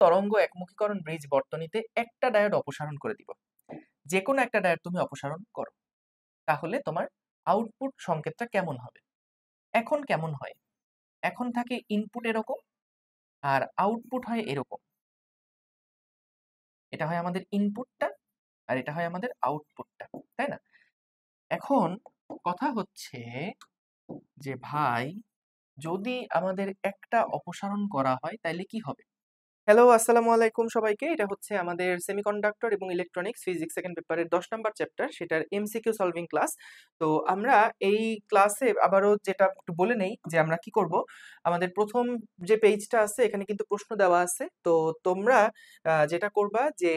তরঙ্গ একমুখীকরণ ব্রিজ বর্তনীতে একটা ডায়োড অপসারণ করে দিব। যে কোনো একটা ডায়োড তুমি অপসারণ করো, তাহলে তোমার আউটপুট সংকেতটা কেমন হবে? এখন কেমন হয়? এখন থাকে ইনপুট এরকম আর আউটপুট হয় এরকম। এটা হয় আমাদের ইনপুটটা আর এটা হয় আমাদের আউটপুটটা, তাই না? এখন কথা হচ্ছে যে ভাই, যদি আমাদের একটা অপসারণ করা হয় তাইলে কি হবে? হ্যালো, আসসালামু আলাইকুম সবাইকে। এটা হচ্ছে আমাদের সেমিকন্ডাক্টর এবং ইলেকট্রনিক্স ফিজিক্স সেকেন্ড পেপারের 10 নাম্বার চ্যাপ্টার, সেটার এমসিকিউ সলভিং ক্লাস। তো আমরা এই ক্লাসে আবারও যেটা একটু বলে নেই যে আমরা কি করব। আমাদের প্রথম যে পেজটা আছে এখানে কিন্তু প্রশ্ন দেওয়া আছে। তো তোমরা যেটা করবা যে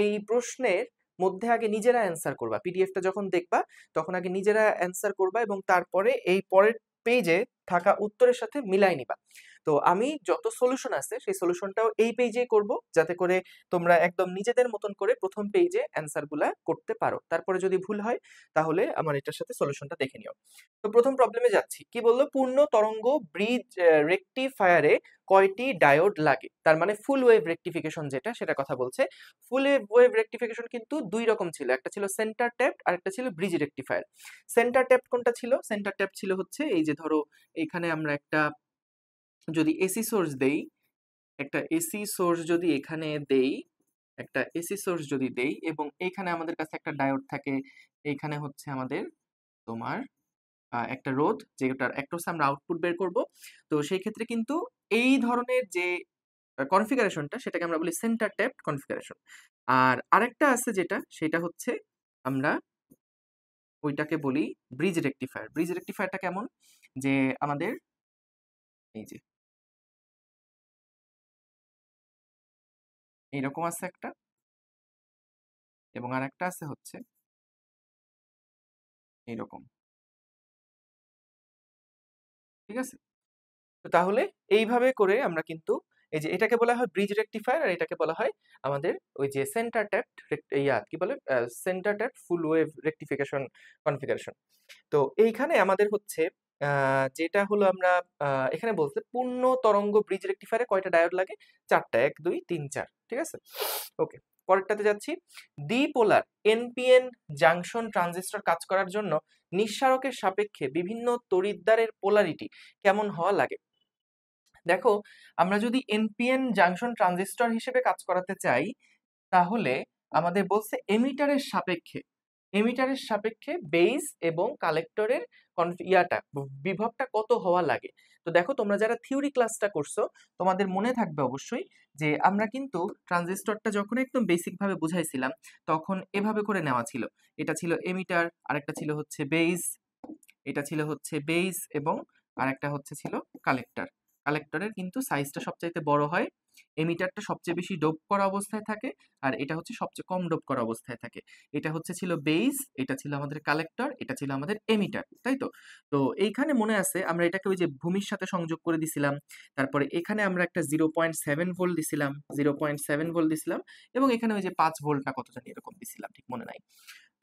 এই প্রশ্নের মধ্যে আগে নিজেরা অ্যান্সার করবা। পিডিএফটা যখন দেখবা তখন আগে নিজেরা অ্যান্সার করবা এবং তারপরে এই পরের পেজে থাকা উত্তরের সাথে মিলাই নিবা। তো আমি যত সলিউশন আছে সেই সলিউশনটাও এই পেজেই করব, যাতে করে তোমরা একদম নিজেদের মতন করে প্রথম পেজে অ্যান্সারগুলা করতে পারো। তারপরে যদি ভুল হয় তাহলে আমার এটার সাথে সলিউশনটা দেখে নিও। তো প্রথম প্রবলেমে যাচ্ছি। কি বললো? পূর্ণ তরঙ্গ ব্রিজ রেকটিফায়ারে কয়টি ডায়োড লাগে? তার মানে ফুল ওয়েভ রেকটিফিকেশন যেটা, সেটা কথা বলছে। ফুল ওয়েভ রেকটিফিকেশন কিন্তু দুই রকম ছিল, একটা ছিল সেন্টার ট্যাপড আর একটা ছিল ব্রিজ রেকটিফায়ার। সেন্টার ট্যাপড কোনটা ছিল? সেন্টার ট্যাপড ছিল হচ্ছে এই যে ধরো এখানে আমরা একটা যদি এসি সোর্স দেই, একটা এসি সোর্স যদি এখানে দেই, একটা এসি সোর্স যদি দেই এবং এইখানে আমাদের কাছে একটা ডায়োড থাকে, এইখানে হচ্ছে আমাদের তোমার একটা রোধ, যেটার অ্যাক্রসে আমরা আউটপুট বের করব। তো সেই ক্ষেত্রে কিন্তু এই ধরনের যে কনফিগারেশনটা সেটাকে আমরা বলি সেন্টার ট্যাপড কনফিগারেশন। আর আরেকটা আছে যেটা, সেটা হচ্ছে আমরা ওইটাকে বলি ব্রিজ রেকটিফায়ার। ব্রিজ রেকটিফায়ারটা কেমন? যে আমাদের এই যে এইরকম আছে একটা এবং আরেকটা আছে হচ্ছে এইরকম, ঠিক আছে? তো তাহলে এইভাবে করে আমরা কিন্তু এই যে এটাকে বলা হয় ব্রিজ রেকটিফায়ার আর এটাকে বলা হয় আমাদের ওই যে সেন্টার ট্যাপড কি বলে, সেন্টার ট্যাপড ফুল ওয়েভ রেকটিফিকেশন কনফিগারেশন। তো এইখানে আমাদের হচ্ছে যেটা হলো আমরা এখানে বলছে পূর্ণ তরঙ্গ ব্রিজ রেকটিফায়ারে কয়টা ডায়োড লাগে? 4টা, 1 2 3 4, ঠিক আছে? ওকে, পরেরটাতে যাচ্ছি। দ্বিপোলার এনপিএন জাংশন ট্রানজিস্টর কাজ করার জন্য নিঃসারকের সাপেক্ষে বিভিন্ন তড়িৎদ্বারের পোলারিটি কেমন হওয়া লাগে? দেখো, আমরা যদি এনপিএন জাংশন ট্রানজিস্টর হিসেবে কাজ করাতে চাই, তাহলে আমাদের বলছে এমিটারের সাপেক্ষে বেজ এবং কালেক্টরের বিভবটা কত হওয়া লাগে। তো দেখো, তোমরা যারা থিওরি ক্লাসটা করছো তোমাদের মনে থাকবে অবশ্যই যে আমরা কিন্তু ট্রানজিস্টরটা যখন একদম বেসিক ভাবে বুঝাইছিলাম তখন এভাবে করে নেওয়া ছিল। এটা ছিল এমিটার, আরেকটা ছিল হচ্ছে বেজ, এটা ছিল হচ্ছে বেজ এবং আরেকটা হচ্ছে ছিল কালেক্টর। কালেক্টরের কিন্তু সাইজটা সবচাইতে বড় হয়, এমিটারটা সবচেয়ে বেশি ডোপ করা অবস্থায় থাকে আর এটা হচ্ছে সবচেয়ে কম ডোপ করা অবস্থায় থাকে। এটা হচ্ছে ছিল বেজ, এটা ছিল আমাদের কালেক্টর, এটা ছিল আমাদের এমিটার, তাই তো? তো এইখানে মনে আছে আমরা এটাকে ওই যে ভূমির সাথে সংযোগ করে দিছিলাম। তারপরে এখানে আমরা একটা 0.7 ভোল্ট দিছিলাম, 0.7 ভোল্ট দিছিলাম এবং এখানে ওই যে 5 ভোল্ট না কত জানি এরকম দিছিলাম, ঠিক মনে নাই।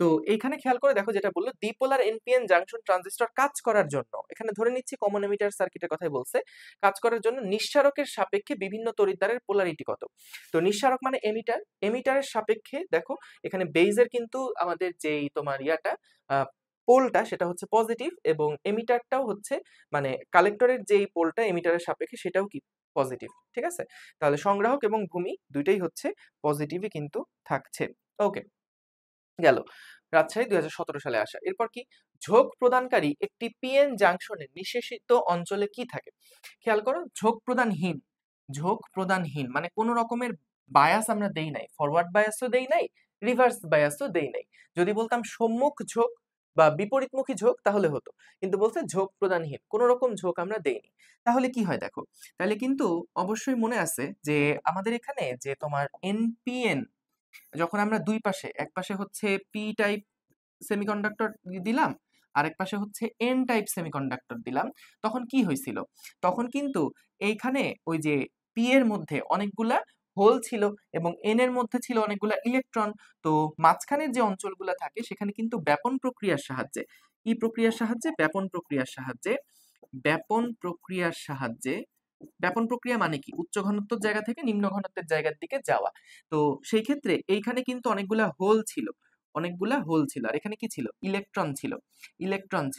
তো এইখানে খেয়াল করে দেখো, যেটা বললো দ্বিপোলার এনপিএন জাংশন ট্রানজিস্টর কাজ করার জন্য, এখানে ধরে নিচ্ছি কমন এমিটার সার্কিটের কথাই বলছে, কাজ করার জন্য নিঃসারকের সাপেক্ষে বিভিন্ন তড়িৎদ্বারের পোলারিটি কত? তো নিঃসারক মানে এমিটার, এমিটারের সাপেক্ষে দেখো এখানে বেজের কিন্তু আমাদের যেই তোমার পোলটা সেটা হচ্ছে পজিটিভ এবং এমিটারটাও হচ্ছে মানে কালেক্টরের যেই পোলটা এমিটারের সাপেক্ষে সেটাও কি পজিটিভ, ঠিক আছে? তাহলে সংগ্রাহক এবং ভূমি দুইটাই হচ্ছে পজিটিভই কিন্তু থাকছে। ওকে, গেল। রাজশাহী 2017 সালে আসা। এরপর কি? ঝোঁক প্রদানকারী একটি পিএন জাংশনের নিঃশেষিত অঞ্চলে কি থাকে? খেয়াল করো, ঝোঁক প্রদানহীন মানে কোনো রকমের বায়াস আমরা দেই নাই, ফরওয়ার্ড বায়াসও দেই নাই, রিভার্স বায়াসও দেই নাই। যদি বলতাম সম্মুখ ঝোঁক বা বিপরীতমুখী ঝোঁক তাহলে হতো, কিন্তু বলছে ঝোঁক প্রদানহীন, কোনো রকম ঝোঁক আমরা দেইনি। তাহলে কি হয় দেখো, তাহলে কিন্তু অবশ্যই মনে আছে যে আমাদের এখানে যে তোমার এনপিএন, যখন আমরা দুই পাশে, এক পাশে হচ্ছে পি টাইপ সেমিকন্ডাক্টর দিলাম আরেক পাশে হচ্ছে এন টাইপ সেমিকন্ডাক্টর দিলাম, তখন কি হয়েছিল? তখন কিন্তু এইখানে ওই যে পি এর মধ্যে অনেকগুলা হোল ছিল এবং এন এর মধ্যে ছিল অনেকগুলা ইলেকট্রন। তো মাঝখানের যে অঞ্চলগুলা থাকে সেখানে কিন্তু ব্যাপন প্রক্রিয়ার সাহায্যে, কি প্রক্রিয়ার সাহায্যে? ব্যাপন প্রক্রিয়ার সাহায্যে ব্যাপন প্রক্রিয়া মানে কি? উচ্চ ঘনত্বের জায়গা থেকে নিম্ন ঘনত্বের জায়গার দিকে যাওয়া। তো সেই ক্ষেত্রে এইখানে কিন্তু অনেকগুলা হোল ছিল। আর এখানে কি ছিল? ইলেকট্রন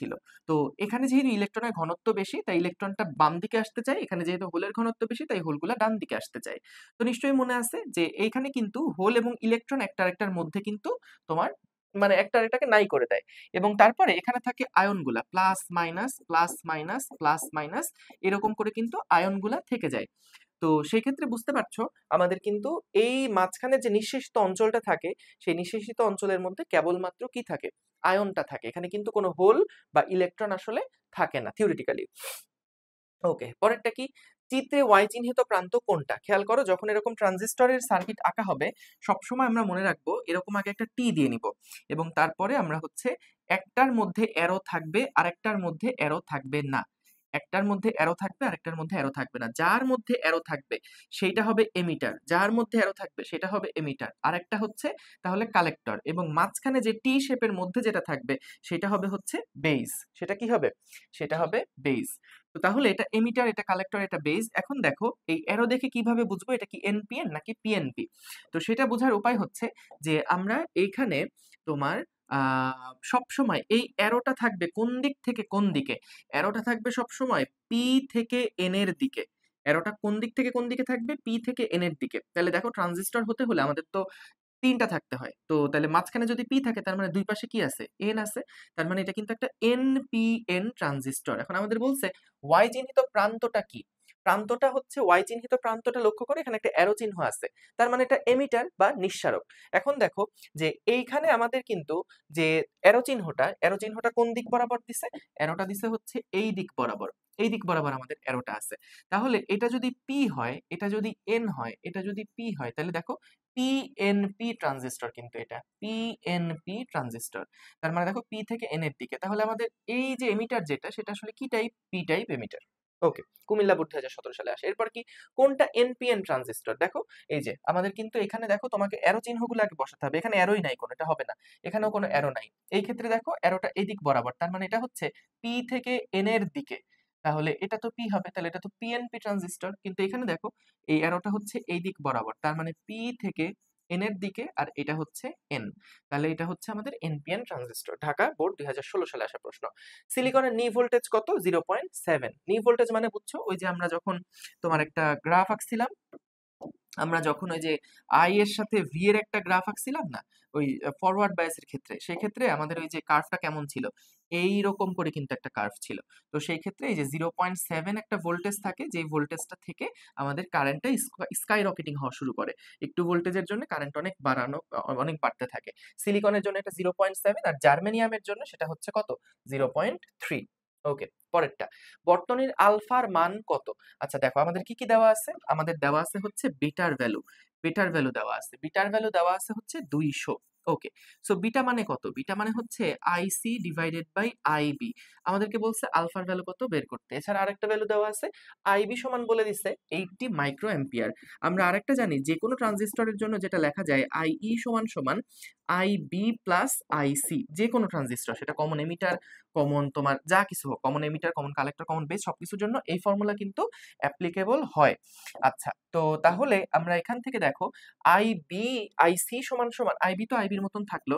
ছিল। তো এখানে যেহেতু ইলেকট্রনের ঘনত্ব বেশি, তাই ইলেকট্রনটা বাম দিকে আসতে চায়। এখানে যেহেতু হোলের ঘনত্ব বেশি, তাই হোলগুলা ডান দিকে আসতে চায়। তো নিশ্চয়ই মনে আছে যে এইখানে কিন্তু হোল এবং ইলেকট্রন একটা আরেকটার মধ্যে কিন্তু তোমার মানে একটা আরেকটাকে নাই করে দেয়। এবং তারপরে এখানে থাকে আয়নগুলা plus minus plus minus plus minus, এরকম করে কিন্তু আয়নগুলা থেকে যায়। তো সেই ক্ষেত্রে বুঝতে পারছো আমাদের কিন্তু এই মাঝখানে যে নিঃশেষিত অঞ্চলটা থাকে, সেই নিঃশেষিত অঞ্চলের মধ্যে কেবলমাত্র কি থাকে? আয়নটা থাকে। এখানে কিন্তু কোনো হোল বা ইলেকট্রন আসলে থাকে না থিওরিটিক্যালি। ওকে, পরেরটা কি? চিত্রে ওয়াই চিহ্নিত প্রান্ত কোনটা? খেয়াল করো, যখন এরকম ট্রানজিস্টরের সার্কিট আঁকা হবে সবসময় আমরা মনে রাখবো এরকম আগে একটা টি দিয়ে নিব, এবং তারপরে আমরা হচ্ছে একটার মধ্যে অ্যারো থাকবে আর একটার মধ্যে অ্যারো থাকবে না। একটার মধ্যে অ্যারো থাকবে আর একটার মধ্যে অ্যারো থাকবে না। যার মধ্যে অ্যারো থাকবে সেইটা হবে এমিটার, যার মধ্যে অ্যারো থাকবে সেটা হবে এমিটার, আর একটা হচ্ছে তাহলে কালেক্টর, এবং মাঝখানে যে টি শেপের মধ্যে যেটা থাকবে সেটা হবে হচ্ছে বেস। সেটা কি হবে? সেটা হবে বেস। তো তাহলে এটা এমিটার, এটা কালেক্টর, এটা বেস। এখন দেখো এই অ্যারো দেখে কিভাবে বুঝবো এটা কি এনপিএন নাকি পিএনপি? তো সেটা বোঝার উপায় হচ্ছে যে আমরা এইখানে তোমার সব সময় এই অ্যারোটা থাকবে কোন দিক থেকে কোন দিকে? অ্যারোটা থাকবে সব সময় পি থেকে এন এর দিকে। অ্যারোটা কোন দিক থেকে কোন দিকে থাকবে? পি থেকে এন এর দিকে। তাহলে দেখো ট্রানজিস্টর হতে হলে আমাদের তো তিনটা থাকতে হয়। তো তাহলে মাঝখানে যদি পি থাকে তার মানে দুই পাশে কি আছে? এন আছে। তার মানে এটা কিন্তু একটা এনপিএন ট্রানজিস্টর। এখন আমাদের বলছে ওয়াই চিহ্নিত প্রান্তটা কি? প্রান্তটা হচ্ছে ওয়াই চিহ্নিত প্রান্তটা লক্ষ্য করে এখানে একটা অ্যারো চিহ্ন আছে। তার মানে এটা এমিটার বা নিঃসারক। এখন দেখো যে এইখানে আমাদের কিন্তু যে অ্যারো চিহ্নটা কোন দিক বরাবর দিছে? অ্যারোটা দিছে হচ্ছে এই দিক বরাবর। এই দিক বরাবর আমাদের অ্যারোটা আছে। তাহলে এটা যদি পি হয়, এটা যদি এন হয়, এটা যদি পি হয়, তাহলে দেখো পিএনপি ট্রানজিস্টর কিন্তু এটা পিএনপি ট্রানজিস্টর। তার মানে দেখো পি থেকে এন এর দিকে। তাহলে আমাদের এই যে এমিটার যেটা সেটা আসলে কি type? P type emitter. Okay, Comilla board 2017 সালে আসে। এরপর কি? কোনটা এনপিএন ট্রানজিস্টর? দেখো এই যে আমাদের কিন্তু এখানে দেখো তোমাকে অ্যারো চিহ্নগুলো আগে বসাতে হবে। এখানে অ্যারোই নাই কোনো, এটা হবে না। এখানেও কোনো অ্যারো নাই। এই ক্ষেত্রে দেখো অ্যারোটা এদিক বরাবর, তার মানে এটা হচ্ছে পি থেকে এন এর দিকে। তাহলে এটা তো পি হবে, তাহলে এটা তো পিএনপি ট্রানজিস্টর। কিন্তু এখানে দেখো এই অ্যারোটা হচ্ছে এই দিক বরাবর, তার মানে পি থেকে এন এর দিকে, আর এটা হচ্ছে এন। তাহলে এটা হচ্ছে আমাদের এনপিএন ট্রানজিস্টর। ঢাকা বোর্ড 2016 সালে আসা প্রশ্ন। সিলিকনের নি ভোল্টেজ কত? 0.7। নি ভোল্টেজ মানে বুঝছো, ওই যে আমরা যখন তোমার একটা গ্রাফ আঁকছিলাম, আমরা যখন ওই যে আই এর সাথে ভি এর একটা গ্রাফ আঁকছিলাম না, ওই ফরওয়ার্ড বায়াসের ক্ষেত্রে, সেই ক্ষেত্রে আমাদের ওই যে কার্ভটা কেমন ছিল? এই রকম করে কিন্তু একটা কার্ভ ছিল। তো সেই ক্ষেত্রে এই যে 0.7 একটা ভোল্টেজ থাকে, যে ভোল্টেজটা থেকে আমাদের কারেন্টটা স্কাই রকেটিং হওয়া শুরু করে। একটু ভোল্টেজের জন্য কারেন্ট অনেক বাড়তে থাকে। সিলিকনের জন্য এটা 0.7, আর জার্মেনিয়ামের জন্য সেটা হচ্ছে কত? 0.3। ওকে, পরেরটা। বর্তনীর আলফার মান কত? আচ্ছা দেখো আমাদের কি কি দেওয়া আছে? আমাদের দেওয়া আছে হচ্ছে বিটার ভ্যালু। বিটার ভ্যালু দেওয়া আছে, বিটার ভ্যালু দেওয়া আছে হচ্ছে 200। ওকে, সো বিটা মানে কত? বিটা মানে হচ্ছে আইসি ডিভাইডেড বাই আইবি। আমাদেরকে বলছে আলফার ভ্যালু কত বের করতে। এছাড়া আরেকটা ভ্যালু দেওয়া আছে, আইবি সমান বলে দিছে 80 মাইক্রো অ্যাম্পিয়ার। আমরা আরেকটা জানি যে কোনো ট্রানজিস্টরের জন্য যেটা লেখা যায় আইই সমান সমান আইবি প্লাস আইসি। যে কোনো ট্রানজিস্টর, সেটা কমন এমিটার, কমন তোমার যা কিছু হোক, common emitter, common collector, common base, সবকিছুর জন্য এই ফর্মুলা কিন্তু অ্যাপ্লিকেবল হয়। আচ্ছা, তো তাহলে আমরা এখান থেকে দেখো আইবি আইসি সমান সমান, আইবি তো আইবির মতন থাকলো,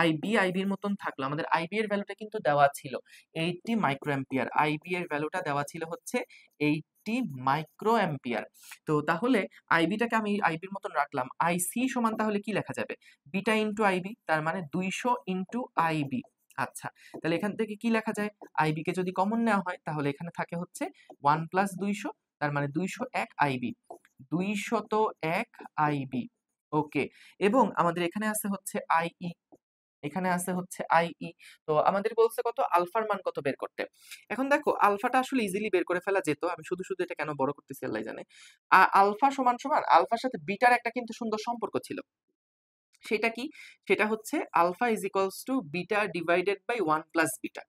আইবি আইবির মতন থাকলো, আমাদের আইবি এর ভ্যালুটা কিন্তু দেওয়া ছিল 80 মাইক্রো অ্যাম্পিয়ার। আইবি এর ভ্যালুটা দেওয়া ছিল হচ্ছে 80 মাইক্রো অ্যাম্পিয়ার। তো তাহলে আইবিটাকে আমি আইবির মতন রাখলাম। আইসি সমান তাহলে কি লেখা যাবে? বিটা ইন্টু আইবি, তার মানে 200 ইন্টু আইবি। আচ্ছা, তাহলে এখান থেকে কি লেখা যায়? আইবি কে যদি কমন নেওয়া হয় তাহলে এখানে থাকে হচ্ছে 1 প্লাস 200, তার মানে 201 আইবি, 201 আইবি। ওকে, এবং আমাদের এখানে আছে হচ্ছে আইই, এখানে আছে হচ্ছে আইই। তো আমাদের বলছে কত? আলফার মান কত বের করতে। এখন দেখো আলফাটা আসলে ইজিলি বের করে ফেলা যেত, আমি শুধু শুধু এটা কেন বড় করতেছি আল্লাহ জানে। আলফা সমান সমান, আলফার সাথে বিটার একটা কিন্তু সুন্দর সম্পর্ক ছিল। সেটা কি? সেটা হচ্ছে alpha is equals to beta divided by 1 plus beta.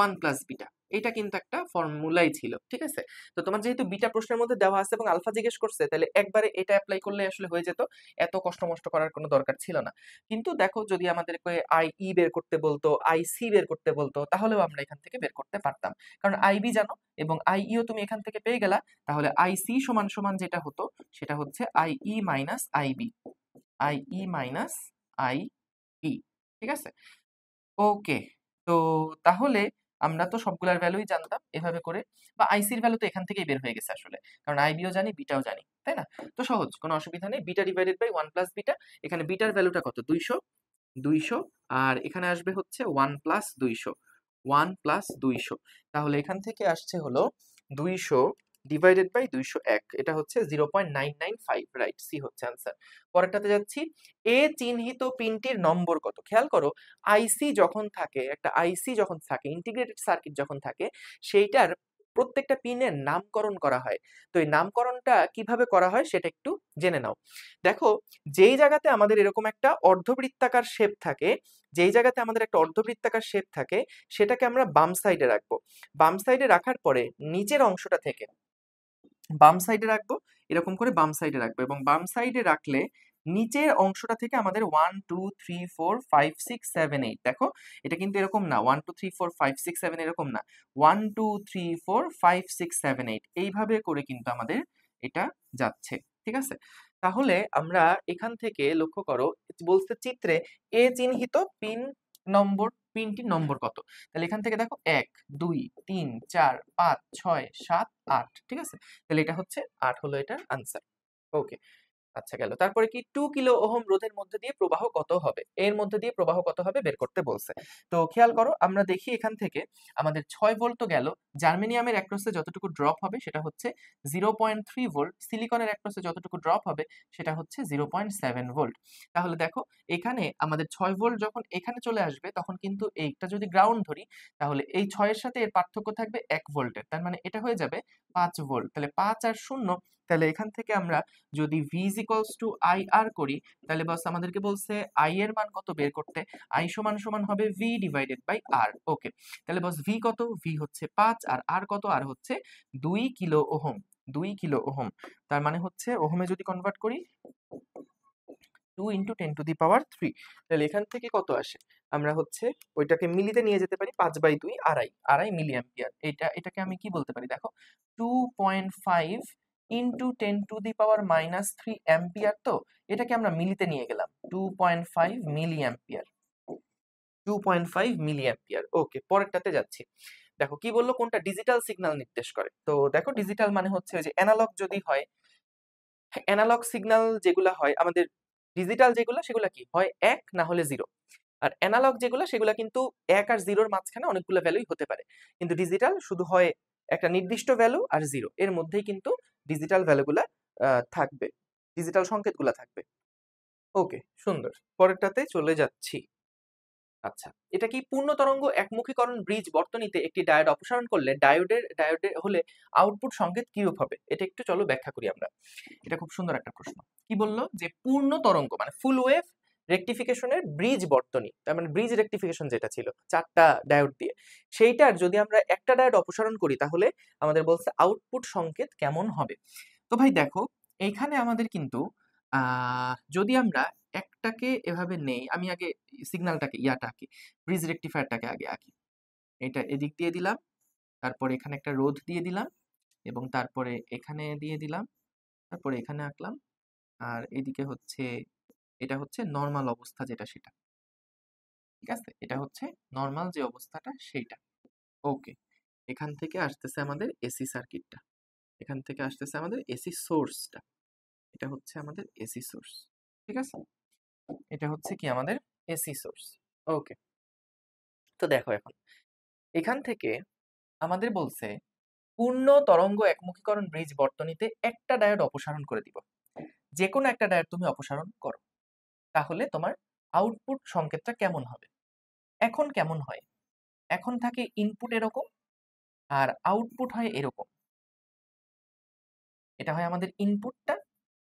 1 plus beta. এটা কিন্তু একটা ফর্মুলাই ছিল, ঠিক আছে? তো তোমার যেহেতু বিটা প্রশ্নের মধ্যে দেওয়া আছে এবং আলফা জিজ্ঞেস করছে, তাহলে একবারে এটা অ্যাপ্লাই করলে আসলে হয়ে যেত, এত কষ্ট মষ্ট করার কোনো দরকার ছিল না। কিন্তু দেখো যদি আমাদেরকে আই বের করতে বলতো, আইসি বের করতে বলতো, তাহলেও আমরা এখান থেকে বের করতে পারতাম, কারণ আইবি জানো এবং আইইও তুমি এখান থেকে পেয়ে গেলা। তাহলে আইসি সমান সমান যেটা হতো সেটা হচ্ছে IE minus IB, IE minus IB, ঠিক আছে? ওকে, তো তাহলে আমরা তো সবগুলার ভ্যালুই জানতাম এভাবে করে, বা আইসির ভ্যালু তো এখান থেকেই বের হয়ে গেছে আসলে, কারণ আইবিও জানি বিটাও জানি, তাই না? তো সহজ, কোনো অসুবিধা নেই। Beta divided by 1 plus beta, এখানে বিটার ভ্যালুটা কত? 200, 200, আর এখানে আসবে হচ্ছে 1 প্লাস 200, 1 প্লাস 200, তাহলে এখান থেকে আসছে হলো 200 ডিভাইডেড বাই 201, এটা হচ্ছে 0.995, রাইট, সি হচ্ছে আনসার। পরেরটাতে যাচ্ছি, এ চিহ্নিত পিনটির নম্বর কত? খেয়াল করো, আইসি যখন থাকে, একটা আইসি যখন থাকে, ইন্টিগ্রেটেড সার্কিট যখন থাকে, সেইটার প্রত্যেকটা পিনের নামকরণ করা হয়। তো এই নামকরণটা কিভাবে করা হয় সেটা একটু জেনে নাও। দেখো, যেই জায়গাতে আমাদের এরকম একটা অর্ধবৃত্তাকার শেপ থাকে, যেই জায়গাতে আমাদের একটা অর্ধবৃত্তাকার শেপ থাকে, সেটাকে আমরা বাম সাইডে রাখবো। বাম সাইডে রাখার পরে নিচের অংশটা থেকে বাম সাইডে রাখবো, এরকম করে বাম সাইডে রাখবো, এবং বাম সাইডে রাখলে নিচের অংশটা থেকে আমাদের 1 2 3 4 5 6 7 8, দেখো এটা কিন্তু এরকম না 1 2 3 4 5 6 7, এরকম না 1 2 3 4 5 6 7 8, এইভাবে করে কিন্তু আমাদের এটা যাচ্ছে, ঠিক আছে? তাহলে আমরা এখান থেকে লক্ষ্য করো, বলতে চিত্রে এ চিহ্নিত পিনটির নম্বর কত? তাহলে এখান থেকে দেখো 1 2 3 4 5 6 7 8, ঠিক আছে? তাহলে এটা হচ্ছে 8 হলো এটার আনসার। ওকে, আচ্ছা গেল। তারপরে কি 2 কিলো ওহম রোধের মধ্যে দিয়ে প্রবাহ কত হবে? এর মধ্যে দিয়ে প্রবাহ কত হবে বের করতে বলছে। তো খেয়াল করো, আমরা দেখি এখান থেকে আমাদের 6 ভোল্ট তো গেল, জার্মেনিয়ামের অ্যাক্রসে যতটুকু ড্রপ হবে সেটা হচ্ছে 0.3 ভোল্ট, সিলিকনের অ্যাক্রসে যতটুকু ড্রপ হবে সেটা হচ্ছে 0.7 ভোল্ট। তাহলে দেখো এখানে আমাদের 6 ভোল্ট যখন এখানে চলে আসবে, তখন কিন্তু এইটা যদি গ্রাউন্ড ধরি, তাহলে এই 6 এর সাথে এর পার্থক্য থাকবে 1 ভোল্টের, তার মানে এটা হয়ে যাবে 5 ভোল্ট। তাহলে 5 আর 0, তাহলে এখান থেকে আমরা যদি V is equals to IR করি, তাহলে বাস আমাদেরকে বলছে I এর মান কত বের করতে, I সমান সমান হবে V ডিভাইডেড বাই R। ওকে, তাহলে বাস V কত? V হচ্ছে 5, আর R কত? R হচ্ছে 2 কিলো ওহম, 2 কিলো ওহম, তার মানে হচ্ছে ওহমে যদি কনভার্ট করি 2 × 10⁻3, তাহলে এখান থেকে কত আসে? আমরা হচ্ছে ওইটাকে মিলিতে নিয়ে যেতে পারি, 5/2 আড়াই, আড়াই মিলি অ্যাম্পিয়ার। এটাকে আমি কি বলতে পারি দেখো, 2.5 × 10⁻³ অ্যাম্পিয়ার। তো এটাকে আমরা মিলিতে নিয়ে গেলাম, 2.5 মিলি অ্যাম্পিয়ার, 2.5 মিলি অ্যাম্পিয়ার। ওকে, পরেরটাতে যাচ্ছি। দেখো কি বললো, কোনটা ডিজিটাল সিগন্যাল নির্দেশ করে? তো দেখো ডিজিটাল মানে হচ্ছে ওই যে অ্যানালগ যদি হয়, অ্যানালগ সিগন্যাল যেগুলা হয় আমাদের, ডিজিটাল যেগুলা সেগুলা কি হয় 1 না হলে 0, আর অ্যানালগ যেগুলা সেগুলা কিন্তু 1 আর 0-র মাঝখানে অনেকগুলো ভ্যালুই হতে পারে, কিন্তু ডিজিটাল শুধু হয় একটা নির্দিষ্ট ভ্যালু আর 0, এর মধ্যেই কিন্তু ডিজিটাল ভ্যালুগুলা থাকবে, ডিজিটাল সংকেতগুলা থাকবে। ওকে, সুন্দর। পরেরটাতে চলে যাচ্ছি। আচ্ছা, এটা কি পূর্ণ তরঙ্গ একমুখীকরণ ব্রিজ বর্তনীতে একটি ডায়োড অপসারণ করলে ডায়োডে হলে আউটপুট সংকেত কিরূপ হবে? এটা একটু চলো ব্যাখ্যা করি আমরা। এটা খুব সুন্দর একটা প্রশ্ন। কি বললো যে পূর্ণ তরঙ্গ মানে ফুল ওয়েভ রেকটিফিকেশনের ব্রিজ বর্তনী, তার মানে ব্রিজ রেকটিফিকেশন যেটা ছিল 4টা ডায়োড দিয়ে, সেইটার যদি আমরা একটা ডায়োড অপসারণ করি, তাহলে আমাদের বলছে আউটপুট সংকেত কেমন হবে। তো ভাই দেখো, এইখানে আমাদের কিন্তু যদি আমরা একটাকে এভাবে নেই, আমি আগে সিগন্যালটাকে আঁকি, ব্রিজ রেকটিফায়ারটাকে আগে আঁকি। এটা এদিক দিয়ে দিলাম, তারপরে এখানে একটা রোধ দিয়ে দিলাম, এবং তারপরে এখানে দিয়ে দিলাম, তারপরে এখানে আঁকলাম, আর এদিকে হচ্ছে এটা হচ্ছে নর্মাল অবস্থা যেটা সেটা, ঠিক আছে? এটা হচ্ছে নর্মাল যে অবস্থাটা সেইটা। ওকে, এখান থেকে আসতেছে আমাদের এসি সার্কিটটা, এখান থেকে আসতেছে আমাদের এসি সোর্সটা, এটা হচ্ছে আমাদের এসি সোর্স, ঠিক আছে? এটা হচ্ছে কি আমাদের এসি সোর্স। ওকে, তো দেখো এখন এখান থেকে আমাদের বলছে পূর্ণ তরঙ্গ একমুখীকরণ ব্রিজ বর্তনীতে একটা ডায়োড অপসারণ করে দিব। যে কোনো একটা ডায়োড তুমি অপসারণ করো, তাহলে তোমার আউটপুট সংকেতটা কেমন হবে? এখন কেমন হয়? এখন থাকে ইনপুট এরকম, আর আউটপুট হয় এরকম। এটা হয় আমাদের ইনপুটটা,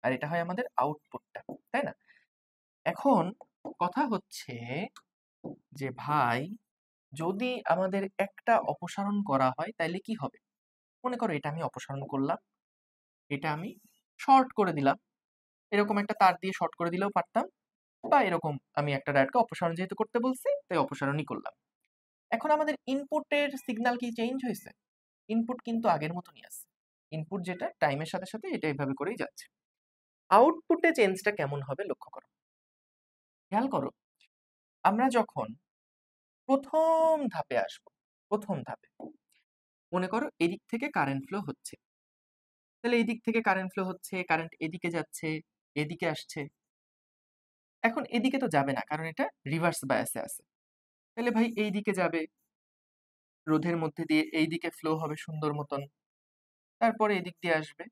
আর এটা হয় আমাদের আউটপুটটা, তাই না? এখন কথা হচ্ছে যে ভাই যদি আমাদের একটা অপসারণ করা হয় তাহলে কি হবে? মনে করো এটা আমি অপসারণ করলাম, এটা আমি শর্ট করে দিলাম, এরকম একটা তার দিয়ে শর্ট করে দিলেও পারতাম, বা এরকম আমি একটা ডায়োডকে অপসারণ যেহেতু করতে বলছি তাই অপসারণই করলাম। এখন আমাদের ইনপুটের সিগন্যাল কি চেঞ্জ হয়েছে? ইনপুট কিন্তু আগের মতনই আছে, ইনপুট যেটা টাইমের সাথে সাথে এটা এইভাবে করেই যাচ্ছে। আউটপুটে চেঞ্জটা কেমন হবে লক্ষ্য করো, খেয়াল করো। আমরা যখন প্রথম ধাপে আসব, প্রথম ধাপে মনে করো এদিক থেকে কারেন্ট ফ্লো হচ্ছে, তাহলে এই দিক থেকে কারেন্ট ফ্লো হচ্ছে, কারেন্ট এদিকে যাচ্ছে, এদিকে আসছে। এখন এদিকে তো যাবে না, কারণ এটা রিভার্স বায়াসে আছে। তাহলে ভাই এই দিকে যাবে, রোধের মধ্যে দিয়ে এই দিকে ফ্লো হবে সুন্দর মতন, তারপরে এদিক দিয়ে আসবে,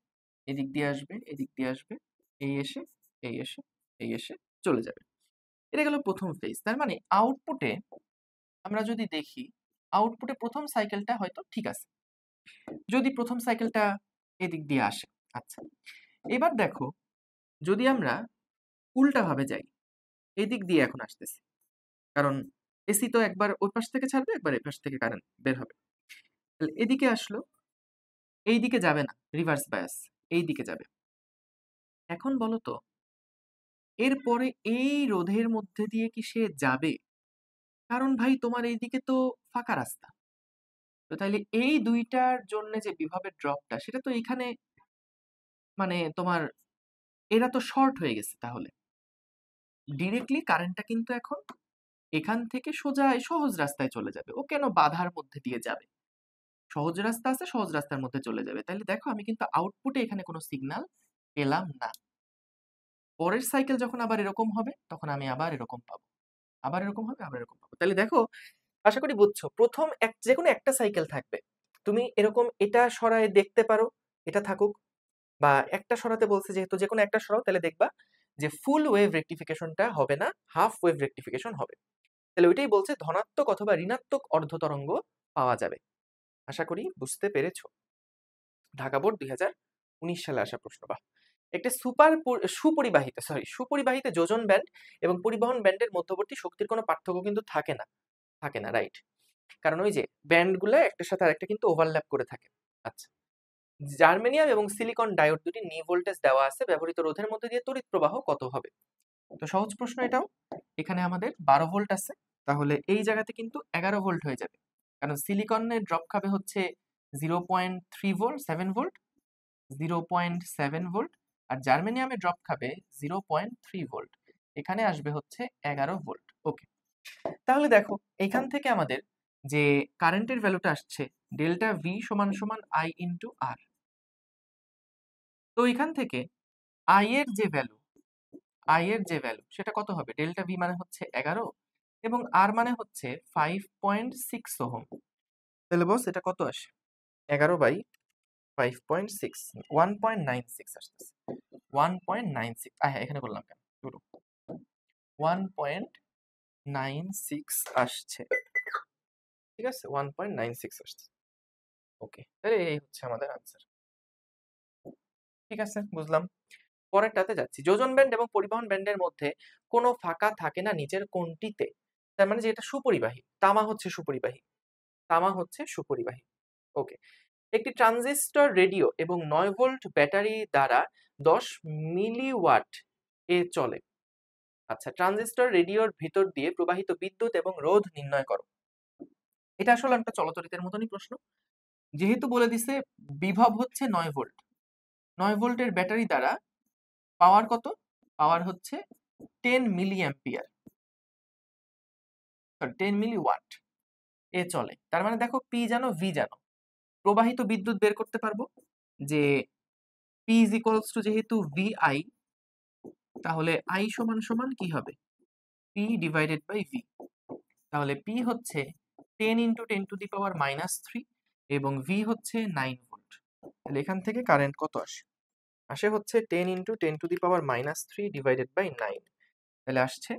এদিক দিয়ে আসবে, এদিক দিয়ে আসবে, এই এসে, এই এসে, এই এসে চলে যাবে। এটা গেল প্রথম ফেজ। তার মানে আউটপুটে আমরা যদি দেখি, আউটপুটে প্রথম সাইকেলটা হয়তো ঠিক আছে, যদি প্রথম সাইকেলটা এদিক দিয়ে আসে। আচ্ছা, এবার দেখো যদি আমরা উল্টা ভাবে যাই, এদিক দিয়ে এখন আসতেছি, কারণ এসি তো একবার ওই পাশ থেকে ছাড়বে, একবার এই পাশ থেকে কারেন্ট বের হবে। তাহলে এদিকে আসলো, এই দিকে যাবে না, রিভার্স বায়াস, এই দিকে যাবে। এখন বলো তো, এরপরে এই রোধের মধ্যে দিয়ে কি সে যাবে? কারণ ভাই তোমার এইদিকে তো ফাঁকা রাস্তা, তো তাইলে এই দুইটার জন্য যে বিভবের ড্রপটা সেটা তো এখানে, মানে তোমার এরা তো শর্ট হয়ে গেছে, তাহলে ডিরেক্টলি কারেন্টটা কিন্তু এখন এখান থেকে সোজা এই সহজ রাস্তায় চলে যাবে। ও কেন বাধার মধ্যে দিয়ে যাবে? সহজ রাস্তা আছে, সহজ রাস্তার মধ্যে চলে যাবে। তাহলে দেখো আমি কিন্তু আউটপুটে এখানে কোনো সিগন্যাল পেলাম না। পরের সাইকেল যখন আবার এরকম হবে তখন আমি আবার এরকম পাবো, আবার এরকম হবে, আবার এরকম পাবো। তাহলে দেখো, আশা করি বুঝছো, প্রথম যে কোনো একটা সাইকেল থাকবে, তুমি এরকম এটা সরায় দেখতে পারো, এটা থাকুক, বা একটা সরাতে বলছে যেহেতু যে কোনো একটা সরাও, তাহলে দেখবা যে ফুল ওয়েভ রেকটিফিকেশনটা হবে না, হাফ ওয়েভ রেকটিফিকেশন হবে। তাহলে ওইটাই বলছে ধনাত্মক অথবা ঋণাত্মক অর্ধ তরঙ্গ পাওয়া যাবে। আশা করি বুঝতে পেরেছো। ঢাকা বোর্ড 2019 সালে আসা প্রশ্ন। বা একটি সুপরিবাহিত যোজন ব্যান্ড এবং পরিবহন ব্যান্ডের মধ্যবর্তী শক্তির কোনো পার্থক্য কিন্তু থাকে না, রাইট? কারণ ওই যে ব্যান্ডগুলো একটার সাথে আরেকটা কিন্তু ওভারল্যাপ করে থাকে। আচ্ছা, জার্মেনিয়াম এবং সিলিকন ডায়োড দুটি নি ভোল্টেজ দেওয়া আছে, ব্যবহৃত রোধের মধ্যে দিয়ে তড়িৎ প্রবাহ কত হবে? তো সহজ প্রশ্ন এটাও। এখানে আমাদের 12 ভোল্ট আছে, তাহলে এই জায়গাতে কিন্তু 11 ভোল্ট হয়ে যাবে, কারণ সিলিকনের ড্রপ খাবে হচ্ছে 0.3 ভোল্ট, 7 ভোল্ট, 0.7 ভোল্ট, আর জার্মেনিয়ামে ড্রপ খাবে 0.3 ভোল্ট, এখানে আসবে হচ্ছে 11 ভোল্ট। ওকে, তাহলে দেখো এখান থেকে আমাদের যে কারেন্টের ভ্যালুটা আসছে ডেল্টা ভি সমান সমান আই ইন্টু আর। তো এখান থেকে আই এর যে ভ্যালু সেটা কত হবে? ডেল্টা ভি মানে হচ্ছে 11 এবং আর মানে হচ্ছে 5.6 ওহম। তাহলে বস এটা কত আসে? 11/5.6, 1.96 আসতেছে। 1.96, হ্যাঁ এখানে বললাম কেন, 1.96 আসছে, ঠিক আছে, 1.96 আসছে। ওকে, তাহলে এই হচ্ছে আমাদের আনসার। ঠিক আছে, বুঝলাম। পরেরটাতে যাচ্ছি। যোজন ব্যান্ড এবং পরিবহন ব্যান্ডের মধ্যে কোনো ফাঁকা থাকে না নিচের কোনটিতে? তার মানে যে এটা সুপরিবাহী, তামা হচ্ছে সুপরিবাহী। ওকে, একটি ট্রানজিস্টর রেডিও এবং 9 ভোল্ট ব্যাটারি দ্বারা 10 মিলিওয়াট এ চলে। আচ্ছা, ট্রানজিস্টর রেডিওর ভিতর দিয়ে প্রবাহিত বিদ্যুৎ এবং রোধ নির্ণয় করো। এটা আসলে একটা চলতরিতের মতনই প্রশ্ন। যেহেতু বলে দিছে বিভব হচ্ছে 9 ভোল্ট, 9 ভোল্টের ব্যাটারি দ্বারা পাওয়ার কত? পাওয়ার হচ্ছে 10 মিলি অ্যাম্পিয়ার, 10 মিলি ওয়াট এ চলে। তার মানে দেখো পি জানো, ভি জানো, প্রবাহিত বিদ্যুৎ বের করতে পারবো যে পি ইজ ইকুয়ালস টু, যেহেতু ভি আই, তাহলে আই সমান সমান কি হবে? P divided by V. তাহলে পি হচ্ছে 10 ইন্টু 10 টু দি পাওয়ার -3 এবং ভি হচ্ছে 9 ভোল্ট। তাহলে এখান থেকে কারেন্ট কত আসে হচ্ছে 10 into 10 to the power -3 divided by 9, তাহলে আসছে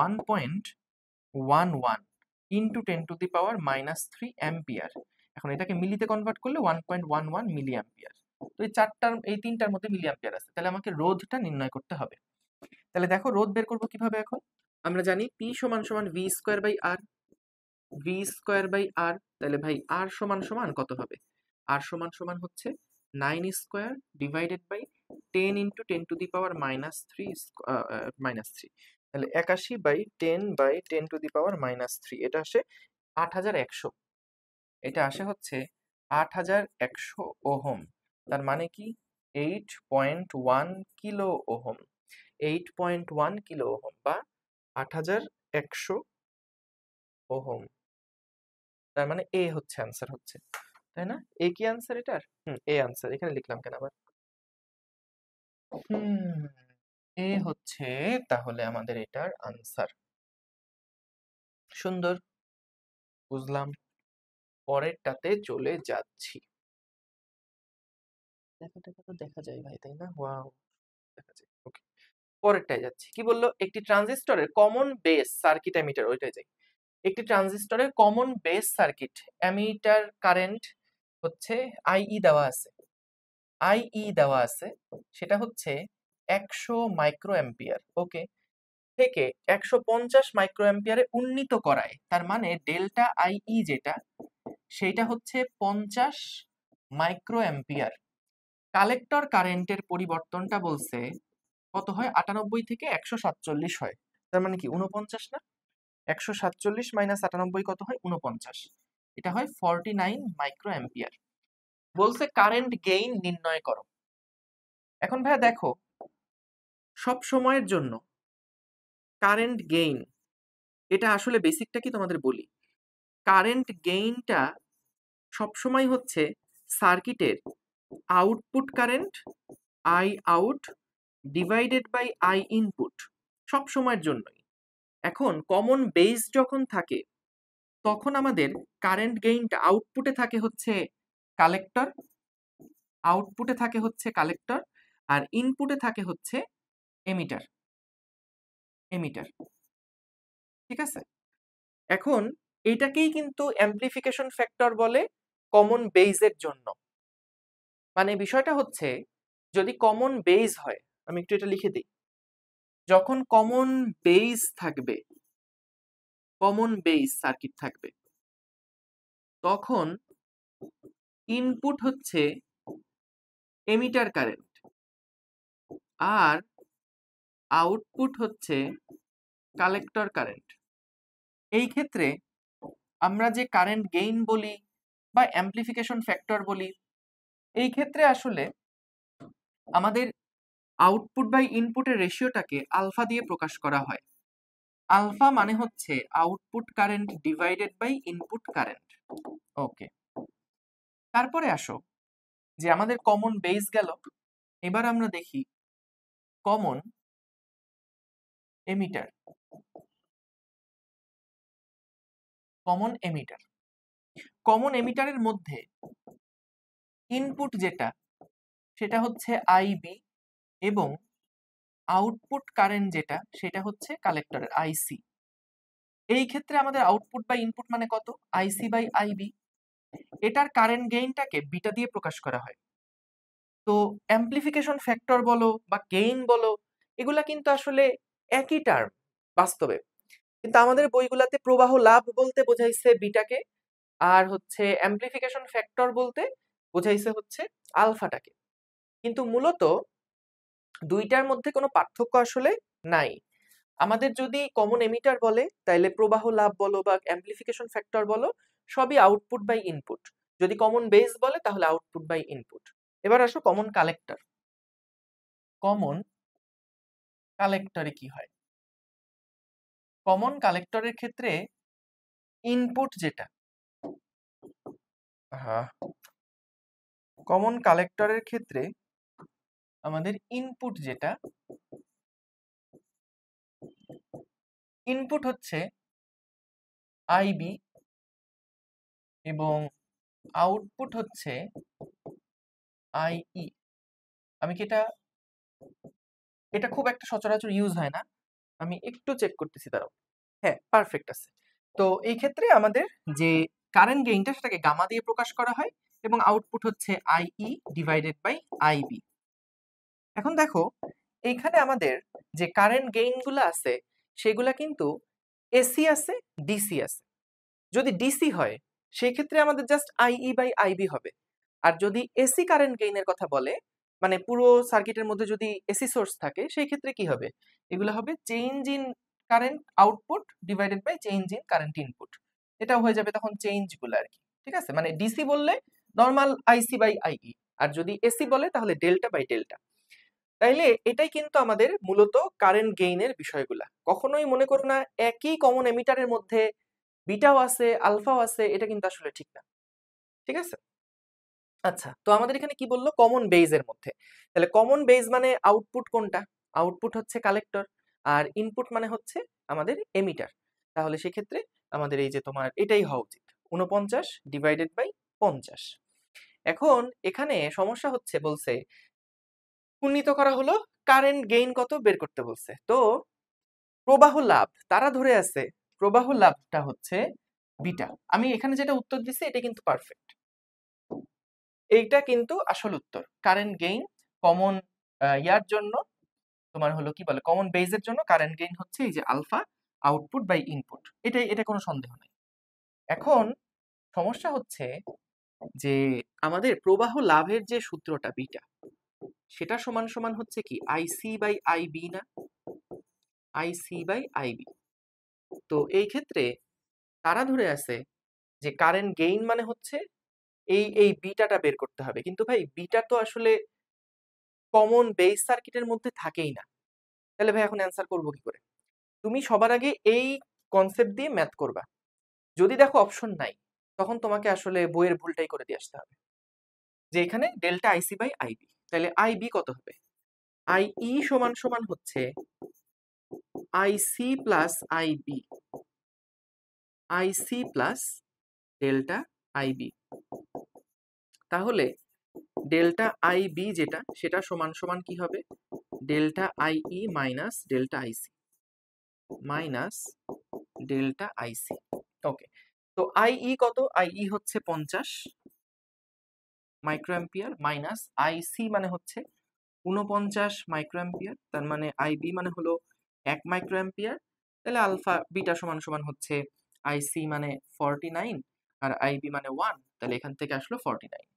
1.11 into 10 to the power -3 ampere. এখন এটাকে মিলিতে কনভার্ট করলে 1.11 মিলি অ্যাম্পিয়ার। তো এই তিনটার মধ্যে মিলি অ্যাম্পিয়ার আছে, তাহলে আমাকে রোধটা নির্ণয় করতে হবে। তাহলে দেখো রোধ বের করবো কিভাবে? এখন আমরা জানি পি সমান সমান V square by R. V square by R, তাহলে ভাই আর সমান সমান কত হবে? আর সমান সমান হচ্ছে 9 square divided by 10 into 10 to the power -3, তাহলে 81/10 টু দি পাওয়ার -3, এটা আসে 8100, এটা আসে হচ্ছে 8100 ওহম। তার মানে কি 8.1 কিলো ওহম, 8.1 কিলো ওহম বা 8100 ওহম। তার মানে এ হচ্ছে অ্যান্সার হচ্ছে, তাই না? এ কি অ্যান্সার এটার? A answer. এখানে লিখলাম কেন আবার? এ হচ্ছে তাহলে আমাদের এটার আনসার। সুন্দর, বুঝলাম। পরেরটাতে চলে যাচ্ছি। দেখা তো দেখা যায় ভাই, তাই না? ওয়াও, দেখা যায়। ওকে, পরেরটায় যাচ্ছি। কি বললো? একটি ট্রানজিস্টরের কমন বেস সার্কিট এমিটার, ওইটাই যাই। একটি ট্রানজিস্টরের common base circuit emitter current হচ্ছে আইই দেওয়া আছে, আইই দেওয়া আছে, সেটা হচ্ছে 100 মাইক্রো অ্যাম্পিয়ার, ওকে, থেকে 150 মাইক্রো অ্যাম্পিয়ারে উন্নীত করায়। তার মানে ডেল্টা আইই যেটা, সেটা হচ্ছে 50 মাইক্রো অ্যাম্পিয়ার। কালেক্টর কারেন্টের পরিবর্তনটা বলছে কত হয়? 98 থেকে 147 হয়। তার মানে কি 49 না? 147 মাইনাস 98 কত হয়? 49। এটা হয় 49 মাইক্রো অ্যাম্পিয়ার। বলছে কারেন্ট গেইন নির্ণয় করো। এখন ভাইয়া দেখো, সব সময়ের জন্য কারেন্ট গেইন, এটা আসলে বেসিকটা কি তোমাদের বলি। কারেন্ট গেইনটা সবসময় হচ্ছে সার্কিটের output current I out divided by I input, সব সময়ের জন্যই। এখন কমন বেস যখন থাকে তখন আমাদের কারেন্ট গেইনটা আউটপুটে থাকে হচ্ছে কালেক্টর, আউটপুটে থাকে হচ্ছে কালেক্টর, আর ইনপুটে থাকে হচ্ছে এমিটার, এমিটার, ঠিক আছে? এখন এইটাকেই কিন্তু অ্যাম্প্লিফিকেশন ফ্যাক্টর বলে কমন বেইজের জন্য। মানে বিষয়টা হচ্ছে যদি কমন বেইজ হয়, আমি একটু এটা লিখে দিই, যখন কমন বেইজ থাকবে, কমন বেইজ সার্কিট থাকবে, তখন ইনপুট হচ্ছে এমিটার কারেন্ট আর আউটপুট হচ্ছে কালেক্টর কারেন্ট। এই ক্ষেত্রে আমরা যে কারেন্ট গেইন বলি বা অ্যাম্প্লিফিকেশন ফ্যাক্টর বলি, এই ক্ষেত্রে আসলে আমাদের আউটপুট বাই ইনপুটের রেশিওটাকে আলফা দিয়ে প্রকাশ করা হয়। আলফা মানে হচ্ছে output current divided by input current, okay. তারপরে আসো যে আমাদের কমন বেস গেল, এবার আমরা দেখি common emitter. Common emitter, common এমিটারের মধ্যে ইনপুট যেটা, সেটা হচ্ছে আইবি এবং আউটপুট কারেন্ট যেটা, সেটা হচ্ছে কালেক্টরের আইসি। এই ক্ষেত্রে আমাদের আউটপুট বাই ইনপুট মানে কত? IC by IB. এটার কারেন্ট গেইনটাকে বিটা দিয়ে প্রকাশ করা হয়। তো অ্যাম্প্লিফিকেশন ফ্যাক্টর বলো বা গেইন বলো, এগুলা কিন্তু আসলে একই টার্ম বাস্তবে, কিন্তু আমাদের বইগুলাতে প্রবাহ লাভ বলতে বোঝাইছে বিটাকে, আর হচ্ছে অ্যাম্প্লিফিকেশন ফ্যাক্টর বলতে বোঝাইছে হচ্ছে আলফাটাকে। কিন্তু মূলত দুইটার মধ্যে কোনো পার্থক্য আসলে নাই। আমাদের যদি কমন এমিটার বলে তাহলে প্রবাহ লাভ বলো বা অ্যাম্প্লিফিকেশন ফ্যাক্টর বলো, সবই আউটপুট বাই ইনপুট। যদি কমন বেস বলে তাহলে আউটপুট বাই ইনপুট। এবার আসো কমন কালেক্টর। কমন কালেক্টরে কি হয়? কমন কালেক্টরের ক্ষেত্রে ইনপুট যেটা, হ্যাঁ, কমন কালেক্টরের ক্ষেত্রে আমাদের ইনপুট যেটা, ইনপুট হচ্ছে আইবি এবং আউটপুট হচ্ছে আইই। আমি কি এটা খুব একটা সচরাচর ইউজ হয় না, আমি একটু চেক করতেছি, দাঁড়াও। হ্যাঁ, পারফেক্ট আছে। তো এই ক্ষেত্রে আমাদের যে কারেন্ট গেইনটা, সেটাকে গামা দিয়ে প্রকাশ করা হয় এবং আউটপুট হচ্ছে আইই ডিভাইডেড বাই আইবি। এখন দেখো, এইখানে আমাদের যে কারেন্ট গেইনগুলো আছে সেগুলা কিন্তু এসি আছে, ডিসি আছে। যদি ডিসি হয় সেই ক্ষেত্রে আমাদের জাস্ট আইই বাই আইবি হবে। আর যদি এসি কারেন্ট গেইনের কথা বলে, মানে পুরো সার্কিটের মধ্যে যদি এসি সোর্স থাকে, সেই ক্ষেত্রে কি হবে? এগুলো হবে change in current output divided by change in current input. এটা হয়ে যাবে তখন চেঞ্জ গুলো আর কি। ঠিক আছে, মানে ডিসি বললে নর্মাল আইসি বাই আইই, আর যদি এসি বলে তাহলে ডেল্টা বাই ডেল্টা। তাইলে এটাই কিন্তু আমাদের মূলত কারেন্ট গেইনের বিষয়গুলা। কখনোই মনে করো না একই কমন এমিটারের মধ্যে বিটাও আছে আলফাও আছে, এটা কিন্তু আসলে ঠিক না। ঠিক আছে, আচ্ছা তো আমাদের এখানে কি বললো? কমন বেজের মধ্যে। তাহলে কমন বেজ মানে আউটপুট কোনটা? আউটপুট হচ্ছে কালেক্টর, আর ইনপুট মানে হচ্ছে আমাদের এমিটার। তাহলে সেক্ষেত্রে আমাদের এই যে তোমার এটাই হওয়া উচিত 49 ডিভাইডেড বাই 50। এখন এখানে সমস্যা হচ্ছে, বলছে উন্নীত করা হলো কারেন্ট গেইন কত বের করতে বলছে। তো প্রবাহ লাভ তারা ধরে আছে প্রবাহ লাভটা হচ্ছে বিটা। আমি এখানে যেটা উত্তর দিছি এটা কিন্তু পারফেক্ট, এইটা কিন্তু আসল উত্তর। কারেন্ট গেইন কমন ইয়ার জন্য তোমার হলো কি বলে কমন বেজের জন্য কারেন্ট গেইন হচ্ছে এই যে আলফা আউটপুট বাই ইনপুট। এটা কোনো সন্দেহ নাই। এখন সমস্যা হচ্ছে যে আমাদের প্রবাহ লাভের যে সূত্রটা বিটা, সেটা সমান সমান হচ্ছে কি আইসি বাই আইবি না? IC by IB. তো এই ক্ষেত্রে তারা ধরে আছে যে কারেন্ট গেইন মানে হচ্ছে এই বিটাটা বের করতে হবে, কিন্তু ভাই বিটা তো আসলে কমন বেস সার্কিটের মধ্যে থাকেই না। তাহলে ভাই এখন অ্যান্সার করবো কি করে? তুমি সবার আগে এই কনসেপ্ট দিয়ে ম্যাথ করবা। যদি দেখো অপশন নাই, তখন তোমাকে আসলে বইয়ের ভুলটাই করে দিয়ে আসতে হবে, যে এখানে ডেল্টা আইসি বাই আইবি। তাহলে আইবি কত হবে? আইই সমান সমান হচ্ছে IC plus IB, IC plus delta IB. তাহলে ডেল্টা আইবি যেটা, সেটা সমান সমান কি হবে? Delta IE minus delta IC, minus delta IC. Okay, তো আইই কত? আইই হচ্ছে 50 মাইক্রোঅ্যাম্পিয়ার, মাইনাস আইসি মানে হচ্ছে 49 মাইক্রোঅ্যাম্পিয়ার, তার মানে আইবি মানে হলো 1 মাইক্রোঅ্যাম্পিয়ার। তাহলে আলফা বিটা সমান সমান হচ্ছে আইসি মানে 49 আর আইবি মানে 1, তাহলে এখান থেকে আসলো 49।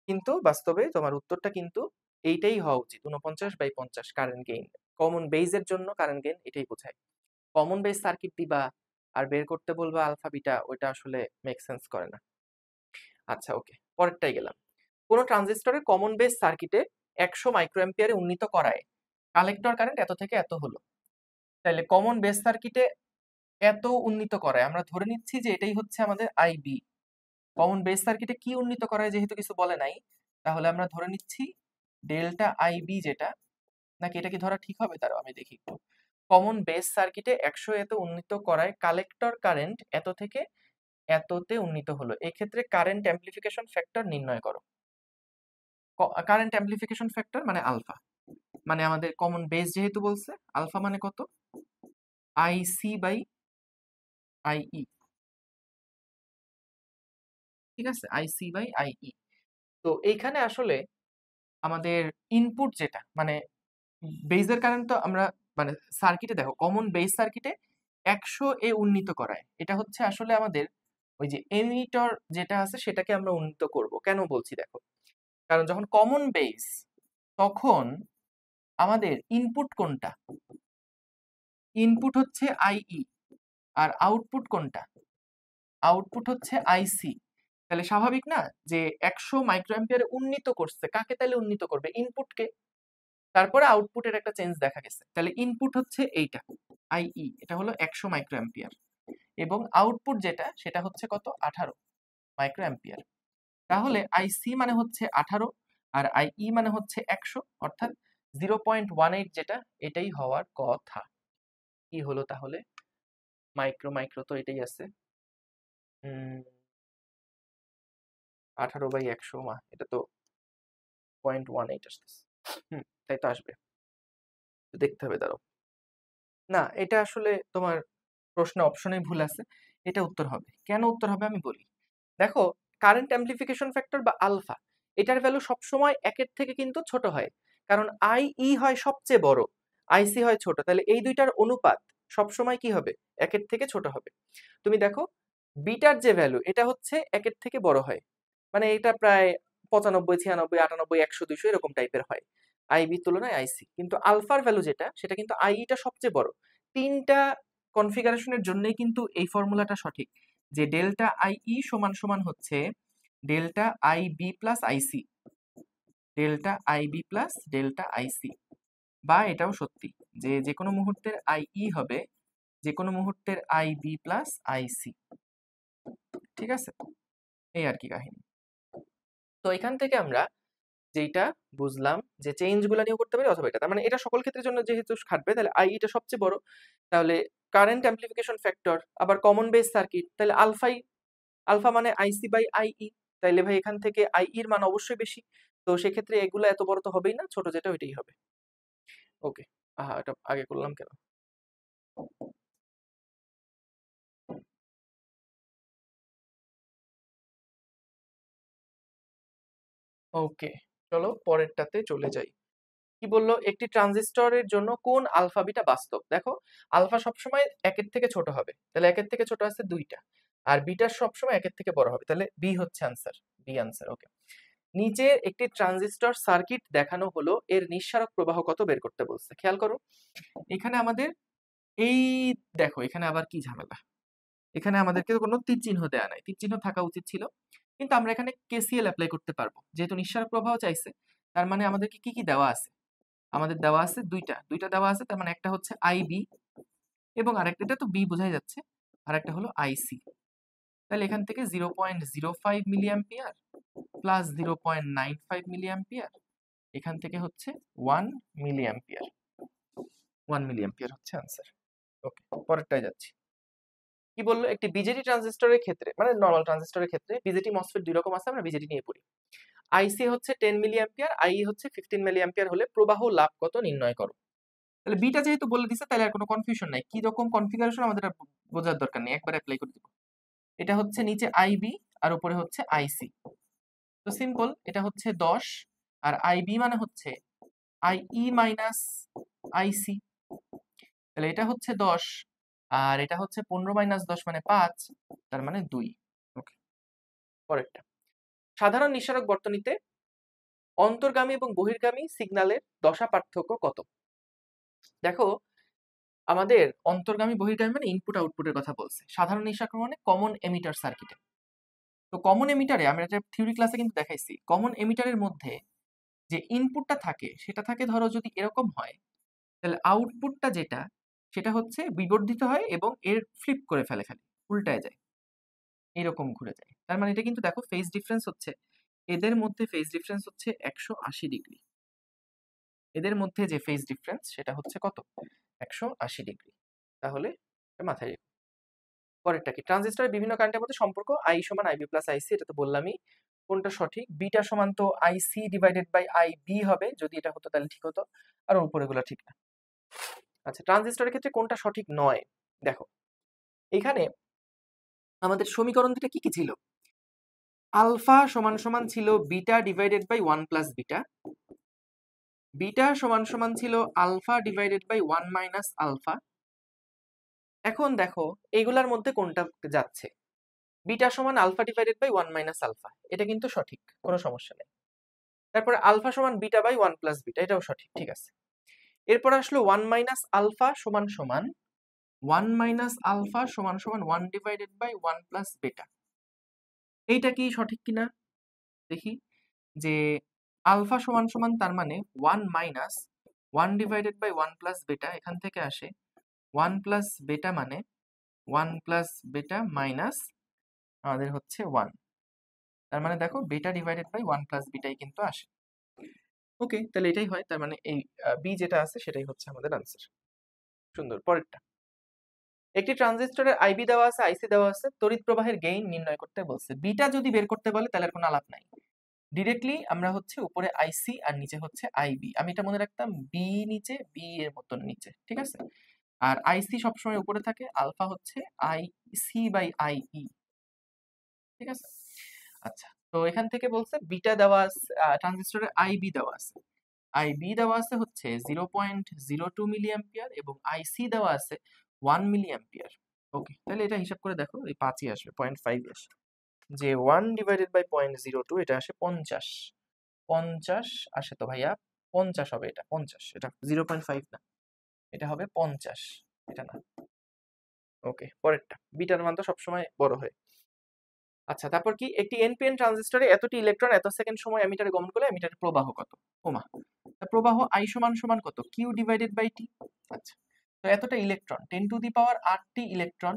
কিন্তু বাস্তবে তোমার উত্তরটা কিন্তু এইটাই হওয়া উচিত, 49/50 কারেন্ট গেইন। কমন বেজের জন্য কারেন্ট গেইন এটাই বোঝায়। কমন বেস সার্কিট দিবা আর বের করতে বলবা আলফা বিটা, ওইটা আসলে মেক সেন্স করে না। আচ্ছা ওকে, পরেরটাই গেলাম। কোন ট্রানজিস্টরের কমন বেস সার্কিটে 100 মাইক্রোঅ্যাম্পিয়ারে উন্নীত করায় কালেক্টর কারেন্ট এত থেকে এত হলো। তাহলে কমন বেস সার্কিটে এত উন্নীত করায়, আমরা ধরে নিচ্ছি যে এটাই হচ্ছে আমাদের আইবি। কমন বেস সার্কিটে কি উন্নীত করায় যেহেতু কিছু বলে নাই, তাহলে আমরা ধরে নিচ্ছি ডেল্টা আইবি যেটা, নাকি এটা কি ধরা ঠিক হবে? তারও আমি দেখি একটু। কমন বেস সার্কিটে 100 এত উন্নীত করায় কালেক্টর কারেন্ট এত থেকে এততে উন্নীত হলো। এক্ষেত্রে কারেন্ট অ্যাম্প্লিফিকেশন ফ্যাক্টর নির্ণয় করো। কারেন্ট অ্যাম্প্লিফিকেশন ফ্যাক্টর মানে আলফা, মানে আমাদের কমন বেস যেহেতু বলছে, আলফা মানে কত? IC by IE. ঠিক আছে, আইসি বাই আইই। তো এইখানে আসলে আমাদের ইনপুট যেটা, মানে বেজের কারেন্ট তো আমরা, মানে সার্কিটে দেখো কমন বেস সার্কিটে 100 এ উন্নীত করায়, এটা হচ্ছে আসলে আমাদের ওই যে এমিটর যেটা আছে সেটাকে আমরা উন্নীত করব। কেন বলছি দেখো, কারণ যখন কমন বেস, তখন আমাদের ইনপুট কোনটা? ইনপুট হচ্ছে আইই, আর আউটপুট কোনটা? আউটপুট হচ্ছে আইসি। তাহলে স্বাভাবিক না যে 100 মাইক্রোঅ্যাম্পিয়ারে উন্নীত করছে, কাকে তাহলে উন্নীত করবে? ইনপুটকে। তারপরে আউটপুটের একটা চেঞ্জ দেখা গেছে, তাহলে ইনপুট হচ্ছে এইটা আইই, এটা হলো 100 মাইক্রোঅ্যাম্পিয়ার, এবং আউটপুট যেটা সেটা হচ্ছে কত? 18 মাইক্রোঅ্যাম্পিয়ার। তাহলে আইসি মানে হচ্ছে 18 আর আইই মানে হচ্ছে 100, অর্থাৎ 0.18 যেটা, এটাই হওয়ার কথা। কি হলো তাহলে? মাইক্রো মাইক্রো তো এটাই আছে, 18/100, এটা তো 0.18 আসতেছে। তাই তো আসবে, দেখতে হবে, দাঁড়াও। না, এটা আসলে তোমার প্রশ্ন অপশনেই ভুল আছে, এটা উত্তর হবে। কেন উত্তর হবে আমি বলি। দেখো, কারেন্ট অ্যাম্প্লিফিকেশন ফ্যাক্টর বা আলফা, এটার ভ্যালু সবসময় 1-এর থেকে কিন্তু ছোট হয়, কারণ আইই হয় সবচেয়ে বড়, আইসি হয় ছোট। তাহলে এই দুইটার অনুপাত সবসময় কি হবে? 1-এর থেকে ছোট হবে। তুমি দেখো বিটার যে ভ্যালু এটা হচ্ছে একের থেকে বড় হয়, মানে এটা প্রায় 95, 96, 98, 100, 200 এরকম টাইপের হয় আইবির তুলনায় আইসি। কিন্তু আলফার ভ্যালু যেটা সেটা কিন্তু আইইটা সবচেয়ে বড়। তিনটা কনফিগারেশনের জন্যই কিন্তু এই ফর্মুলাটা সঠিক, যে ডেল্টা আইই সমান সমান হচ্ছে delta IB plus IC, delta IB plus delta IC. বা এটাও সত্যি যে যে কোনো মুহূর্তের আইই হবে যে কোনো মুহূর্তের আইবি প্লাস আইসি। ঠিক আছে, এই আর কি কাহিনী। তো এখান থেকে আমরা যেটা বুঝলাম যে চেঞ্জ গুলা নিয়েও করতে পারি অথবা এটা, তার মানে এটা সকল ক্ষেত্রের জন্য যেহেতু খাটবে তাহলে আই এটা সবচেয়ে বড়, তাহলে কারেন্ট অ্যাম্পলিফিকেশন ফ্যাক্টর আবার কমন বেস সার্কিট, তাহলে আলফা মানে আইসি বাই আইই, তাইলে ভাই এখান থেকে আইই এর মান অবশ্যই বেশি। তো সেক্ষেত্রে এগুলো এত বড় তো হবেই না, ছোট যেটা ওইটাই হবে। ওকে, এটা আগে করলাম কেন? ওকে, চলো পরেরটাতে চলে যাই। কি বললো, একটি ট্রানজিস্টরের জন্য কোন আলফা বিটা বাস্তব? দেখো, আলফা সবসময় একের থেকে ছোট হবে, তাহলে একের থেকে ছোট আছে দুইটা, আর বিটা সবসময় একের থেকে বড় হবে, তাহলে বি হচ্ছে আনসার, বি আনসার। ওকে, নিচে একটি ট্রানজিস্টর সার্কিট দেখানো হলো, এর নিঃসারক প্রবাহ কত বের করতে বলছে। খেয়াল করো এখানে আমাদের এই, দেখো এখানে আবার কি ঝামেলা, এখানে আমাদেরকে কোনো তীর চিহ্ন দেয়া নাই, তীর চিহ্ন থাকা উচিত ছিল, কিন্তু আমরা এখানে কেসিএল অ্যাপ্লাই করতে পারবো, যেহেতু নিঃসারক প্রবাহ চাইছে। তার মানে আমাদেরকে কি কি দেওয়া আছে, আমাদের দেওয়া আছে দুইটা দেওয়া আছে, তার মানে একটা হচ্ছে আইবি এবং আরেকটা, এটা তো বি বোঝাই যাচ্ছে, আরেকটা হলো আইসি। তাহলে এখান থেকে 0.05 milli ampere plus 0.95 milli ampere, এখান থেকে হচ্ছে 1 মিলি অ্যাম্পিয়ার, 1 মিলি অ্যাম্পিয়ার হচ্ছে আনসার। ওকে, পরেরটায় যাচ্ছি। কি বললো, একটি বিজেটি ট্রানজিস্টরের ক্ষেত্রে, মানে নরমাল ট্রানজিস্টরের ক্ষেত্রে বিজেটি মসফেট দুই রকম আছে, আমরা বিজেটি নিয়ে পড়ি। আইসি হচ্ছে 10 মিলি অ্যাম্পিয়ার, আই হচ্ছে 15 মিলি অ্যাম্পিয়ার হলে প্রবাহ লাভ কত নির্ণয় করো। তাহলে বিটা যেহেতু বলে দিছে তাহলে আর কোনো কনফিউশন নাই, কি রকম কনফিগারেশন আমাদের আর বোঝার দরকার নেই, একবার অ্যাপ্লাই করে দিব। এটা হচ্ছে নিচে আইবি আর উপরে হচ্ছে আইসি, তো সিম্পল, এটা হচ্ছে 10 আর আইবি মানে হচ্ছে আইই মাইনাস আইসি, তাহলে এটা হচ্ছে 10 আর এটা হচ্ছে 15 মাইনাস 10 মানে 5, তার মানে 2। ওকে, পরেরটা। সাধারণ নিঃসারক বর্তনীতে অন্তর্গামী এবং বহির্গামী সিগন্যালের দশা পার্থক্য কত? দেখো, আমাদের অন্তর্গামী বহির্গামী মানে ইনপুট আউটপুটের কথা বলছে, সাধারণ নিঃসারক মানে কমন এমিটার সার্কিটে। তো কমন এমিটারে আমরা এটা থিওরি ক্লাসে কিন্তু দেখাইছি, কমন এমিটারের মধ্যে যে ইনপুটটা থাকে সেটা থাকে, ধরো যদি এরকম হয় তাহলে আউটপুটটা যেটা সেটা হচ্ছে বিবর্ধিত হয় এবং এর ফ্লিপ করে ফেলে, খালি উল্টায় যায়, এরকম ঘুরে যায়। তার মানে এটা কিন্তু দেখো ফেজ ডিফারেন্স হচ্ছে, এদের মধ্যে ফেজ ডিফারেন্স হচ্ছে 180 ডিগ্রি, এদের মধ্যে যে ফেজ ডিফারেন্স সেটা হচ্ছে কত, 180 ডিগ্রি। তাহলে মাথায় রেখো। পরেরটা কি, ট্রানজিস্টরের বিভিন্ন কারেন্টের মধ্যে সম্পর্ক আই সমান আইবি প্লাস আইসি, এটা তো বললামই। কোনটা সঠিক, বিটা সমান তো আইসি ডিভাইডেড বাই আইবি হবে, যদি এটা হতো তাহলে ঠিক হতো, আর উপরেগুলো ঠিক না। আচ্ছা, ট্রানজিস্টরের ক্ষেত্রে কোনটা সঠিক নয়, দেখো এখানে আমাদের সমীকরণ দুটো কি কি ছিল, আলফা সমান সমান ছিল beta divided by 1 plus beta, beta সমান সমান ছিল alpha divided by 1 minus alpha. এখন দেখো এগুলার মধ্যে কোনটা যাচ্ছে, বিটা সমান alpha divided by 1 minus alpha, এটা কিন্তু সঠিক, কোনো সমস্যা নেই। তারপরে আলফা সমান বিটা বাই 1 প্লাস বিটা, এটাও সঠিক, ঠিক আছে। এরপর আসলো 1 মাইনাস আলফা সমান সমান 1 মাইনাস আলফা সমান সমান 1 ডিভাইডেড বাই 1 প্লাস বিটা, এইটা কি সঠিক কিনা দেখি, যে আলফা সমান সমান তার মানে 1 minus 1 divided by 1 plus beta, এখান থেকে আসে 1 প্লাস বিটা মানে 1 প্লাস বিটা মাইনাস আমাদের হচ্ছে 1, তার মানে দেখো বিটা ডিভাইডেড বাই 1 প্লাস বিটাই কিন্তু আসে। ওকে, তাহলে এটাই হয়, তার মানে এই বি যেটা আছে সেটাই হচ্ছে আমাদের আনসার। সুন্দর, পরেরটা। একটি ট্রানজিস্টরের আইবি দেওয়া আছে, আইসি দেওয়া আছে, তড়িৎ প্রবাহের গেইন নির্ণয় করতে বলছে। বিটা যদি বের করতে বলে তাহলে আর কোনো আলাপ নাই, ডিরেক্টলি আমরা হচ্ছে উপরে আইসি আর নিচে হচ্ছে আইবি, আমি এটা মনে রাখতাম বি নিচে, বি এর মতন নিচে, ঠিক আছে। আর আইসি সবসময় উপরে থাকে, আলফা হচ্ছে আইসি বাই আইই, ঠিক আছে। আচ্ছা, তো এখান থেকে বলছে বিটা দেওয়া আছে, ট্রানজিস্টরের আইবি দেওয়া আছে, আইবি দেওয়া আছে হচ্ছে 0.02 মিলি অ্যাম্পিয়ার এবং আইসি দেওয়া আছে 1 মিলি অ্যাম্পিয়ার। ওকে, তাহলে এটা হিসাব করে দেখো, এই 5ই আসবে, 0.5 আসে। যে 1 ডিভাইডেড বাই 0.02 এটা আসে 50। 50 আসে তো ভাইয়া, 50 হবে এটা, 50, এটা 0.5 না, এটা হবে 50, এটা না। ওকে, পরেরটা, বিটার মান তো সবসময় বড় হয়। আচ্ছা, তারপর কি, একটি এনপিএন ট্রানজিস্টরে এতটি ইলেকট্রন এত সেকেন্ড সময় অ্যামিটারে গমন করলে অ্যামিটারের প্রবাহ কত? ওমা, প্রবাহ আই সমান সমান কত, কিউ ডিভাইডেড বাই টি। আচ্ছা, তো এতটা ইলেকট্রন, 10 টু দি পাওয়ার 8টি ইলেকট্রন,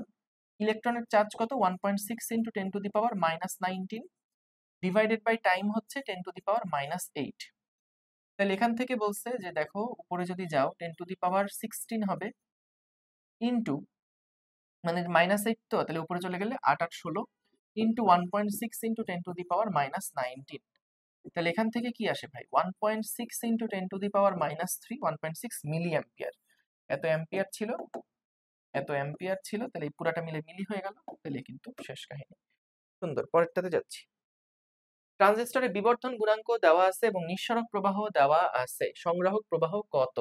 ইলেকট্রনের চার্জ কত, 1.6 into 10 to the power -19 divided by time হচ্ছে 10 টু দি পাওয়ার -8। তাহলে এখান থেকে বলছে যে দেখো, উপরে যদি যাও 10 টু দি পাওয়ার 16 হবে, ইন্টু মানে -8 তো, তাহলে উপরে চলে গেলে 8 8 16 into 1.6 into 10 to the power -19। তাহলে এখান থেকে কি আসে ভাই, 1.6 into 10 to the power -3, 1.6 milli ampere. এত অ্যাম্পিয়ার ছিল, এত অ্যাম্পিয়ার ছিল, তাহলে এই পুরাটা মিলে মিলি হয়ে গেল, তাহলে কিন্তু শেষ কাহিনী। সুন্দর, পরেরটাতে যাচ্ছি। ট্রানজিস্টরের বিবর্ধন গুণাঙ্ক দেওয়া আছে এবং নিঃসরণ প্রবাহ দেওয়া আছে, সংগ্রাহক প্রবাহ কত?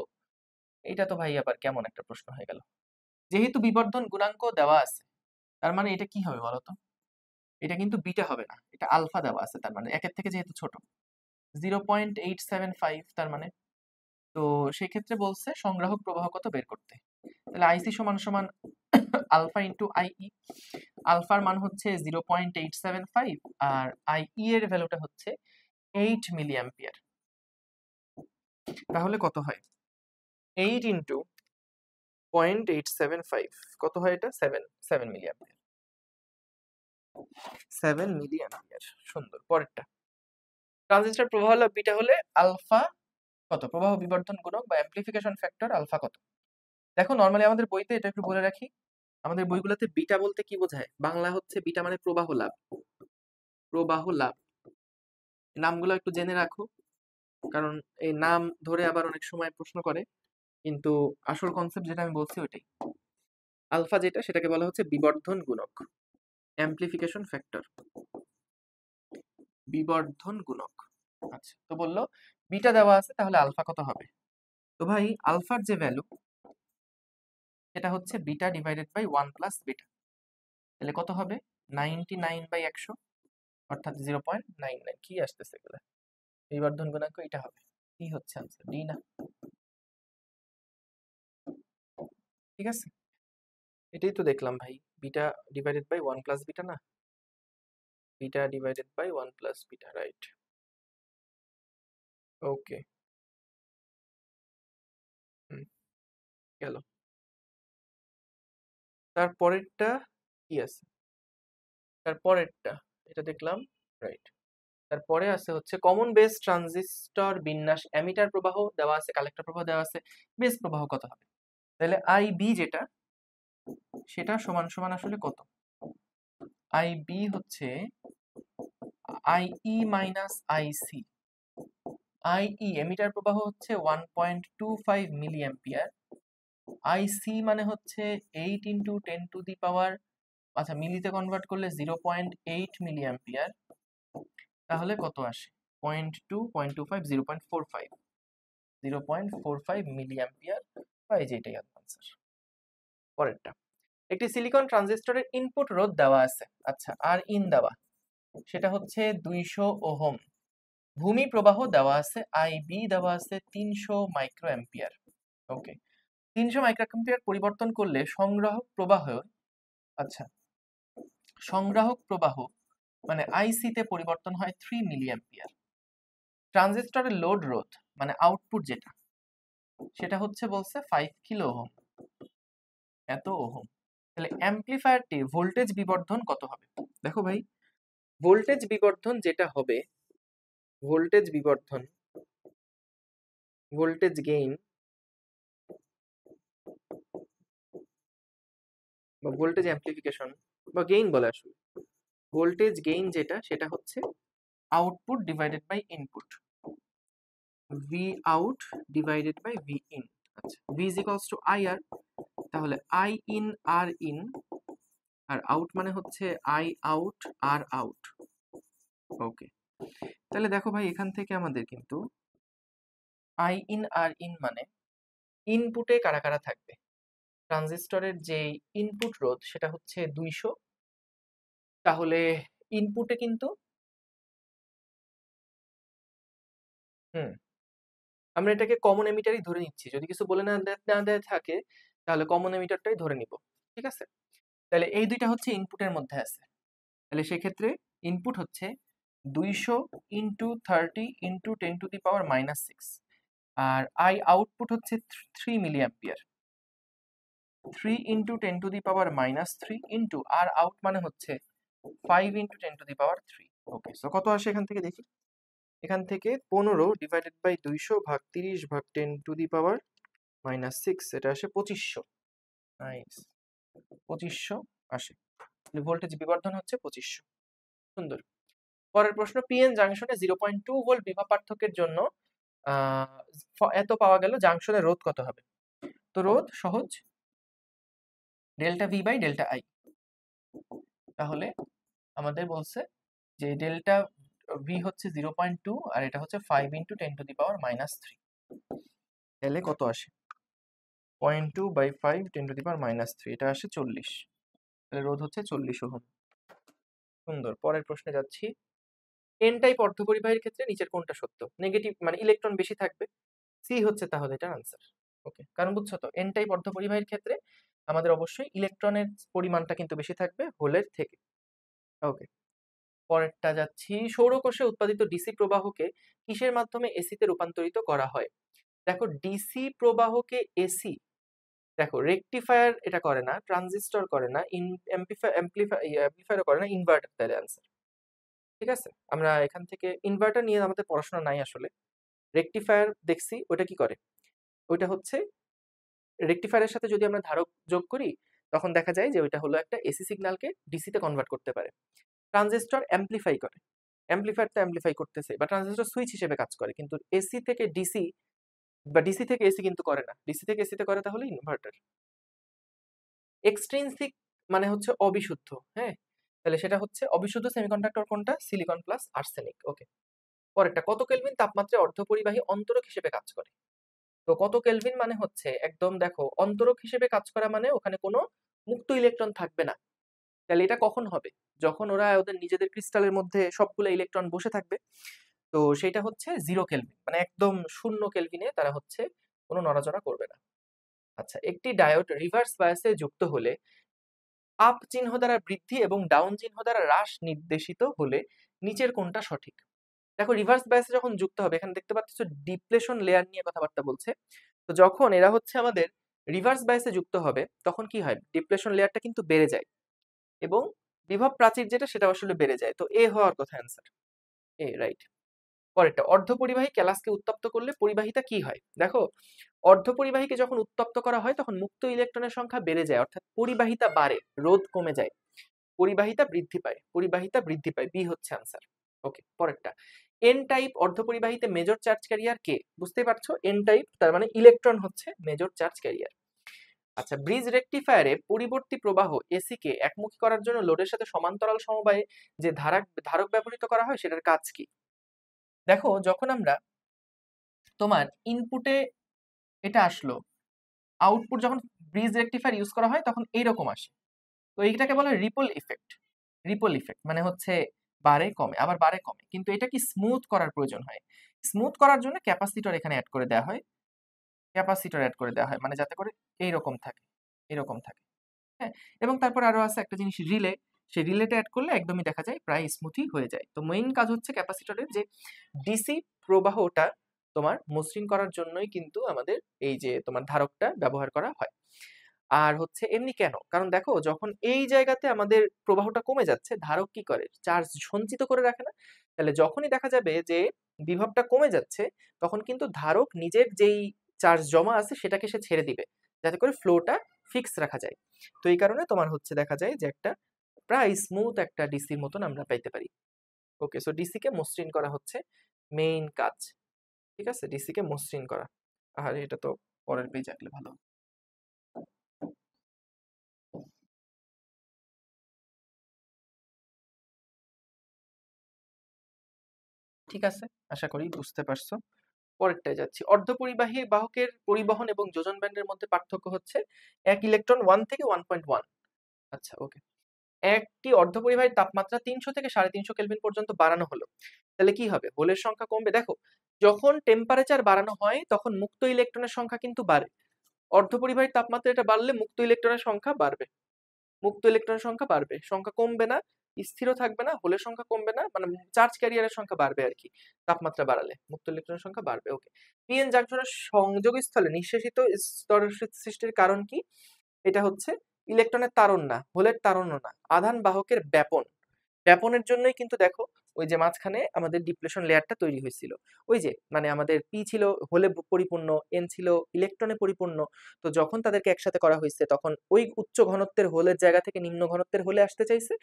এটা তো ভাই আবার কেমন একটা প্রশ্ন হয়ে গেল। যেহেতু বিবর্ধন গুণাঙ্ক দেওয়া আছে, তার মানে এটা কি হবে বলতো? এটা কিন্তু বিটা হবে না, এটা আলফা দেওয়া আছে, তার মানে একের থেকে যেহেতু ছোট, 0.875, তার মানে তো সেই ক্ষেত্রে বলছে সংগ্রাহক প্রবাহ কত বের করতে। তাহলে আইসি সমান সমান আলফা ইন্টু আইই, আলফার মান হচ্ছে 0.875 আর আইই এর ভ্যালুটা হচ্ছে 8 মিলি অ্যাম্পিয়ার। তাহলে কত হয়, 8 ইন্টু 0.875 কত হয়, এটা 7 মিলি অ্যাম্পিয়ার, 7 মিলি অ্যাম্পিয়ার। সুন্দর, পরেরটা, ট্রানজিস্টর প্রবাহ লাভ বিটা হলে আলফা কত, প্রবাহ বিবর্ধন গুণক বা অ্যাম্প্লিফিকেশন ফ্যাক্টর আলফা কত? দেখো নরমালি আমাদের বইতে, এটা একটু বলে রাখি, আমাদের বইগুলোতে বিটা বলতে কি বোঝায়, বাংলা হচ্ছে বিটা মানে প্রবাহ লাভ, প্রবাহ লাভ। নামগুলো একটু জেনে রাখো, কারণ এই নাম ধরে আবার অনেক সময় প্রশ্ন করে, কিন্তু আসল কনসেপ্ট যেটা আমি বলছি ওইটাই। আলফা যেটা, সেটাকে বলা হচ্ছে বিবর্ধন গুণক, অ্যাম্প্লিফিকেশন ফ্যাক্টর, বিবর্ধন গুণক। আচ্ছা, তো বললো বিটা দেওয়া আছে, তাহলে আলফা কত হবে? তো ভাই আলফার যে ভ্যালু, সেটা হচ্ছে beta divided by 1 plus beta, তাহলে কত হবে, 99/100, অর্থাৎ 0.99। কি আসতেছে এগুলো, বিবর্ধন গুণাঙ্ক এটা হবে, কি হচ্ছে আনসার, ডি না? ঠিক আছে, এটাই তো দেখলাম ভাই, beta divided by 1 plus beta না, beta divided by 1 plus beta, right. Okay, গেল। তারপরেরটা কি আছে, তারপরেরটা এটা দেখলাম, রাইট। তারপরে আছে হচ্ছে কমন বেস ট্রানজিস্টর বিন্যাস, অ্যামিটার প্রবাহ দেওয়া আছে, কালেক্টর প্রবাহ দেওয়া আছে, বেস প্রবাহ কত হবে? তাহলে আই বি যেটা, সেটা সমান সমান আসলে কত, আই বি হচ্ছে আইই মাইনাস আইসি। আইই এমিটার প্রবাহ হচ্ছে 1.25 মিলি অ্যাম্পিয়ার, আইসি মানে হচ্ছে 8 ইন্টু 10 টু দি পাওয়ার, আচ্ছা মিলিতে কনভার্ট করলে 0.8 মিলি অ্যাম্পিয়ার, তাহলে কত আসে, 0.2, 0.45, 0.45 মিলি অ্যাম্পিয়ার, এই যে এটাই আনসার। পরেরটা, একটি সিলিকন ট্রানজিস্টরের ইনপুট রোধ দেওয়া আছে, আচ্ছা আর ইন দেওয়া, সেটা হচ্ছে 200 ওহম, ভূমি প্রবাহ দেওয়া আছে, আইবি দেওয়া আছে 300 মাইক্রো অ্যাম্পিয়ার। ওকে, 300 মাইক্রো অ্যাম্পিয়ার পরিবর্তন করলে সংগ্রাহক প্রবাহ, আচ্ছা সংগ্রাহক প্রবাহ মানে আইসি তে পরিবর্তন হয় 3 মিলি অ্যাম্পিয়ার। ট্রানজিস্টরের লোড রোধ মানে আউটপুট যেটা, সেটা হচ্ছে বলছে 5 কিলো ওহম, এত ওহম। তাহলে অ্যাম্প্লিফায়ারটি ভোল্টেজ বিবর্ধন কত হবে? দেখো ভাই, ভোল্টেজ বিবর্ধন যেটা হবে, ভোল্টেজ বিবর্ধন, ভোল্টেজ গেইন বা ভোল্টেজ অ্যাম্প্লিফিকেশন বা গেইন বলে আসলে, ভোল্টেজ গেইন যেটা, সেটা হচ্ছে output divided by input, V out divided by V in. আচ্ছা, V is equals to I R, তাহলে I in R in, R out মানে হচ্ছে I out R out. Okay, তাহলে দেখো ভাই, এখান থেকে আমাদের কিন্তু আই ইন আর ইন মানে ইনপুটে কারা কারা থাকবে, ট্রানজিস্টরের যে ইনপুট রোধ সেটা হচ্ছে 200, তাহলে ইনপুটে কিন্তু হুম আমরা এটাকে কমন এমিটারই ধরে নিচ্ছি, যদি কিছু বলে না দেয় থাকে তাহলে কমন এমিটারটাই ধরে নিব। ঠিক আছে, তাহলে এই দুইটা হচ্ছে ইনপুটের মধ্যে আছে, তাহলে সেক্ষেত্রে ইনপুট হচ্ছে 200 ইন্টু 30 ইন্টু 10⁻⁻6, আর আই আউটপুট হচ্ছে 3 মিলি অ্যাম্পিয়ার। 3 ইন্টু 10⁻³ ইন্টু আর আউট মানে হচ্ছে 5 ইন্টু 10⁻3। ওকে, সো কত আসে এখান থেকে দেখি। এখান থেকে 15 ডিভাইডেড বাই 200 ভাগ 30 ভাগ 10⁻⁻6, এটা আসে 2500। নাইস, 2500 আসে, ভোল্টেজ বিবর্ধন হচ্ছে 2500। সুন্দর। পরের প্রশ্ন, পিএন জাংশনে 0.2 ভোল্ট বিভব পার্থক্যের জন্য এত পাওয়া গেল, জাংশনের রোধ কত হবে? তো রোধ সহজ, delta V by delta I. তাহলে আমাদের বলছে যে ডেল্টা ভি হচ্ছে 0.2 আর এটা হচ্ছে 5 ইন্টু 10⁻⁻3, তাহলে কত আসে? 0.2 বাই 5 10⁻⁻3, এটা আসে 40, তাহলে রোধ হচ্ছে 40 ওহম। সুন্দর। পরের প্রশ্নে যাচ্ছি, এন টাইপ অর্ধপরিবাহীর ক্ষেত্রে নিচের কোনটা সত্য? নেগেটিভ মানে ইলেকট্রন বেশি থাকবে, সি হচ্ছে তাহলে এটার আনসার। ওকে, কারণ বুঝছো তো, এন টাইপ অর্ধপরিবাহীর ক্ষেত্রে আমাদের অবশ্যই ইলেকট্রনের পরিমাণটা কিন্তু বেশি থাকবে হোলের থেকে। ওকে, পরেরটা যাচ্ছি, সৌরকোষে উৎপাদিত ডিসি প্রবাহকে কিসের মাধ্যমে এসিতে রূপান্তরিত করা হয়? দেখো, ডিসি প্রবাহকে এসি, দেখো রেকটিফায়ার এটা করে না, ট্রানজিস্টর করে না, অ্যাম্প্লিফায়ার করে না, ইনভার্টার, তাহলে আনসার। ঠিক আছে, আমরা এখান থেকে ইনভার্টার নিয়ে আমাদের পড়াশোনা নাই আসলে। রেকটিফায়ার দেখছি, ওটা কি করে, ওইটা হচ্ছে রেকটিফায়ারের সাথে যদি আমরা ধারক যোগ করি তখন দেখা যায় যে ওইটা হলো একটা এসি সিগন্যালকে ডিসিতে কনভার্ট করতে পারে। ট্রানজিস্টর অ্যাম্প্লিফাই করে, অ্যাম্প্লিফায়ার তো অ্যাম্প্লিফাই করতেছে, বা ট্রানজিস্টর সুইচ হিসেবে কাজ করে, কিন্তু এসি থেকে ডিসি বা ডিসি থেকে এসি কিন্তু করে না, ডিসি থেকে এসিতে করে তাহলে ইনভার্টার। এক্সট্রিনসিক মানে হচ্ছে অবিশুদ্ধ, হ্যাঁ, তাহলে সেটা হচ্ছে অবিশুদ্ধ সেমিকন্ডাক্টর কোনটা? Silicon plus arsenic. ওকে, পরেরটা, কত কেলভিন তাপমাত্রায় অর্ধপরিবাহী অন্তরক হিসেবে কাজ করে? তো কত কেলভিন মানে হচ্ছে একদম দেখো, অন্তরক হিসেবে কাজ করা মানে ওখানে কোনো মুক্ত ইলেকট্রন থাকবে না। তাহলে এটা কখন হবে? যখন ওরা ওদের নিজেদের ক্রিস্টালের মধ্যে সবগুলো ইলেকট্রন বসে থাকবে, তো সেটা হচ্ছে 0 কেলভিন, মানে একদম 0 কেলভিনে তারা হচ্ছে কোনো নড়াচড়া করবে না। আচ্ছা, একটি ডায়োড রিভার্স বায়াসে যুক্ত হলে আপ চিহ্ন দ্বারা বৃদ্ধি এবং ডাউন চিহ্ন দ্বারা হ্রাস নির্দেশিত হলে নিচের কোনটা সঠিক? দেখো, রিভার্স বায়াসে যখন যুক্ত হবে, এখানে দেখতে পাচ্ছ ডিপ্লেশন লেয়ার নিয়ে কথাবার্তা বলছে। তো যখন এরা হচ্ছে আমাদের রিভার্স বায়াসে যুক্ত হবে তখন কি হয়, ডিপ্লেশন লেয়ারটা কিন্তু বেড়ে যায় এবং বিভব প্রাচীর যেটা সেটা আসলে বেড়ে যায়, তো এ হওয়ার কথা অ্যান্সার, এ রাইট। পরেরটা, অর্ধপরিবাহী ক্যালাসকে উত্তপ্ত করলে পরিবাহিতা কি হয়? দেখো, অর্ধপরিবাহীকে যখন উত্তপ্ত করা হয় তখন মুক্ত ইলেকট্রনের সংখ্যা বেড়ে যায়, অর্থাৎ পরিবাহিতা বাড়ে, রোধ কমে যায়, পরিবাহিতা বৃদ্ধি পায়, পরিবাহিতা বৃদ্ধি পায়, বি হচ্ছে আনসার। ওকে, পরেরটা, এন টাইপ অর্ধপরিবাহীতে মেজর চার্জ ক্যারিয়ার কে? বুঝতেই পারছো, এন টাইপ তার মানে ইলেকট্রন হচ্ছে মেজর চার্জ ক্যারিয়ার। আচ্ছা, ব্রিজ রেকটিফায়ারে পরিবর্তী প্রবাহ এসি কে একমুখী করার জন্য লোডের সাথে সমান্তরাল সমবায়ে যে ধারক ব্যবহৃত করা হয় সেটার কাজ কি? দেখো, যখন আমরা তোমার ইনপুটে এটা আসলো, আউটপুট যখন ব্রিজ রেকটিফায়ার ইউজ করা হয় তখন এইরকম আসে, তো এইটাকে বলে রিপল ইফেক্ট। রিপল ইফেক্ট মানে হচ্ছে বাড়ে কমে আবার বাড়ে কমে, কিন্তু এটা কি স্মুথ করার প্রয়োজন হয়, স্মুথ করার জন্য ক্যাপাসিটর এখানে অ্যাড করে দেওয়া হয়, ক্যাপাসিটর অ্যাড করে দেওয়া হয়, মানে যাতে করে এইরকম থাকে, এরকম থাকে, হ্যাঁ। এবং তারপর আরো আছে একটা জিনিস, রিলে, সেই রিলেটা অ্যাড করলে একদমই দেখা যায় প্রায় স্মুথই হয়ে যায়। তো মেইন কাজ হচ্ছে ক্যাপাসিটরের যে ডিসি প্রবাহটা তোমার মসৃণ করার জন্যই কিন্তু আমাদের এই যে তোমার ধারকটা ব্যবহার করা হয়। আর হচ্ছে এমনি কেন, কারণ দেখো যখন এই জায়গাতে আমাদের প্রবাহটা কমে যাচ্ছে, ধারক কি করে, চার্জ সঞ্চিত করে রাখে না? তাহলে যখনই দেখা যাবে যে বিভবটা কমে যাচ্ছে তখন কিন্তু ধারক নিজের যেই চার্জ জমা আছে সেটাকে সে ছেড়ে দিবে, যাতে করে ফ্লোটা ফিক্স রাখা যায়। তো এই কারণে তোমার হচ্ছে দেখা যায় যে একটা প্রায় স্মুথ একটা ডিসির মতন আমরা পাইতে পারি। ওকে, সো ডিসি কে মসৃণ করা হচ্ছে মেইন কাজ। ঠিক আছে, ডিসি কে মসৃণ করা। আর এটা তো পরের পেজ আঁকলে ভালো। ঠিক আছে, আশা করি বুঝতে পারছো। পরেরটায় যাচ্ছি। অর্ধপরিবাহী বাহকের পরিবহন এবং যোজন ব্যান্ডের মধ্যে পার্থক্য হচ্ছে 1 ইলেকট্রন 1 থেকে 1.1। আচ্ছা, ওকে। একটি অর্ধপরিবাহীর তাপমাত্রা 300 থেকে 350 কেলভিন পর্যন্ত বাড়ানো হলো, তাহলে কি হবে? হোলের সংখ্যা কমবে। দেখো, যখন টেম্পারেচার বাড়ানো হয় তখন মুক্ত ইলেকট্রনের সংখ্যা কিন্তু বাড়ে। অর্ধপরিবাহীর তাপমাত্রা এটা বাড়লে মুক্ত ইলেকট্রনের সংখ্যা বাড়বে, মুক্ত ইলেকট্রনের সংখ্যা বাড়বে, সংখ্যা কমবে না, স্থিরও থাকবে না, হোলের সংখ্যা কমবে না, মানে চার্জ ক্যারিয়ারের সংখ্যা বাড়বে আর কি। তাপমাত্রা বাড়ালে মুক্ত ইলেকট্রনের সংখ্যা বাড়বে। ওকে। পিএন জাংশনের সংযোগস্থলে নিঃশেষিত স্তর সৃষ্টির কারণ কি? এটা হচ্ছে ইলেকট্রনের তারণ না, হোলের তারণও না, আধান বাহকের ব্যাপন। ব্যাপনের জন্যই কিন্তু দেখো ওই যে মাঝখানে আমাদের ডিপ্লেশন লেয়ারটা তৈরি হয়েছিল। ওই যে মানে আমাদের পি ছিল হোলে পরিপূর্ণ, এন ছিল ইলেকট্রনে পরিপূর্ণ। তো যখন তাদেরকে একসাথে করা হয়েছে তখন ওই উচ্চ ঘনত্বের হোলের জায়গা থেকে নিম্ন ঘনত্বের হোলে আসতে চাইছে,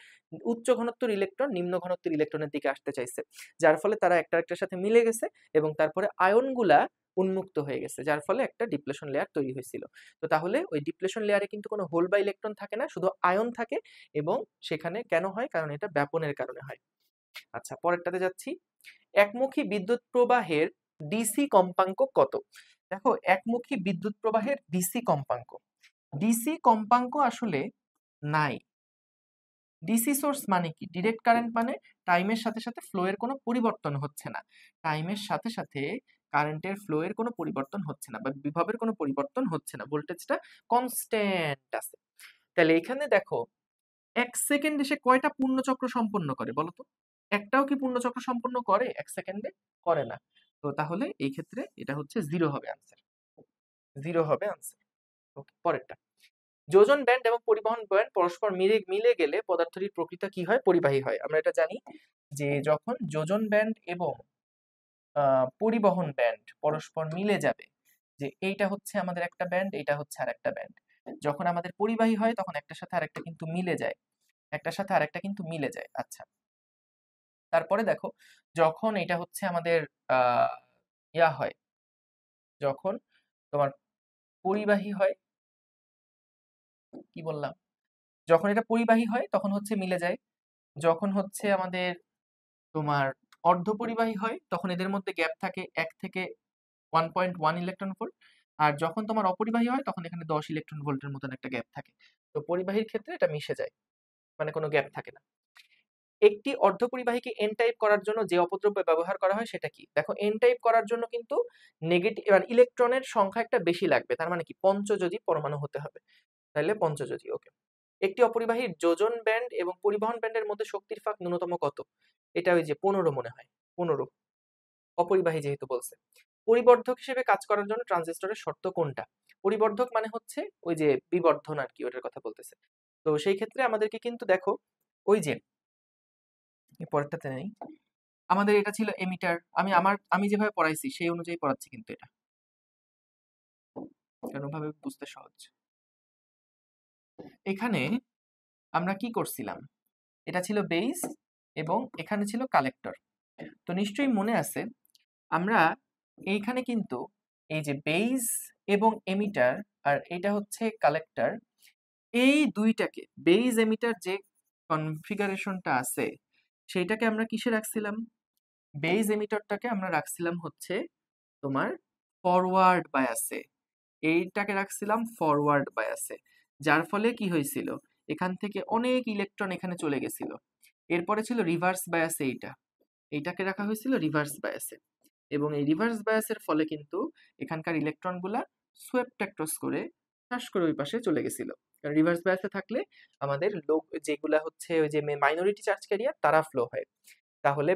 উচ্চ ঘনত্বের ইলেকট্রন নিম্ন ঘনত্বের ইলেকট্রনের দিকে আসতে চাইছে, যার ফলে তারা একটা একটার সাথে মিলে গেছে এবং তারপরে আয়নগুলা উন্মুক্ত হয়ে গেছে, যার ফলে একটা ডিপ্লেশন লেয়ার তৈরি হয়েছিল। তো তাহলে ওই ডিপ্লেশন লেয়ারে কিন্তু কোনো হোল বা ইলেকট্রন থাকে না, শুধু আয়ন থাকে। এবং সেখানে কেন হয়? কারণ এটা ব্যাপনের কারণে হয়। আচ্ছা, পরেরটাতে যাচ্ছি। একমুখী বিদ্যুৎ প্রবাহের ডিসি কম্পাঙ্ক কত? দেখো, একমুখী বিদ্যুৎ প্রবাহের ডিসি কম্পাঙ্ক আসলে নাই। ডিসি সোর্স মানে কি? ডিরেক্ট কারেন্ট মানে টাইমের সাথে সাথে ফ্লো এর কোনো পরিবর্তন হচ্ছে না, টাইমের সাথে সাথে কারেন্টের ফ্লো এর কোনো পরিবর্তন হচ্ছে না বা বিভবের কোনো পরিবর্তন হচ্ছে না, ভোল্টেজটা কনস্ট্যান্ট আছে। তাহলে এখানে দেখো, 1 সেকেন্ডে সে কয়টা পূর্ণচক্র সম্পন্ন করে বলো তো? একটাও কি পূর্ণচক্র সম্পন্ন করে 1 সেকেন্ডে? করে না। তো তাহলে এই ক্ষেত্রে এটা হচ্ছে 0 হবে আনসার, 0 হবে আনসার। ওকে, পরেরটা। যোজন ব্যান্ড এবং পরিবহন ব্যান্ড পরস্পর মিলে গেলে পদার্থটির প্রকৃতি কি হয়? পরিবাহী হয়। আমরা এটা জানি যে যখন যোজন ব্যান্ড এবং পরিবহন ব্যান্ড পরস্পর মিলে যাবে, যে এইটা হচ্ছে আমাদের একটা ব্যান্ড, এটা হচ্ছে আরেকটা ব্যান্ড, যখন আমাদের পরিবাহী হয় তখন একটার সাথে আরেকটা কিন্তু মিলে যায়, একটার সাথে আরেকটা কিন্তু মিলে যায়। আচ্ছা, তারপরে দেখো, যখন এটা হচ্ছে আমাদের ইয়া হয়, যখন তোমার পরিবাহী হয়, কি বললাম? যখন এটা পরিবাহী হয় তখন হচ্ছে মিলে যায়, যখন হচ্ছে আমাদের তোমার অর্ধপরিবাহী হয় তখন এদের মধ্যে গ্যাপ থাকে 1 থেকে 1.1 ইলেকট্রন ভোল্ট, আর যখন তোমার অপরিবাহী হয় তখন এখানে 10 ইলেকট্রন ভোল্টের মতন একটা গ্যাপ থাকে। তো পরিবাহীর ক্ষেত্রে এটা মিশে যায়, মানে কোনো গ্যাপ থাকে না। একটি অর্ধপরিবাহীকে এন টাইপ করার জন্য যে অপদ্রব্য ব্যবহার করা হয় সেটা কি? দেখো, এন টাইপ করার জন্য কিন্তু নেগেটিভ ইলেকট্রনের সংখ্যা একটা বেশি লাগবে, তার মানে কি পঞ্চযোজী পরমাণু হতে হবে, তাহলে পঞ্চযোজী। ওকে। একটি অপরিবাহীর যোজন ব্যান্ড এবং পরিবহন ব্যান্ডের মধ্যে শক্তির ফাঁক ন্যূনতম কত? এটা ওই যে 15 মনে হয়, 15, অপরিবাহী যেহেতু বলছে। পরিবর্ধক হিসেবে কাজ করার জন্য ট্রানজিস্টরের শর্ত কোনটা? পরিবর্ধক মানে হচ্ছে ওই যে বিবর্ধন আর কি, ওটার কথা বলতেছে। তো সেই ক্ষেত্রে আমাদেরকে কিন্তু দেখো, ওই যে পরেরটাতে নেই, আমাদের এটা ছিল এমিটার, আমি যেভাবে পড়াইছি সেই অনুযায়ী পড়াচ্ছি কিন্তু এটা, কোনোভাবে বুঝতে সহজ। এখানে আমরা কি করছিলাম? এটা ছিল বেস এবং এখানে ছিল কালেক্টর। তো নিশ্চয়ই মনে আছে, আমরা এইখানে কিন্তু এই যে বেস এবং এমিটার আর এটা হচ্ছে কালেক্টর, এই দুইটাকে বেস এমিটার যে কনফিগারেশনটা আছে সেইটাকে আমরা কিসে রাখছিলাম? বেস এমিটারটাকে আমরা রাখছিলাম হচ্ছে তোমার ফরওয়ার্ড বায়াসে, এইটাকে রাখছিলাম ফরওয়ার্ড বায়াসে, যার ফলে কি হয়েছিল? এখান থেকে অনেক ইলেকট্রন এখানে চলে গেছিল। এরপরে ছিল রিভার্স বায়াসে, এইটাকে রাখা হয়েছিল রিভার্স বায়াসে, এবং এই রিভার্স বায়াসের ফলে কিন্তু এখানকার ইলেকট্রনগুলা সোয়েপ্ট অ্যাক্রস করে শ্বাস করে ওই পাশে চলে গেছিল। কারণ রিভার্স বায়াসে থাকলে আমাদের লোক যেগুলা হচ্ছে ওই যে মাইনরিটি চার্জ ক্যারিয়ার তারা ফ্লো হয়। তাহলে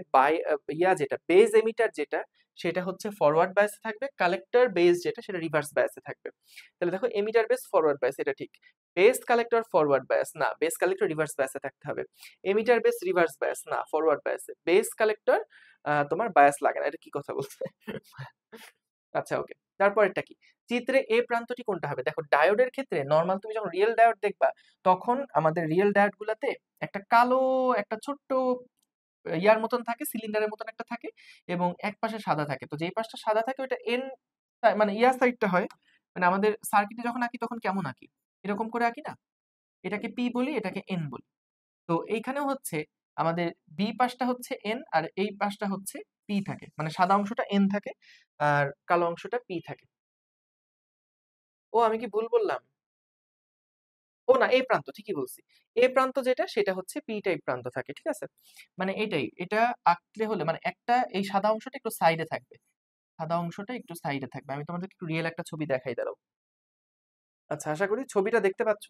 যেটা বেস এমিটার যেটা সেটা হচ্ছে ফরওয়ার্ড বায়াসে থাকবে, কালেক্টর বেস যেটা সেটা রিভার্স বায়াসে থাকবে। তাহলে দেখো, এমিটার বেস ফরওয়ার্ড বায়াস, এটা ঠিক। বেস কালেক্টর ফরওয়ার্ড বায়াস না, বেস কালেক্টর রিভার্স বায়াসে থাকতে হবে। এমিটার বেস রিভার্স বায়াস না, ফরওয়ার্ড বায়াসে। বেস কালেক্টর তোমার বায়াস লাগে না, এটা কি কথা বলছে? আচ্ছা, ওকে। তারপর এটা কি? চিত্রে এ প্রান্তটি কোনটা হবে? দেখো, ডায়োডের ক্ষেত্রে নরমাল তুমি যখন রিয়েল ডায়োড দেখবা তখন আমাদের রিয়েল ডায়োড গুলাতে একটা কালো একটা ছোট্ট ইয়ার মতন থাকে, সিলিন্ডারের মতন একটা থাকে এবং এক পাশে সাদা থাকে। তো যেই পাশটা সাদা থাকে ওটা এন, মানে ইয়ার সাইডটা হয়, মানে আমাদের সার্কিটে যখন আঁকি তখন কেমন আঁকি? এরকম করে আঁকি না? এটাকে পি বলি, এটাকে এন বলি। তো এইখানেও হচ্ছে আমাদের বি পাশটা হচ্ছে এন আর এই পাশটা হচ্ছে পি থাকে, মানে সাদা অংশটা এন থাকে আর কালো অংশটা পি থাকে। ও আমি কি ভুল বললাম? ও না, এই প্রান্ত ঠিকই বলছি। এ প্রান্ত যেটা সেটা হচ্ছে পি টাইপ প্রান্ত থাকে, ঠিক আছে? মানে এটাই, এটা আঁকলে হলে মানে একটা এই সাদা অংশটা একটু সাইডে থাকবে, সাদা অংশটা একটু সাইডে থাকবে। আমি তোমাদেরকে একটু রিয়েল একটা ছবি দেখাই, দাঁড়াও। আচ্ছা, আশা করি ছবিটা দেখতে পাচ্ছ।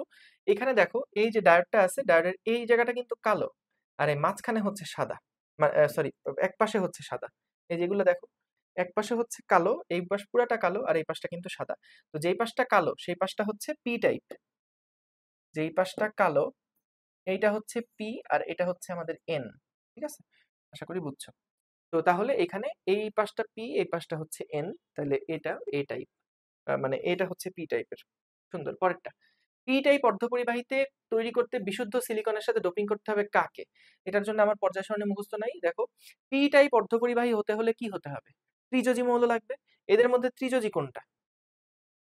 এখানে দেখো এই যে ডায়োডটা আছে, ডায়োডের এই জায়গাটা কিন্তু কালো, আর এই মাঝখানে হচ্ছে সাদা, সরি, এক পাশে হচ্ছে সাদা। এই যেগুলো দেখো, এক পাশে হচ্ছে কালো, এই পাশ পুরাটা কালো, আর এই পাশটা কিন্তু সাদা। তো যেই পাশটা কালো সেই পাশটা হচ্ছে পি টাইপ, যেই পাশটা কালো এইটা হচ্ছে পি, আর এটা হচ্ছে আমাদের এন, ঠিক আছে? আশা করি বুঝছো। তো তাহলে এখানে এই পাশটা পি, এই পাশটা হচ্ছে এন, তাহলে এটা এ টাইপ, মানে এটা হচ্ছে পি টাইপের। সুন্দর। পরেরটা, পি টাইপ অর্ধপরিবাহীতে তৈরি করতে বিশুদ্ধ সিলিকনের সাথে ডোপিং করতে হবে কাকে? এটার জন্য আমার পর্যায় সারণী মুখস্থ নাই। দেখো, পি টাইপ অর্ধপরিবাহী হতে হলে কি হতে হবে? ত্রিযোজী মৌল লাগবে। এদের মধ্যে ত্রিযোজী কোনটা?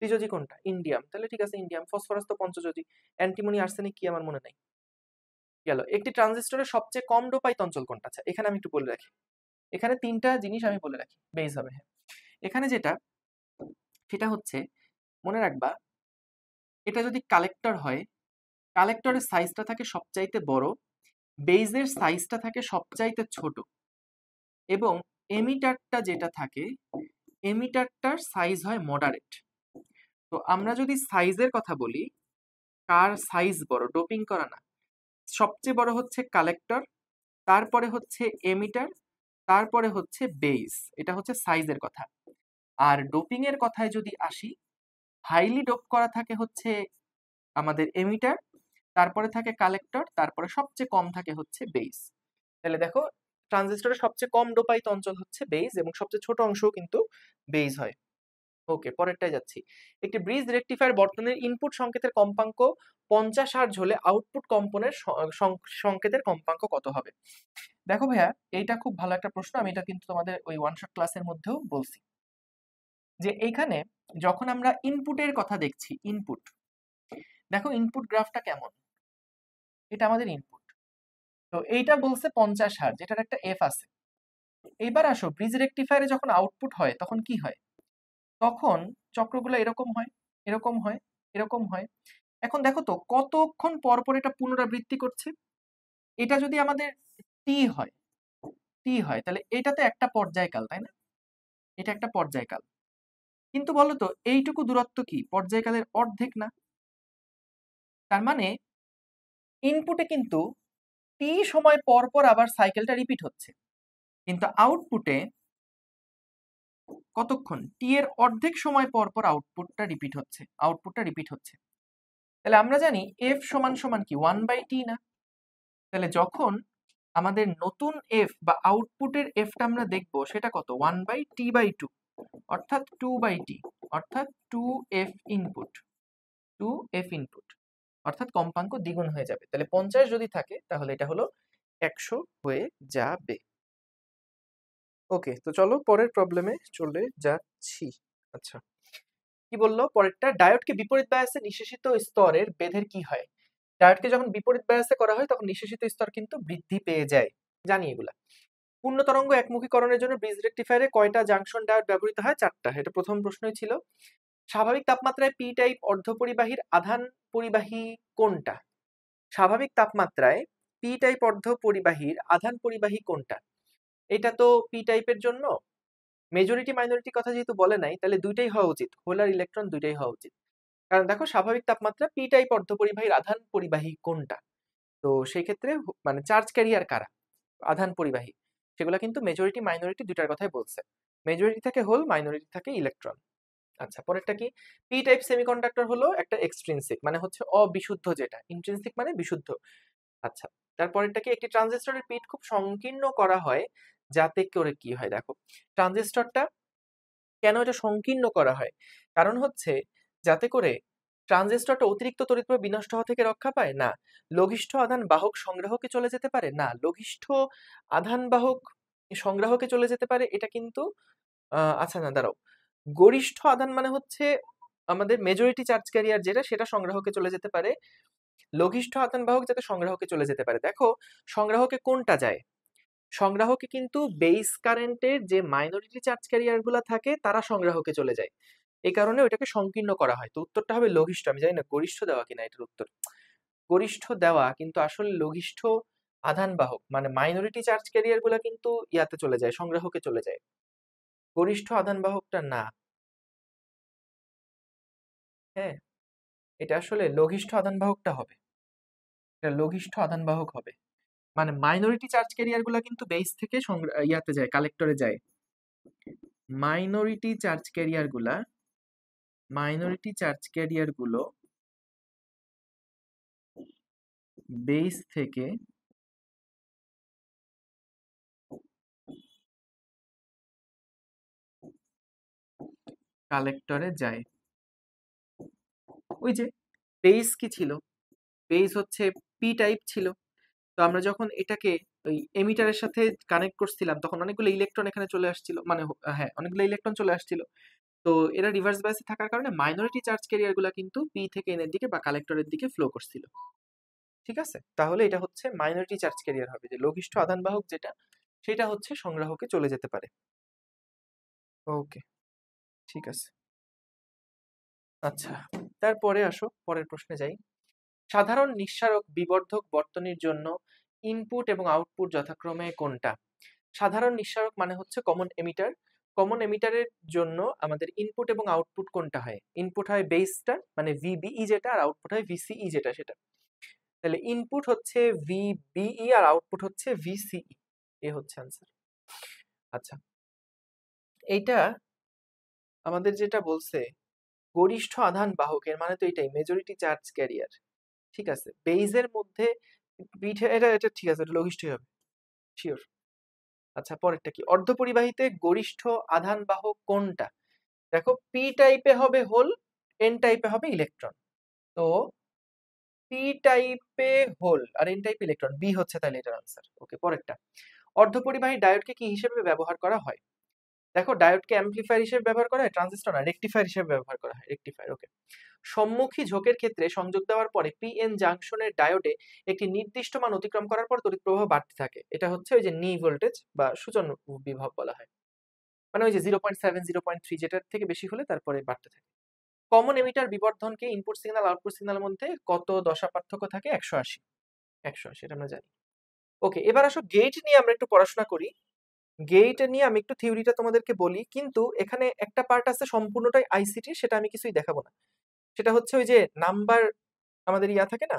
ত্রিযোজী কোনটা? ইন্ডিয়াম। তাহলে ঠিক আছে, ইন্ডিয়াম। ফসফরাস তো পঞ্চযোজী। অ্যান্টিমনি, আর্সেনিক কি আমার মনে নাই। গেল। একটি ট্রানজিস্টরের সবচেয়ে কম ডোপাইত অঞ্চল কোনটা? আচ্ছা, এখানে আমি একটু বলে রাখি, এখানে তিনটা জিনিস আমি বলে রাখি, বেজ হবে। হ্যাঁ, এখানে যেটা সেটা হচ্ছে, মনে রাখবা, এটা যদি কালেক্টর হয়, কালেক্টরের সাইজটা থাকে সবচাইতে বড়, বেজের সাইজটা থাকে সবচাইতে ছোট, এবং এমিটারটা যেটা থাকে, এমিটারটার সাইজ হয় মডারেট। তো আমরা যদি সাইজের কথা বলি, কার সাইজ বড়? ডোপিং করা না, সবচেয়ে বড় হচ্ছে কালেক্টর, তারপরে হচ্ছে এমিটার, তারপরে হচ্ছে বেজ। এটা হচ্ছে সাইজের কথা। আর ডোপিং এর কথায় যদি আসি, হাইলি ডোপ করা থাকে হচ্ছে আমাদের এমিটার, তারপরে থাকে কালেক্টর, তারপরে সবচেয়ে কম থাকে হচ্ছে বেজ। তাহলে দেখো, ট্রানজিস্টরের সবচেয়ে কম ডোপাইত অঞ্চল হচ্ছে বেজ, এবং সবচেয়ে ছোট অংশও কিন্তু বেজ হয়। ওকে, পরেরটায় যাচ্ছি। একটি ব্রিজ রেকটিফায়ার বর্তনীর ইনপুট সংকেতের কম্পাঙ্ক 50 হার্জ হলে আউটপুট কম্পনের সংকেতের কম্পাঙ্ক কত হবে? দেখো ভাইয়া, এইটা খুব ভালো একটা প্রশ্ন। আমি এটা কিন্তু তোমাদের ওই ওয়ান শট ক্লাসের মধ্যেও বলছি, যে এইখানে যখন আমরা ইনপুটের কথা দেখছি, ইনপুট, দেখো ইনপুট গ্রাফটা কেমন, এটা আমাদের ইনপুট। তো এইটা বলছে 50 হার্জ, এটার একটা এফ আছে। এইবার আসো, ব্রিজ রেকটিফায়ারে যখন আউটপুট হয় তখন কি হয়? তখন চক্রগুলো এরকম হয়, এরকম হয়, এরকম হয়। এখন দেখো তো কতক্ষণ পর পর এটা পুনরাবৃত্তি করছে। এটা যদি আমাদের টি হয়, টি হয়, তাহলে এটা তো একটা পর্যায়কাল, তাই না? এটা একটা পর্যায়কাল। কিন্তু বলো তো এইটুকু দূরত্ব কি পর্যায়কালের অর্ধেক না? তার মানে ইনপুটে কিন্তু টি সময় পর পর আবার সাইকেলটা রিপিট হচ্ছে, কিন্তু আউটপুটে কতক্ষণ? টি এর অর্ধেক সময় পর পর আউটপুটটা রিপিট হচ্ছে, আউটপুটটা রিপিট হচ্ছে। তাহলে আমরা জানি এফ সমান সমান কি 1/t না? তাহলে যখন আমাদের নতুন এফ বা আউটপুটের এফটা আমরা দেখব, সেটা কত? 1/t/2, অর্থাৎ 2/t, অর্থাৎ 2f ইনপুট, 2f ইনপুট, অর্থাৎ কম্পাঙ্ক দ্বিগুণ হয়ে যাবে। তাহলে 50 যদি থাকে তাহলে এটা হলো 100 হয়ে যাবে। ওকে, তো চলো পরের প্রবলেমে চলে যাচ্ছি। আচ্ছা, কি বললো পরেরটা? ডায়োডকে বিপরীত বায়াসে নিঃশেষিত স্তরের বেধের কি হয়? ডায়োডকে যখন বিপরীত বায়াসে করা হয় তখন নিঃশেষিত স্তর কিন্তু বৃদ্ধি পেয়ে যায়, জানি এগুলা। পূর্ণ তরঙ্গ একমুখীকরণের জন্য ব্রিজ রেকটিফায়ারে কয়টা জাংশন ডায়োড ব্যবহৃত হয়? 4টা। এটা প্রথম প্রশ্নই ছিল। স্বাভাবিক তাপমাত্রায় পি টাইপ অর্ধপরিবাহীর আধান পরিবাহী কোনটা? স্বাভাবিক তাপমাত্রায় পি টাইপ অর্ধপরিবাহীর আধান পরিবাহী কোনটা? এটা তো পি টাইপের জন্য মেজরিটি মাইনরিটি কথা যেহেতু বলে নাই, তাহলে দুইটাই হওয়া উচিত, হোল আর ইলেকট্রন দুইটাই হওয়া উচিত। কারণ দেখো, স্বাভাবিক তাপমাত্রা পি টাইপ অর্ধপরিবাহীর আধান পরিবাহী কোনটা, তো সেই ক্ষেত্রে মানে চার্জ ক্যারিয়ার কারা আধান পরিবাহী, সেগুলো কিন্তু মেজরিটি মাইনরিটি দুইটার কথাই বলছে। মেজরিটি থাকে হোল, মাইনরিটি থাকে ইলেকট্রন। আচ্ছা, পরেরটা কি? পি টাইপ সেমিকন্ডাক্টর হলো একটা এক্সট্রিনসিক, মানে হচ্ছে অবিশুদ্ধ, যেটা ইন্ট্রিনসিক মানে বিশুদ্ধ। আচ্ছা, তারপরেরটা কি? একটি ট্রানজিস্টরের পিট খুব সংকীর্ণ করা হয় যাতে করে কি হয়? দেখো, ট্রানজিস্টরটা কেন এটা সংকীর্ণ করা হয়? কারণ হচ্ছে যাতে করে ট্রানজিস্টরটা অতিরিক্ত তড়িৎ বিনষ্ট হওয়া থেকে রক্ষা পায় না, লঘিষ্ঠ আধান বাহক সংগ্রাহকে চলে যেতে পারে না, লঘিষ্ঠ আধান বাহক সংগ্রাহকে চলে যেতে পারে, এটা কিন্তু আচ্ছা না, দাঁড়াও, গরিষ্ঠ আধান মানে হচ্ছে আমাদের মেজরিটি চার্জ ক্যারিয়ার যেটা, সেটা সংগ্রাহকে চলে যেতে পারে, লঘিষ্ঠ আধান বাহক যাতে সংগ্রাহকে চলে যেতে পারে। দেখো, সংগ্রাহকে কোনটা যায়? সংগ্রাহকে কিন্তু বেস কারেন্টের যে মাইনরিটি চার্জ ক্যারিয়ার গুলা থাকে তারা সংগ্রাহকে চলে যায়, এই কারণে ওইটাকে সংকীর্ণ করা হয়। তো উত্তরটা হবে লঘিষ্ঠ। আমি জানি না গরিষ্ঠ দেওয়া কিনা এটার উত্তর, গরিষ্ঠ দেওয়া, কিন্তু আসলে লঘিষ্ঠ আধান বাহক মানে মাইনরিটি চার্জ ক্যারিয়ার গুলা কিন্তু ইয়াতে চলে যায়, সংগ্রাহকে চলে যায়, গরিষ্ঠ আধান বাহকটা না। হ্যাঁ, এটা আসলে লঘিষ্ঠ আধান বাহকটা হবে, এটা লঘিষ্ঠ আধান বাহক হবে। মানে মাইনরিটি চার্জ ক্যারিয়ার গুলা কিন্তু বেস থেকে ইয়াতে যায়, কালেক্টরে যায়। মাইনরিটি চার্জ ক্যারিয়ার গুলা, মাইনরিটি চার্জ ক্যারিয়ার গুলো বেস থেকে কালেক্টরে যায়। ওই যে বেস কি ছিল, বেস হচ্ছে পি টাইপ ছিল। তো আমরা যখন এটাকে ওই এমিটারের সাথে কানেক্ট করছিলাম তখন অনেকগুলো ইলেকট্রন এখানে চলে আসছিল, মানে হ্যাঁ অনেকগুলো ইলেকট্রন চলে আসছিল। তো এরা রিভার্স বায়াসে থাকার কারণে মাইনরিটি চার্জ ক্যারিয়ার গুলা কিন্তু পি থেকে এন এর দিকে বা কালেক্টরের দিকে ফ্লো করছিল। ঠিক আছে, তাহলে এটা হচ্ছে মাইনরিটি চার্জ ক্যারিয়ার হবে, যে লঘিষ্ঠ আধান বাহক যেটা সেটা হচ্ছে সংগ্রাহকে চলে যেতে পারে। ওকে, ঠিক আছে। আচ্ছা, তারপরে আসো পরের প্রশ্নে যাই। সাধারণ নিঃসারক বিবর্ধক বর্তনীর জন্য ইনপুট এবং আউটপুট যথাক্রমে কোনটা? সাধারণ নিঃসারক মানে হচ্ছে কমন এমিটার। কমন এমিটারের জন্য আমাদের ইনপুট এবং আউটপুট কোনটা হয়? ইনপুট হয় বেসটা মানে ভিবিই যেটা, আর আউটপুট হয় ভিসিই যেটা সেটা। তাহলে ইনপুট হচ্ছে ভিবিই আর আউটপুট হচ্ছে ভিসিই, এ হচ্ছে আনসার। আচ্ছা, এইটা আমাদের যেটা বলছে গরিষ্ঠ আধান বাহকের মানে তো এটাই মেজরিটি চার্জ ক্যারিয়ার। ঠিক আছে, বেইজের মধ্যে পিঠে, এটা এটা ঠিক আছে, এটা লঘিষ্ঠই হবে শিওর। আচ্ছা, পরেরটা কি? অর্ধপরিবাহীতে গরিষ্ঠ আধান বাহক কোনটা? দেখো পি টাইপে হবে হোল, এন টাইপে হবে ইলেকট্রন। তো পি টাইপে হোল আর এন টাইপে ইলেকট্রন, বি হচ্ছে তাহলে এটার আনসার। ওকে, পরেরটা। অর্ধপরিবাহী ডায়োডকে কি হিসেবে ব্যবহার করা হয়? দেখো ডায়োডকে অ্যাম্পলিফায়ার হিসেবে ব্যবহার করা হয়, ট্রানজিস্টর না, রেকটিফায়ার হিসেবে ব্যবহার করা হয়, রেকটিফায়ার। ওকে, সম্মুখী ঝোঁকের ক্ষেত্রে সংযোগ দেওয়ার পরে পিএন জাংশনের ডায়োডে একটি নির্দিষ্ট মান অতিক্রম করার পর তড়িৎ প্রবাহ বাড়তে থাকে, এটা হচ্ছে ওই যে নি ভোল্টেজ বা সূচন বিভব বলা হয়। মানে ওই যে 0.7 0.3 যেটার থেকে বেশি হলে তারপরে বাড়তে থাকে। কমন এমিটার বিবর্ধনকে ইনপুট সিগন্যাল আউটপুট সিগন্যালের মধ্যে কত দশা পার্থক্য থাকে? 180, 180 এটা আমরা জানি। ওকে, এবার আসো গেট নিয়ে আমরা একটু পড়াশোনা করি। গেট নিয়ে আমি একটু থিওরিটা তোমাদেরকে বলি, কিন্তু এখানে একটা পার্ট আছে সম্পূর্ণটাই আইসিটি, সেটা আমি কিছুই দেখাবো না। সেটা হচ্ছে ওই যে নাম্বার আমাদের ইয়া থাকে না,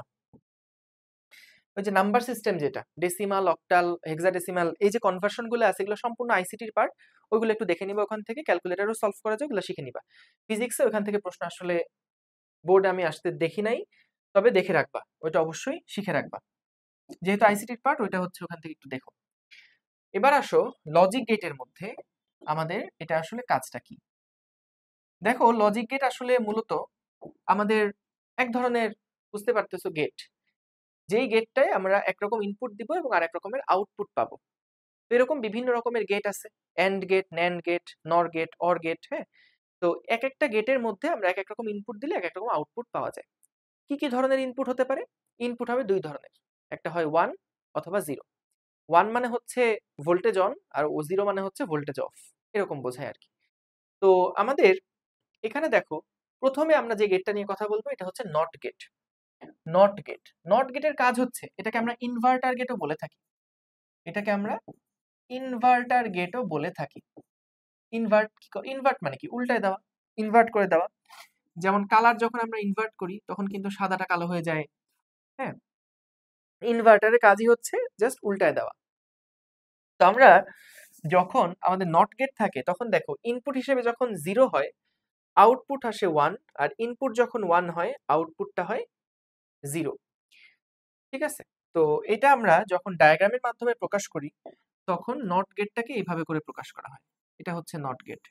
ওই যে নাম্বার সিস্টেম যেটা ডেসিমাল, অক্টাল, হেক্সাডেসিমাল, এই যে কনভার্সন গুলো আছে এগুলো সম্পূর্ণ আইসিটির পার্ট। ওইগুলো একটু দেখে নিবা, ওখান থেকে ক্যালকুলেটরও সলভ করা যায়, ওগুলো শিখে নিবা। ফিজিক্সে ওখান থেকে প্রশ্ন আসলে বোর্ডে আমি আসতে দেখি নাই, তবে দেখে রাখবা, ওইটা অবশ্যই শিখে রাখবা, যেহেতু আইসিটির পার্ট ওইটা হচ্ছে ওখান থেকে একটু দেখো। এবার আসো লজিক গেটের মধ্যে আমাদের এটা আসলে কাজটা কি। দেখো লজিক গেট আসলে মূলত আমাদের এক ধরনের, বুঝতে পারতেছো, গেট, যেই গেটটায় আমরা একরকম ইনপুট দিব এবং আরেক রকমের আউটপুট পাবো। তো এরকম বিভিন্ন রকমের গেট আছে, এন্ড গেট, ন্যান্ড গেট, নর গেট, অর গেট। হ্যাঁ, তো এক একটা গেটের মধ্যে আমরা এক এক রকম ইনপুট দিলে এক এক রকম আউটপুট পাওয়া যায়। কি কি ধরনের ইনপুট হতে পারে? ইনপুট হবে দুই ধরনের, একটা হয় 1 অথবা 0। 1 মানে হচ্ছে ভোল্টেজ অন, আর 0 মানে হচ্ছে ভোল্টেজ অফ, এরকম বোঝায় আর কি। তো আমাদের এখানে দেখো প্রথমে আমরা যে গেটটা নিয়ে কথা বলবো এটা হচ্ছে NOT gate. NOT gate, NOT গেটের কাজ হচ্ছে, এটাকে আমরা ইনভার্টার গেটও বলে থাকি, এটাকে আমরা ইনভার্টার গেটও বলে থাকি। ইনভার্ট কি, ইনভার্ট মানে কি? উল্টায় দেওয়া, ইনভার্ট করে দেওয়া। যেমন কালার যখন আমরা ইনভার্ট করি তখন কিন্তু সাদাটা কালো হয়ে যায়। হ্যাঁ, ইনভার্টারের কাজই হচ্ছে জাস্ট উল্টায় দেওয়া। তো আমরা যখন আমাদের নট গেট থাকে তখন দেখো ইনপুট হিসেবে যখন 0 হয় আউটপুট আসে 1, আর ইনপুট যখন 1 হয় আউটপুটটা হয় 0। ঠিক আছে, তো এটা আমরা যখন ডায়াগ্রামের মাধ্যমে প্রকাশ করি তখন নট গেটটাকে এইভাবে করে প্রকাশ করা হয়। এটা হচ্ছে নট গেট,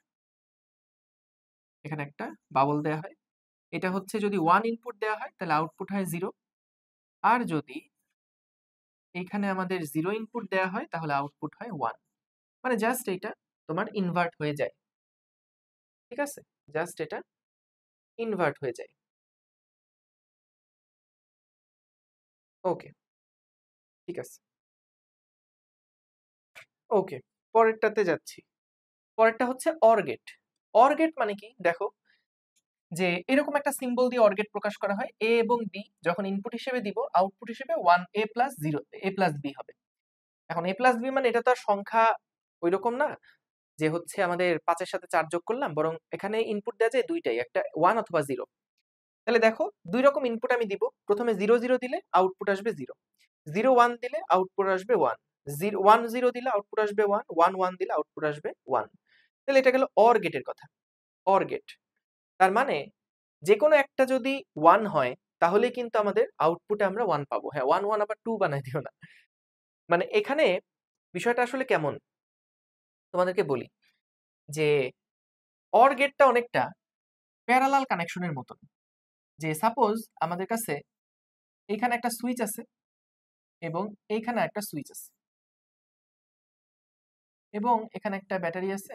এখানে একটা বাবল দেয়া হয়। এটা হচ্ছে যদি 1 ইনপুট দেওয়া হয় তাহলে আউটপুট হয় 0, আর যদি এইখানে আমাদের 0 ইনপুট দেওয়া হয় তাহলে আউটপুট হয় 1। মানে জাস্ট এটা তোমার ইনভার্ট হয়ে যায়। ঠিক আছে, জাস্ট এটা ইনভার্ট হয়ে যায়। ওকে, ঠিক আছে। ওকে, পরেরটাতে যাচ্ছি। পরেরটা হচ্ছে অর গেট। অর গেট মানে কি দেখো, যে এরকম একটা সিম্বল দিয়ে অর গেট প্রকাশ করা হয়। এ এবং বি যখন ইনপুট হিসেবে দিব, আউটপুট হিসেবে 1a plus 0 a plus B হবে। এখন a প্লাস বি মানে এটা তো আর সংখ্যা ওইরকম না যে হচ্ছে আমাদের 5 এর সাথে 4 যোগ করলাম, বরং এখানে ইনপুট দেওয়া যায় দুইটাই, একটা 1 অথবা 0। তাহলে দেখো দুই রকম ইনপুট আমি দিব। প্রথমে 0 0 দিলে আউটপুট আসবে 0, 0 1 দিলে আউটপুট আসবে 1, 0 1 0 দিলে আউটপুট আসবে 1, 1 1 দিলে আউটপুট আসবে 1। তাহলে এটা গেল অর গেটের কথা। অর গেট তার মানে যে কোনো একটা যদি 1 হয় তাহলে কিন্তু আমাদের আউটপুটে আমরা 1 পাবো। হ্যাঁ, 1 1 আবার 2 বানাই দিও না। মানে এখানে বিষয়টা আসলে কেমন তোমাদেরকে বলি, যে অর গেটটা অনেকটা প্যারালাল কানেকশনের মতন। যে সাপোজ আমাদের কাছে এখানে একটা সুইচ আছে এবং এইখানে একটা সুইচ আছে এবং এখানে একটা ব্যাটারি আছে,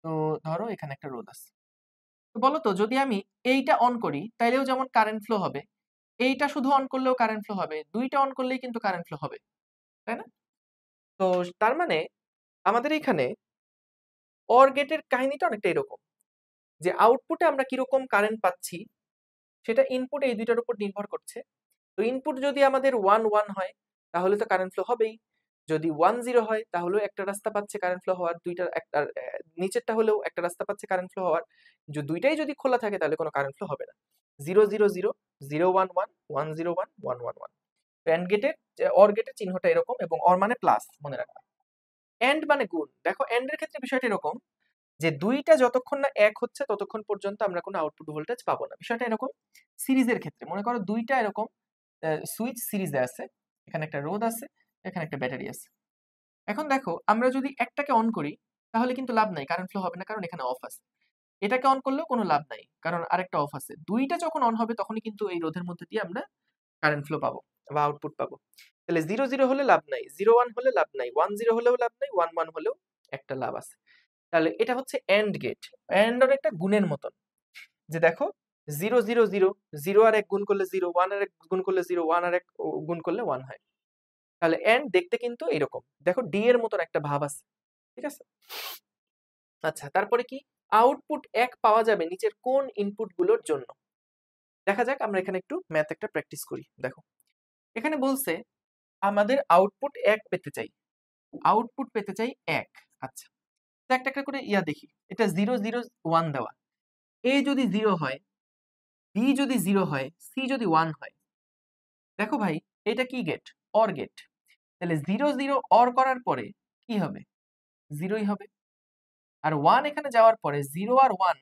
তো ধরো এখানে একটা রোধ আছে। তো বলো তো যদি আমি এইটা অন করি তাইলেও যেমন কারেন্ট ফ্লো হবে, এইটা শুধু অন করলেও কারেন্ট ফ্লো হবে, দুইটা অন করলেই কিন্তু কারেন্ট ফ্লো হবে, তাই না? তো তার মানে আমাদের এখানে অর গেটের কাহিনীটা অনেকটা এরকম, যে আউটপুটে আমরা কিরকম কারেন্ট পাচ্ছি সেটা ইনপুট এই দুইটার উপর নির্ভর করছে। তো ইনপুট যদি আমাদের 1 1 হয় তাহলে তো কারেন্ট ফ্লো হবেই, যদি 1 0 হয় তাহলেও একটা রাস্তা পাচ্ছে কারেন্ট ফ্লো হওয়ার, দুইটার একটা নিচেরটা হলেও একটা রাস্তা পাচ্ছে কারেন্ট ফ্লো হওয়ার। দুইটাই যদি খোলা থাকে তাহলে কোনো কারেন্ট ফ্লো হবে না। 0 0 0 0 1 1 1 0 1 1 1 1। অ্যান্ড গেটের অর গেটের চিহ্নটা এরকম, এবং অর মানে প্লাস মনে রাখবা, এন্ড মানে গুণ। দেখো এন্ড এর ক্ষেত্রে বিষয়টা এরকম যে দুইটা যতক্ষণ না এক হচ্ছে ততক্ষণ পর্যন্ত আমরা কোনো আউটপুট ভোল্টেজ পাবো না। বিষয়টা এরকম সিরিজের ক্ষেত্রে, মনে করো দুইটা এরকম সুইচ সিরিজে আছে, এখানে একটা রোধ আছে, এখানে একটা ব্যাটারি আছে। এখন দেখো আমরা যদি একটাকে অন করি তাহলে কিন্তু লাভ নাই, কারেন্ট ফ্লো হবে না, কারণ এখানে অফ আছে। এটাকে অন করলেও কোনো লাভ নাই, কারণ আরেকটা অফ আছে। দুইটা যখন অন হবে তখনই কিন্তু এই রোধের মধ্যে দিয়ে আমরা কারেন্ট ফ্লো পাবো বা আউটপুট পাবো। তাহলে 0 0 হলে লাভ নাই, 0 1 হলে লাভ নাই, 1 0 হলেও লাভ নাই, 1 1 হলেও একটা লাভ আছে। তাহলে এটা হচ্ছে এন্ড গেট। এন্ড একটা গুণের মতন, যে দেখো 0 0 0 0 আর 1 গুণ করলে 0, 1 আর 1 গুণ করলে 0, 1 আর 1 গুণ করলে 1 হয়। তাহলে এন্ড দেখতে কিন্তু এরকম, দেখো ডি এর মতন একটা ভাব আছে, ঠিক আছে? আচ্ছা, তারপরে কি আউটপুট 1 পাওয়া যাবে নিচের কোন ইনপুট গুলোর জন্য? দেখা যাক, আমরা এখানে একটু ম্যাথ একটা প্র্যাকটিস করি। দেখো এখানে বলছে আমাদের আউটপুট 1 পেতে চাই, আউটপুট পেতে চাই 1। আচ্ছা, তো একটা একটা করে দেখি। এটা 0 0 1 দেওয়া, এ যদি 0 হয়, বি যদি 0 হয়, সি যদি 1 হয়, দেখো ভাই এটা কি গেট? Or gate. তাহলে 0 0 অর করার পরে কি হবে? 0ই হবে। আর 1 এখানে যাওয়ার পরে 0 আর 1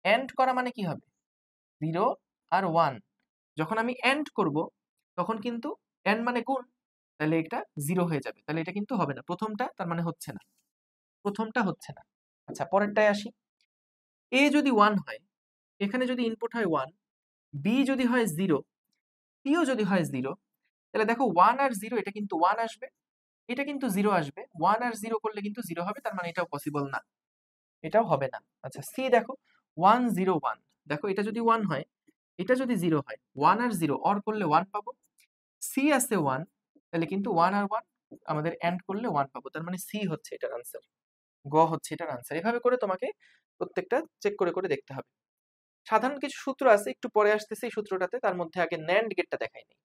এন্ড করা মানে কি হবে? 0 আর 1 যখন আমি এন্ড করব তখন কিন্তু এন্ড মানে গুণ, তাহলে এটা 0 হয়ে যাবে, তাহলে এটা কিন্তু হবে না। প্রথমটা তার মানে হচ্ছে না, প্রথমটা হচ্ছে না। আচ্ছা, পরেরটায় আসি। এ যদি 1 হয়, এখানে যদি ইনপুট হয় 1, বি যদি হয় 0, সিও যদি হয় 0, তাহলে দেখো 1 আর 0 এটা কিন্তু 1 আসবে, এটা কিন্তু 0 আসবে। 1 আর 0 করলে কিন্তু 0 হবে, তার মানে এটাও পসিবল না, এটাও হবে না। আচ্ছা, সি দেখো 1 0 1, দেখো এটা যদি 1 হয়, এটা যদি 0 হয়, 1 আর 0 অর করলে 1 পাবো। সি আছে 1, তাহলে কিন্তু 1 আর 1 আমাদের এন্ড করলে 1 পাবো, তার মানে সি হচ্ছে এটার আনসার, গ হচ্ছে এটার আনসার। এভাবে করে তোমাকে প্রত্যেকটা চেক করে করে দেখতে হবে। সাধারণ কিছু সূত্র আছে, একটু পরে আসতেছে এই সূত্রটাতে, তার মধ্যে আগে ন্যান্ড গেটটা দেখাই নেই।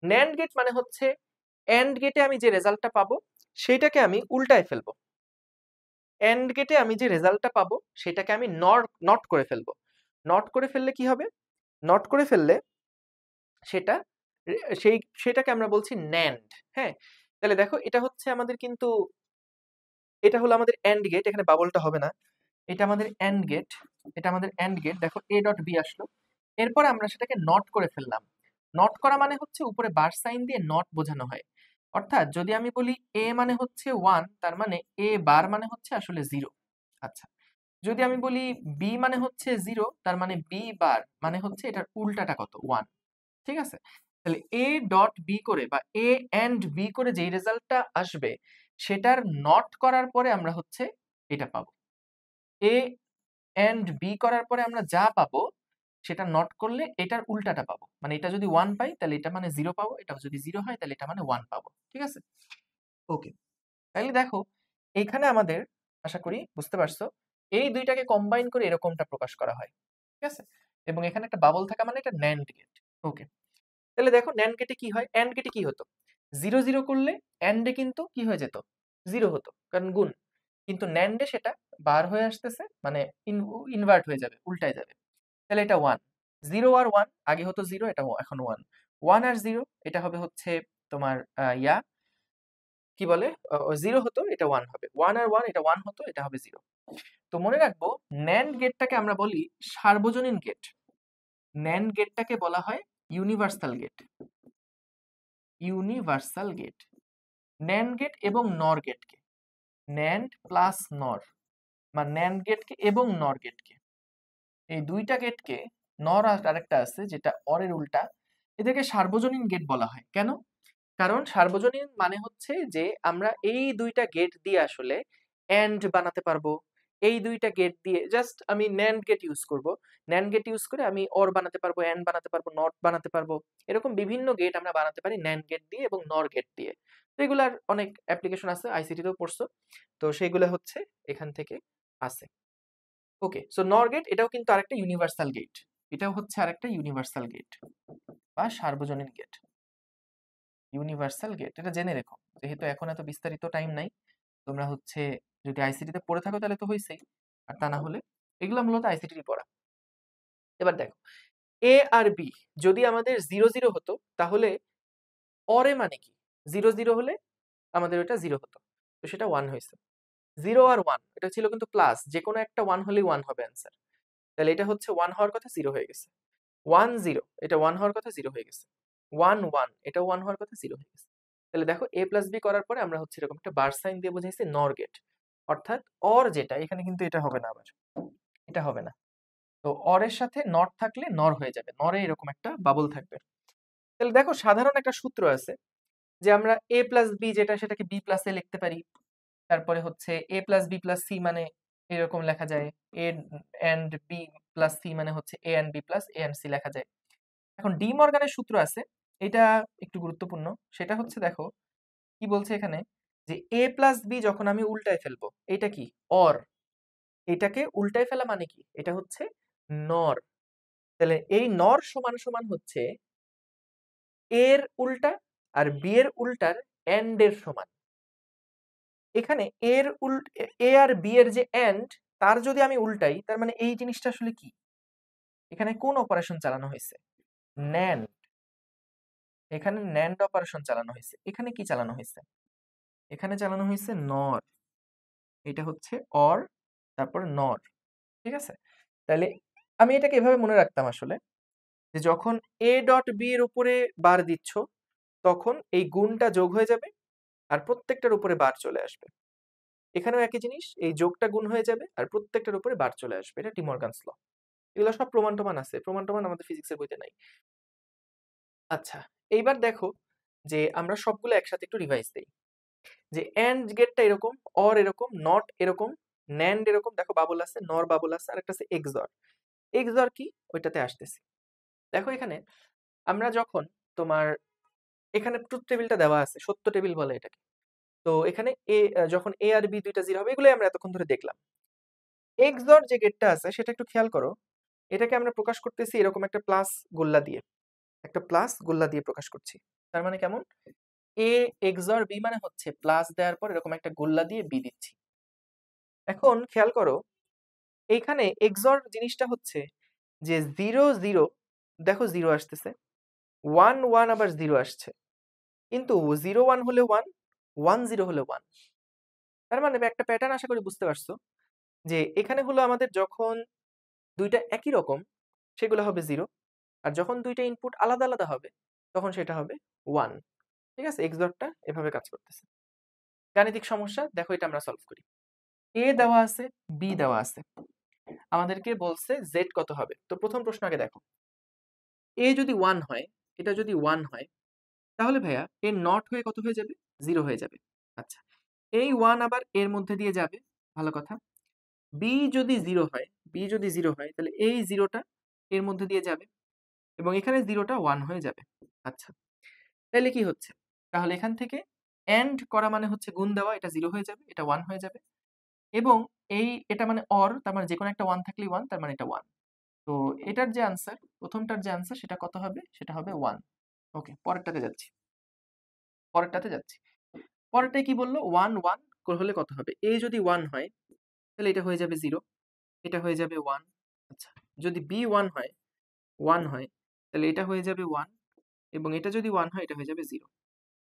ন্যান্ড গেট মানে হচ্ছে এন্ড গেটে আমি যে রেজাল্টটা পাবো সেটাকে আমি উল্টায় ফেলবো, এন্ড গেটে আমি যে রেজাল্টটা পাবো সেটাকে আমি নট করে ফেলবো। নট করে ফেললে কি হবে? নট করে ফেললে সেটা সেটাকে আমরা বলছি ন্যান্ড। হ্যাঁ, তাহলে দেখো এটা হচ্ছে আমাদের কিন্তু, এটা হলো আমাদের এন্ড গেট, এখানে বাবলটা হবে না, এটা আমাদের এন্ড গেট, এটা আমাদের এন্ড গেট। দেখো এ ডট বি আসলো, এরপর আমরা সেটাকে নট করে ফেললাম। নট করা মানে হচ্ছে উপরে বার সাইন দিয়ে নট বোঝানো হয়। অর্থাৎ যদি আমি বলি এ মানে হচ্ছে 1, তার মানে এ বার মানে হচ্ছে আসলে 0। আচ্ছা, যদি আমি বলি বি মানে হচ্ছে 0, তার মানে বি বার মানে হচ্ছে এটার উল্টাটা কত? 1। ঠিক আছে? তাহলে এ ডট বি করে বা এ এন্ড বি করে যেই রেজাল্টটা আসবে সেটার নট করার পরে আমরা হচ্ছে এটা পাবো। এ এন্ড বি করার পরে আমরা যা পাবো সেটা নট করলে এটার উল্টাটা পাবো। মানে এটা যদি 1 পাই তাহলে এটা মানে 0 পাবো, এটা যদি 0 হয় তাহলে এটা মানে 1 পাবো। ঠিক আছে? ওকে, তাহলে দেখো এইখানে আমাদের আশা করি বুঝতে পারছো এই দুইটাকে কম্বাইন করে এরকমটা প্রকাশ করা হয়, ঠিক আছে। এবং এখানে একটা বাবল থাকা মানে এটা ন্যান্ড গেট। ওকে, তাহলে দেখো ন্যান্ড গেটে কি হয়, অ্যান্ড গেটে কি হতো, 0 0 করলে অ্যান্ডে কিন্তু কি হয়ে যেত, 0 হতো, কারণ গুণ। কিন্তু ন্যান্ডে সেটা বার হয়ে আসতেছে, মানে ইনভার্ট হয়ে যাবে, উল্টায় যাবে। তাহলে এটা 1, 0 আর 1, আগে হতো 0, এটা এখন 1, 1 আর 0 এটা হবে হচ্ছে তোমার কি বলে, 0 হতো, এটা 1 হবে, 1 আর 1 এটা 1 হতো, এটা হবে 0। তো মনে রাখবো ন্যান্ড গেটটাকে আমরা বলি সার্বজনীন গেট, ন্যান্ড গেটটাকে বলা হয় universal gate, universal gate. NAND gate এবং নর গেটকে, ন্যান্ড প্লাস নর বা ন্যান্ড গেটকে এবং নর গেটকে, এই দুইটা গেটকে, নর আর আরেকটা আছে যেটা অরের উল্টা, এদেরকে সার্বজনীন গেট বলা হয়। কেন? কারণ সার্বজনীন মানে হচ্ছে যে আমরা এই দুইটা গেট দিয়ে আসলে এন্ড বানাতে পারবো, এই দুইটা গেট দিয়ে জাস্ট আমি ন্যান্ড গেট ইউজ করব, ন্যান্ড গেট ইউজ করে আমি অর বানাতে পারবো, এন্ড বানাতে পারবো, নট বানাতে পারবো, এরকম বিভিন্ন গেট আমরা বানাতে পারি ন্যান্ড গেট দিয়ে এবং নর গেট দিয়ে। তো এগুলার অনেক অ্যাপ্লিকেশন আছে, আইসিটিতেও পড়ছো, তো সেগুলো হচ্ছে এখান থেকে আসে। ওকে, সো নর গেট এটাও কিন্তু আরেকটা ইউনিভার্সাল গেট, এটাও হচ্ছে আরেকটা ইউনিভার্সাল গেট বা সার্বজনীন গেট, ইউনিভার্সাল গেট, এটা জেনে রেখো, যেহেতু এখন এত বিস্তারিত টাইম নাই। তোমরা হচ্ছে যদি আইসিটিতে পড়ে থাকো তাহলে তো হয়েছেই, আর তা না হলে এগুলো মূলত আইসিটি পড়া। এবার দেখো এ আর বি যদি আমাদের 0 0 হতো, তাহলে অরে মানে কি, 0 0 হলে আমাদের ওটা 0 হতো, তো সেটা 1 হয়েছে। 0 আর 1 এটা ছিল কিন্তু প্লাস, যে কোনো একটা 1 হলেই 1 হবে অ্যান্সার, তাহলে এটা হচ্ছে 1 হওয়ার কথা, 0 হয়ে গেছে। 1 0 এটা 1 হওয়ার কথা, 0 হয়ে গেছে। 1 1 এটাও 1 হওয়ার কথা, 0 হয়ে গেছে। তাহলে দেখো এ প্লাস বি করার পরে আমরা হচ্ছে এরকম একটা বার সাইন দিয়ে বুঝাইছি নর গেট, অর্থাৎ অর যেটা এখানে কিন্তু এটা হবে না, আবার এটা হবে না। তো অরের সাথে নট থাকলে নর হয়ে যাবে, নরে এরকম একটা বাবল থাকবে। তাহলে দেখো সাধারণ একটা সূত্র আছে যে আমরা এ প্লাস বি যেটা সেটাকে বি প্লাস এ লিখতে পারি, তারপরে হচ্ছে A plus B plus C মানে এরকম লেখা যায়, A and B plus C মানে হচ্ছে A and B plus A and C লেখা যায়। এখন ডি মর্গানের সূত্র আছে, এটা একটু গুরুত্বপূর্ণ, সেটা হচ্ছে দেখো কি বলছে এখানে, যে এ প্লাস বি যখন আমি উল্টায় ফেলবো, এটা কি অর, এটাকে উল্টায় ফেলা মানে কি, এটা হচ্ছে নর। তাহলে এই নর সমান সমান হচ্ছে এর উল্টা আর বি এর উল্টার এন্ড এর সমান। এখানে এর এ আর বি এর যে এন্ড, তার যদি আমি উল্টাই, তার মানে এই জিনিসটা আসলে কি, এখানে কোন অপারেশন চালানো হয়েছে, ন্যান্ড, এখানে ন্যান্ড অপারেশন চালানো হয়েছে। এখানে কি চালানো হয়েছে, এখানে চালানো হয়েছে নর, এটা হচ্ছে অর, তারপর নর, ঠিক আছে। তাহলে আমি এটাকে এভাবে মনে রাখতাম আসলে, যে যখন এ ডট বি এর উপরে বার দিচ্ছ, তখন এই গুণটা যোগ হয়ে যাবে আর প্রত্যেকটার উপরে বার চলে আসবে। এখানেও একই জিনিস, এই যোগটা গুণ হয়ে যাবে আর প্রত্যেকটার উপরে বার চলে আসবে, এটা ডিমর্গানস ল। এগুলো সব প্রমাণ টমান আছে, প্রমাণ টমান আমাদের ফিজিক্সের বইতে নাই। আচ্ছা, এইবার দেখো যে আমরা সবগুলো একসাথে একটু রিভাইজ দেই, যে এন্ড গেটটা এরকম, অর এরকম, নট এরকম, ন্যান্ড এরকম, দেখো বাবল আছে, নর বাবল আছে, আর একটা আছে এক্সর। এক্সর কি, ওইটাতে আসতেছি। দেখো এখানে আমরা যখন তোমার এখানে ট্রুথ টেবিলটা দেওয়া আছে, সত্য টেবিল বলে এটাকে। তো এখানে যখন এ আর বি দুইটা 0 হবে, এগুলোই আমরা এতক্ষণ ধরে দেখলাম। এক্সর যে গেটটা আছে সেটা একটু খেয়াল করো, এটাকে আমরা প্রকাশ করতেছি এরকম একটা প্লাস গোল্লা দিয়ে, একটা প্লাস গোল্লা দিয়ে প্রকাশ করছি। তার মানে কেমন, এ এক্সর বি মানে হচ্ছে প্লাস দেওয়ার পর এরকম একটা গোল্লা দিয়ে বি দিচ্ছি। এখন খেয়াল করো এইখানে এক্সর জিনিসটা হচ্ছে যে 0 0, দেখো 0 আসতেছে, 1 1 আবার 0 আসছে, কিন্তু 0 1 হলে 1, 1 0 হলে 1। তার মানে একটা প্যাটার্ন আশা করি বুঝতে পারছো, যে এখানে হলো আমাদের যখন দুইটা একই রকম সেগুলো হবে 0, আর যখন দুইটা ইনপুট আলাদা আলাদা হবে তখন সেটা হবে 1। ঠিক আছে, এক্সরটা এভাবে কাজ করতেছে। গাণিতিক সমস্যা দেখো, এটা আমরা সলভ করি। এ দেওয়া আছে, বি দেওয়া আছে, আমাদেরকে বলছে জেড কত হবে। তো প্রথম প্রশ্ন আগে দেখো, এ যদি 1 হয়, এটা যদি 1 হয়, তাহলে ভাইয়া এ নট হয়ে কত হয়ে যাবে, 0 হয়ে যাবে। আচ্ছা, এই 1 আবার এর মধ্যে দিয়ে যাবে, ভালো কথা। বি যদি 0 হয়, বি যদি 0 হয়, তাহলে এই 0টা এর মধ্যে দিয়ে যাবে এবং এখানে 0টা 1 হয়ে যাবে। আচ্ছা, তাহলে কি হচ্ছে, তাহলে এখান থেকে এন্ড করা মানে হচ্ছে গুণ দেওয়া, এটা 0 হয়ে যাবে, এটা 1 হয়ে যাবে। এবং এটা মানে অর, তার মানে যে কোনো একটা 1 থাকলেই 1, তার মানে এটা 1। তো এটার যে আনসার, প্রথমটার যে আনসার সেটা কত হবে? সেটা হবে 1। ওকে, পরেরটাতে যাচ্ছি। পরেরটায় কি বললো? 1 1 হলে কত হবে? যদি 1 হয় তাহলে এটা হয়ে যাবে 0, এটা হয়ে যাবে 1। আচ্ছা, যদি b 1 হয়, 1 হয়, তাহলে এটা হয়ে যাবে 1, এবং এটা যদি 1 হয় এটা হয়ে যাবে 0।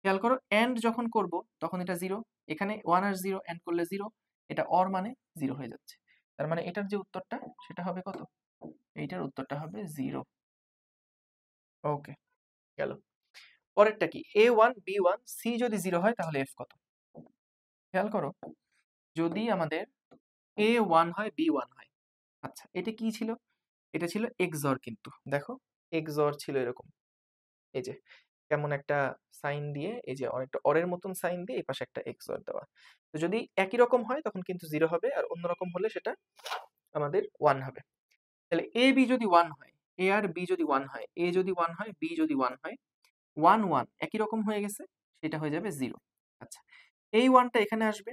খেয়াল করো, এন্ড যখন করব তখন এটা 0, এখানে 1 আর 0 এন্ড করলে 0, এটা অর মানে 0 হয়ে যাচ্ছে। তার মানে এটার যে উত্তরটা সেটা হবে কত? এইটার উত্তরটা হবে 0। ওকে, গেল। পরেরটা কি? a1 b1 c যদি 0 হয় তাহলে f কত? খেয়াল করো, যদি আমাদের a1 হয় b1 হয়, আচ্ছা এটা কি ছিল? এটা ছিল XOR, কিন্তু দেখো XOR ছিল এরকম, এই যে কেমন একটা সাইন দিয়ে, এই যে অনেকটা অরের মতন সাইন দিয়ে এই পাশে একটা XOR দেওয়া। তো যদি একই রকম হয় তখন কিন্তু 0 হবে, আর অন্যরকম হলে সেটা আমাদের 1 হবে। তাহলে a b যদি 1 হয়, a আর b যদি 1 হয়, a যদি 1 হয়, b যদি 1 হয়, 1 1 একই রকম হয়ে গেছে, সেটা হয়ে যাবে 0। আচ্ছা, এই 1টা এখানে আসবে,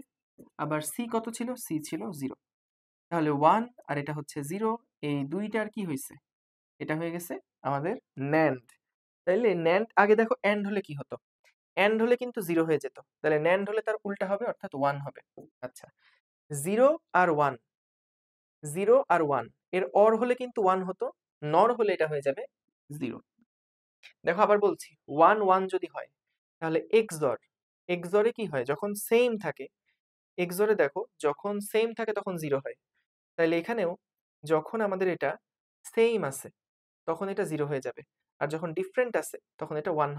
আবার c কত ছিল? c ছিল 0। তাহলে 1 আর এটা হচ্ছে 0, এই দুইটার কি হয়েছে? এটা হয়ে গেছে আমাদের NAND। তাইলে NAND, আগে দেখো AND হলে কি হতো? AND হলে কিন্তু 0 হয়ে যেত, তাহলে NAND হলে তার উল্টা হবে, অর্থাৎ 1 হবে। আচ্ছা, 0 আর 1, 0 আর 1 এর অর হলে কিন্তু 1 হতো, নর হলে এটা হয়ে যাবে 0। দেখো আবার বলছি, 1 1 যদি হয় তাহলে XOR, XOR এ কি হয়? যখন সেম থাকে, XOR এ দেখো যখন সেম থাকে তখন 0 হয়। তাইলে এখানেও যখন আমাদের এটা সেম আছে তখন এটা 0 হয়ে যাবে, আর যখন ডিফারেন্ট আছে তখন এটা 1,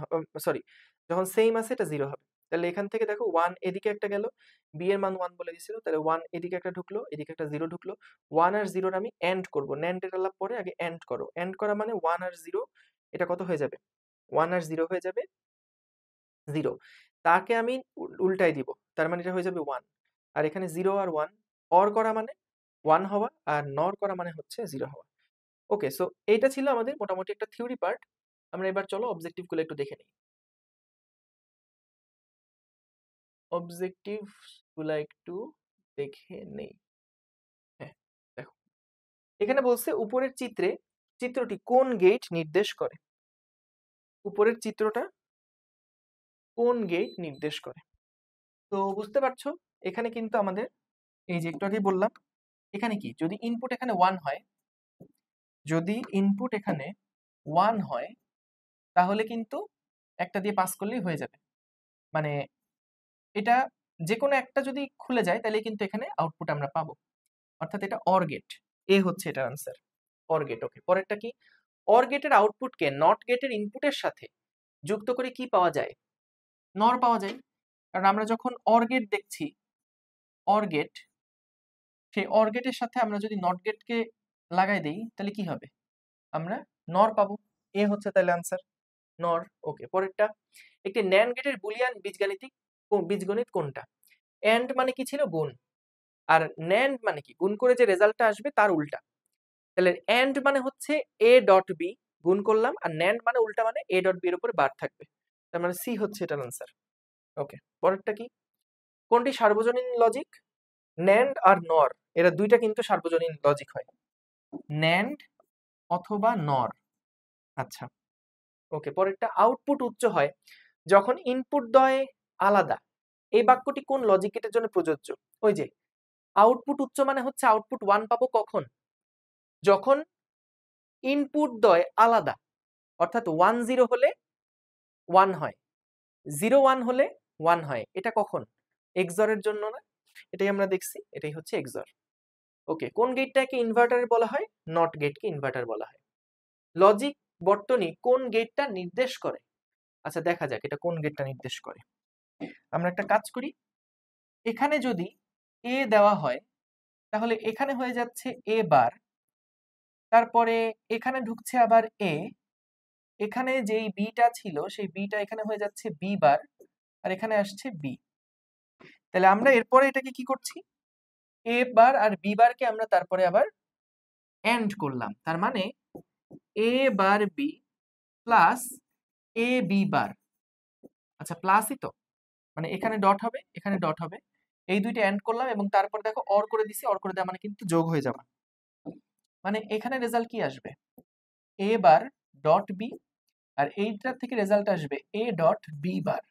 সরি, যখন সেম আছে এটা 0 হবে। তাহলে এখান থেকে দেখো 1 এদিকে একটা গেল, b এর মান 1 বলে দিছিল, তাহলে 1 এদিকে একটা ঢুকলো, এদিকে একটা 0 ঢুকলো। 1 আর 0 এর আমি এন্ড করব, NAND এর আলাপ পরে, আগে এন্ড করো। এন্ড করা মানে 1 আর 0, এটা কত হয়ে যাবে? 1 আর 0 হয়ে যাবে 0। তাকে আমি উল্টাই দিব, তার মানে এটা হয়ে যাবে 1। আর এখানে 0 আর 1, অর করা মানে 1 হওয়া, আর নর করা মানে হচ্ছে 0 হওয়া। ওকে, সো এইটা ছিল আমাদের মোটামুটি একটা থিওরি পার্ট। আমরা এবার চলো অবজেক্টিভ গুলো একটু দেখে নিই। অবজেক্টিভ গুলা একটু দেখে নেই। হ্যাঁ, দেখো এখানে বলছে উপরের চিত্রটি কোন গেট নির্দেশ করে? উপরের চিত্রটা কোন গেট নির্দেশ করে? তো বুঝতে পারছো, এখানে কিন্তু আমাদের এই যে একটু আগেই বললাম, এখানে কি যদি ইনপুট এখানে 1 হয়, যদি ইনপুট এখানে 1 হয় তাহলে কিন্তু একটা দিয়ে পাস করলেই হয়ে যাবে। মানে এটা যে কোনো একটা যদি খুলে যায় তাহলে কিন্তু এখানে আউটপুট আমরা পাবো, অর্থাৎ এটা অর গেট। এ হচ্ছে এটার আনসার, অর গেট। ওকে, পরেরটা কি? অর গেটের আউটপুটকে নট গেটের ইনপুটের সাথে যুক্ত করে কি পাওয়া যায়? নর পাওয়া যায়। কারণ আমরা যখন অর গেট দেখছি, অর গেট, সেই অর গেটের সাথে আমরা যদি নট গেটকে লাগাই দেই তাহলে কি হবে? আমরা নর পাবো। এ হচ্ছে তাহলে আনসার, নর। ওকে, পরেরটা, একটি ন্যান্ড গেটের বুলিয়ান বীজগণিত কোনটা? এন্ড মানে কি ছিল? গুণ। আর NAND মানে কি? গুণ করে যে রেজাল্টটা আসবে তার উল্টা। তাহলে এন্ড মানে হচ্ছে a ডট বি, গুণ করলাম, আর NAND মানে উল্টা, মানে a ডট বি এর উপরে বার থাকবে। তার মানে সি হচ্ছে এটার আনসার। ওকে, পরেরটা কি? কোনটি সার্বজনীন লজিক? NAND আর NOR, এরা দুইটা কিন্তু সার্বজনীন লজিক হয়, NAND অথবা NOR। আচ্ছা, ওকে, পরেরটা, আউটপুট উচ্চ হয় যখন ইনপুট দ্বয় আলাদা, এই বাক্যটি কোন লজিক গেটের জন্য প্রযোজ্য? ওই যে আউটপুট উচ্চ মানে হচ্ছে আউটপুট 1 পাবো কখন? যখন ইনপুট দ্বয় আলাদা, অর্থাৎ 1 0 হলে 1 হয়, 0 1 হলে 1 হয়। এটা কখন? XOR এর জন্য না? এটাই আমরা দেখছি, এটাই হচ্ছে XOR। ওকে, কোন গেটটাকে ইনভার্টার বলা হয়? নট গেটকে ইনভার্টার বলা হয়। লজিক বর্তনী কোন গেটটা নির্দেশ করে? আচ্ছা দেখা যাক এটা কোন গেটটা নির্দেশ করে। আমরা একটা কাজ করি, এখানে যদি a দেওয়া হয় তাহলে এখানে হয়ে যাচ্ছে a বার, তারপরে এখানে ঢুকছে আবার a, এখানে যেই বিটা ছিল সেই বিটা এখানে হয়ে যাচ্ছে বি বার, আর এখানে আসছে বি। তাহলে আমরা এরপরে এটাকে কি করছি? এ বার আর বি বারকে আমরা তারপরে আবার এন্ড করলাম, তার মানে এ বার বি প্লাস এ বি বার। আচ্ছা, প্লাসই তো, মানে এখানে ডট হবে, এখানে ডট হবে, এই দুইটা এন্ড করলাম এবং তারপর দেখো অর করে দিছি, অর করে দেওয়া মানে কিন্তু যোগ হয়ে যাবে। মানে এখানে রেজাল্ট কি আসবে, এ বার ডট বি, আর এইটার থেকে রেজাল্ট আসবে এ ডট বি বার।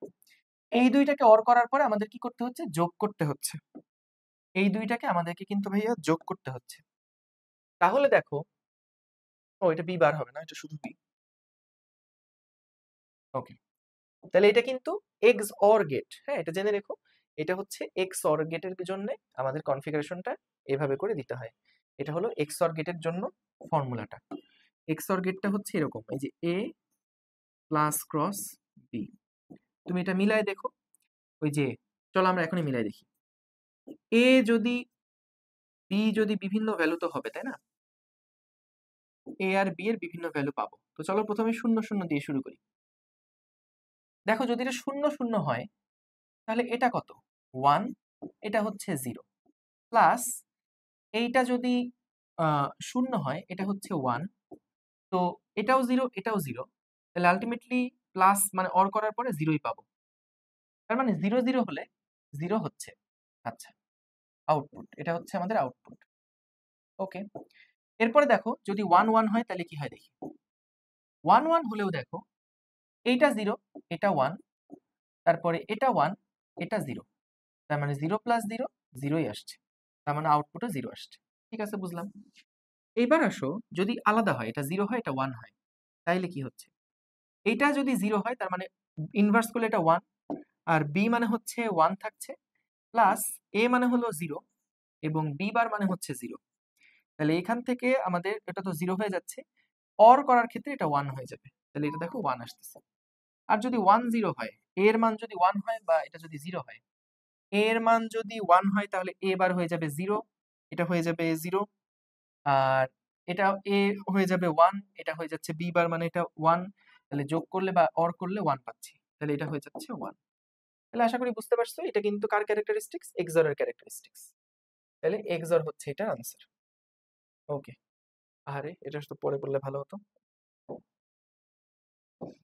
এই দুইটাকে অর করার পরে আমাদের কি করতে হচ্ছে, যোগ করতে হচ্ছে। এই দুইটাকে আমাদেরকে কিন্তু ভাইয়া যোগ করতে হচ্ছে। তাহলে দেখো, ও এটা বি বার হবে না, এটা শুধু বি। ওকে, তাহলে এটা কিন্তু এক্স অর গেট। হ্যাঁ, এটা জেনে রেখো, এটা হচ্ছে এক্স অর গেটের জন্য আমাদের কনফিগারেশনটা এভাবে করে দিতে হয়। এটা হলো এক্স অর গেটের জন্য ফর্মুলাটা। এক্স অর গেটটা হচ্ছে এরকম, এই যে এ প্লাস ক্রস বি। তুমি এটা মিলাই দেখো, ওই যে চলো আমরা এখনই মিলাই দেখি। এ যদি বি যদি বিভিন্ন ভ্যালু তো হবে, তাই না? এ আর বি এর বিভিন্ন ভ্যালু পাবো। তো চলো প্রথমে 0 0 দিয়ে শুরু করি। দেখো যদি এটা 0 0 হয় তাহলে এটা কত, 1, এটা হচ্ছে 0, প্লাস এইটা যদি 0 হয়, এটা হচ্ছে 1, তো এটাও 0, এটাও 0, তাহলে আলটিমেটলি প্লাস মানে অর করার পরে 0ই পাবো। তার মানে 0 0 হলে 0 হচ্ছে। আচ্ছা, আউটপুট, এটা হচ্ছে আমাদের আউটপুট। ওকে, এরপরে দেখো যদি 1 1 হয় তাহলে কি হয় দেখি। 1 1 হলেও দেখো এইটা 0, এটা 1, তারপরে এটা 1, এটা 0, তার মানে 0 প্লাস 0 0ই আসছে, তার মানে আউটপুটে 0 আসছে। ঠিক আছে, বুঝলাম। এইবার আসো যদি আলাদা হয়, এটা 0 হয়, এটা 1 হয়, তাইলে কি হচ্ছে, এইটা যদি 0 হয় তার মানে ইনভার্স করলে এটা 1, আর বি মানে হচ্ছে 1 থাকছে, প্লাস এ মানে হলো 0 এবং বি বার মানে হচ্ছে 0। তাহলে এখান থেকে আমাদের এটা তো 0 হয়ে যাচ্ছে, অর করার ক্ষেত্রে এটা 1 হয়ে যাবে, তাহলে এটা দেখো 1 আসতেছে। আর যদি 1 0 হয়, এ এর মান যদি 1 হয় বা এটা যদি 0 হয়, এ এর মান যদি 1 হয় তাহলে এ বার হয়ে যাবে 0, এটা হয়ে যাবে 0, আর এটা এ হয়ে যাবে 1, এটা হয়ে যাচ্ছে বি বার মানে এটা 1, তাহলে যোগ করলে বা অর করলে 1 পাচ্ছি, তাহলে এটা হয়ে যাচ্ছে 1। তাহলে আশা করি বুঝতে পারছো এটা কিন্তু কার ক্যারেক্টারিস্টিক্স, এক্সর এর ক্যারেক্টারিস্টিক্স। তাহলে এক্সর হচ্ছে এটার আনসার। ওকে, আরে এটা তো পরে বললে ভালো হতো।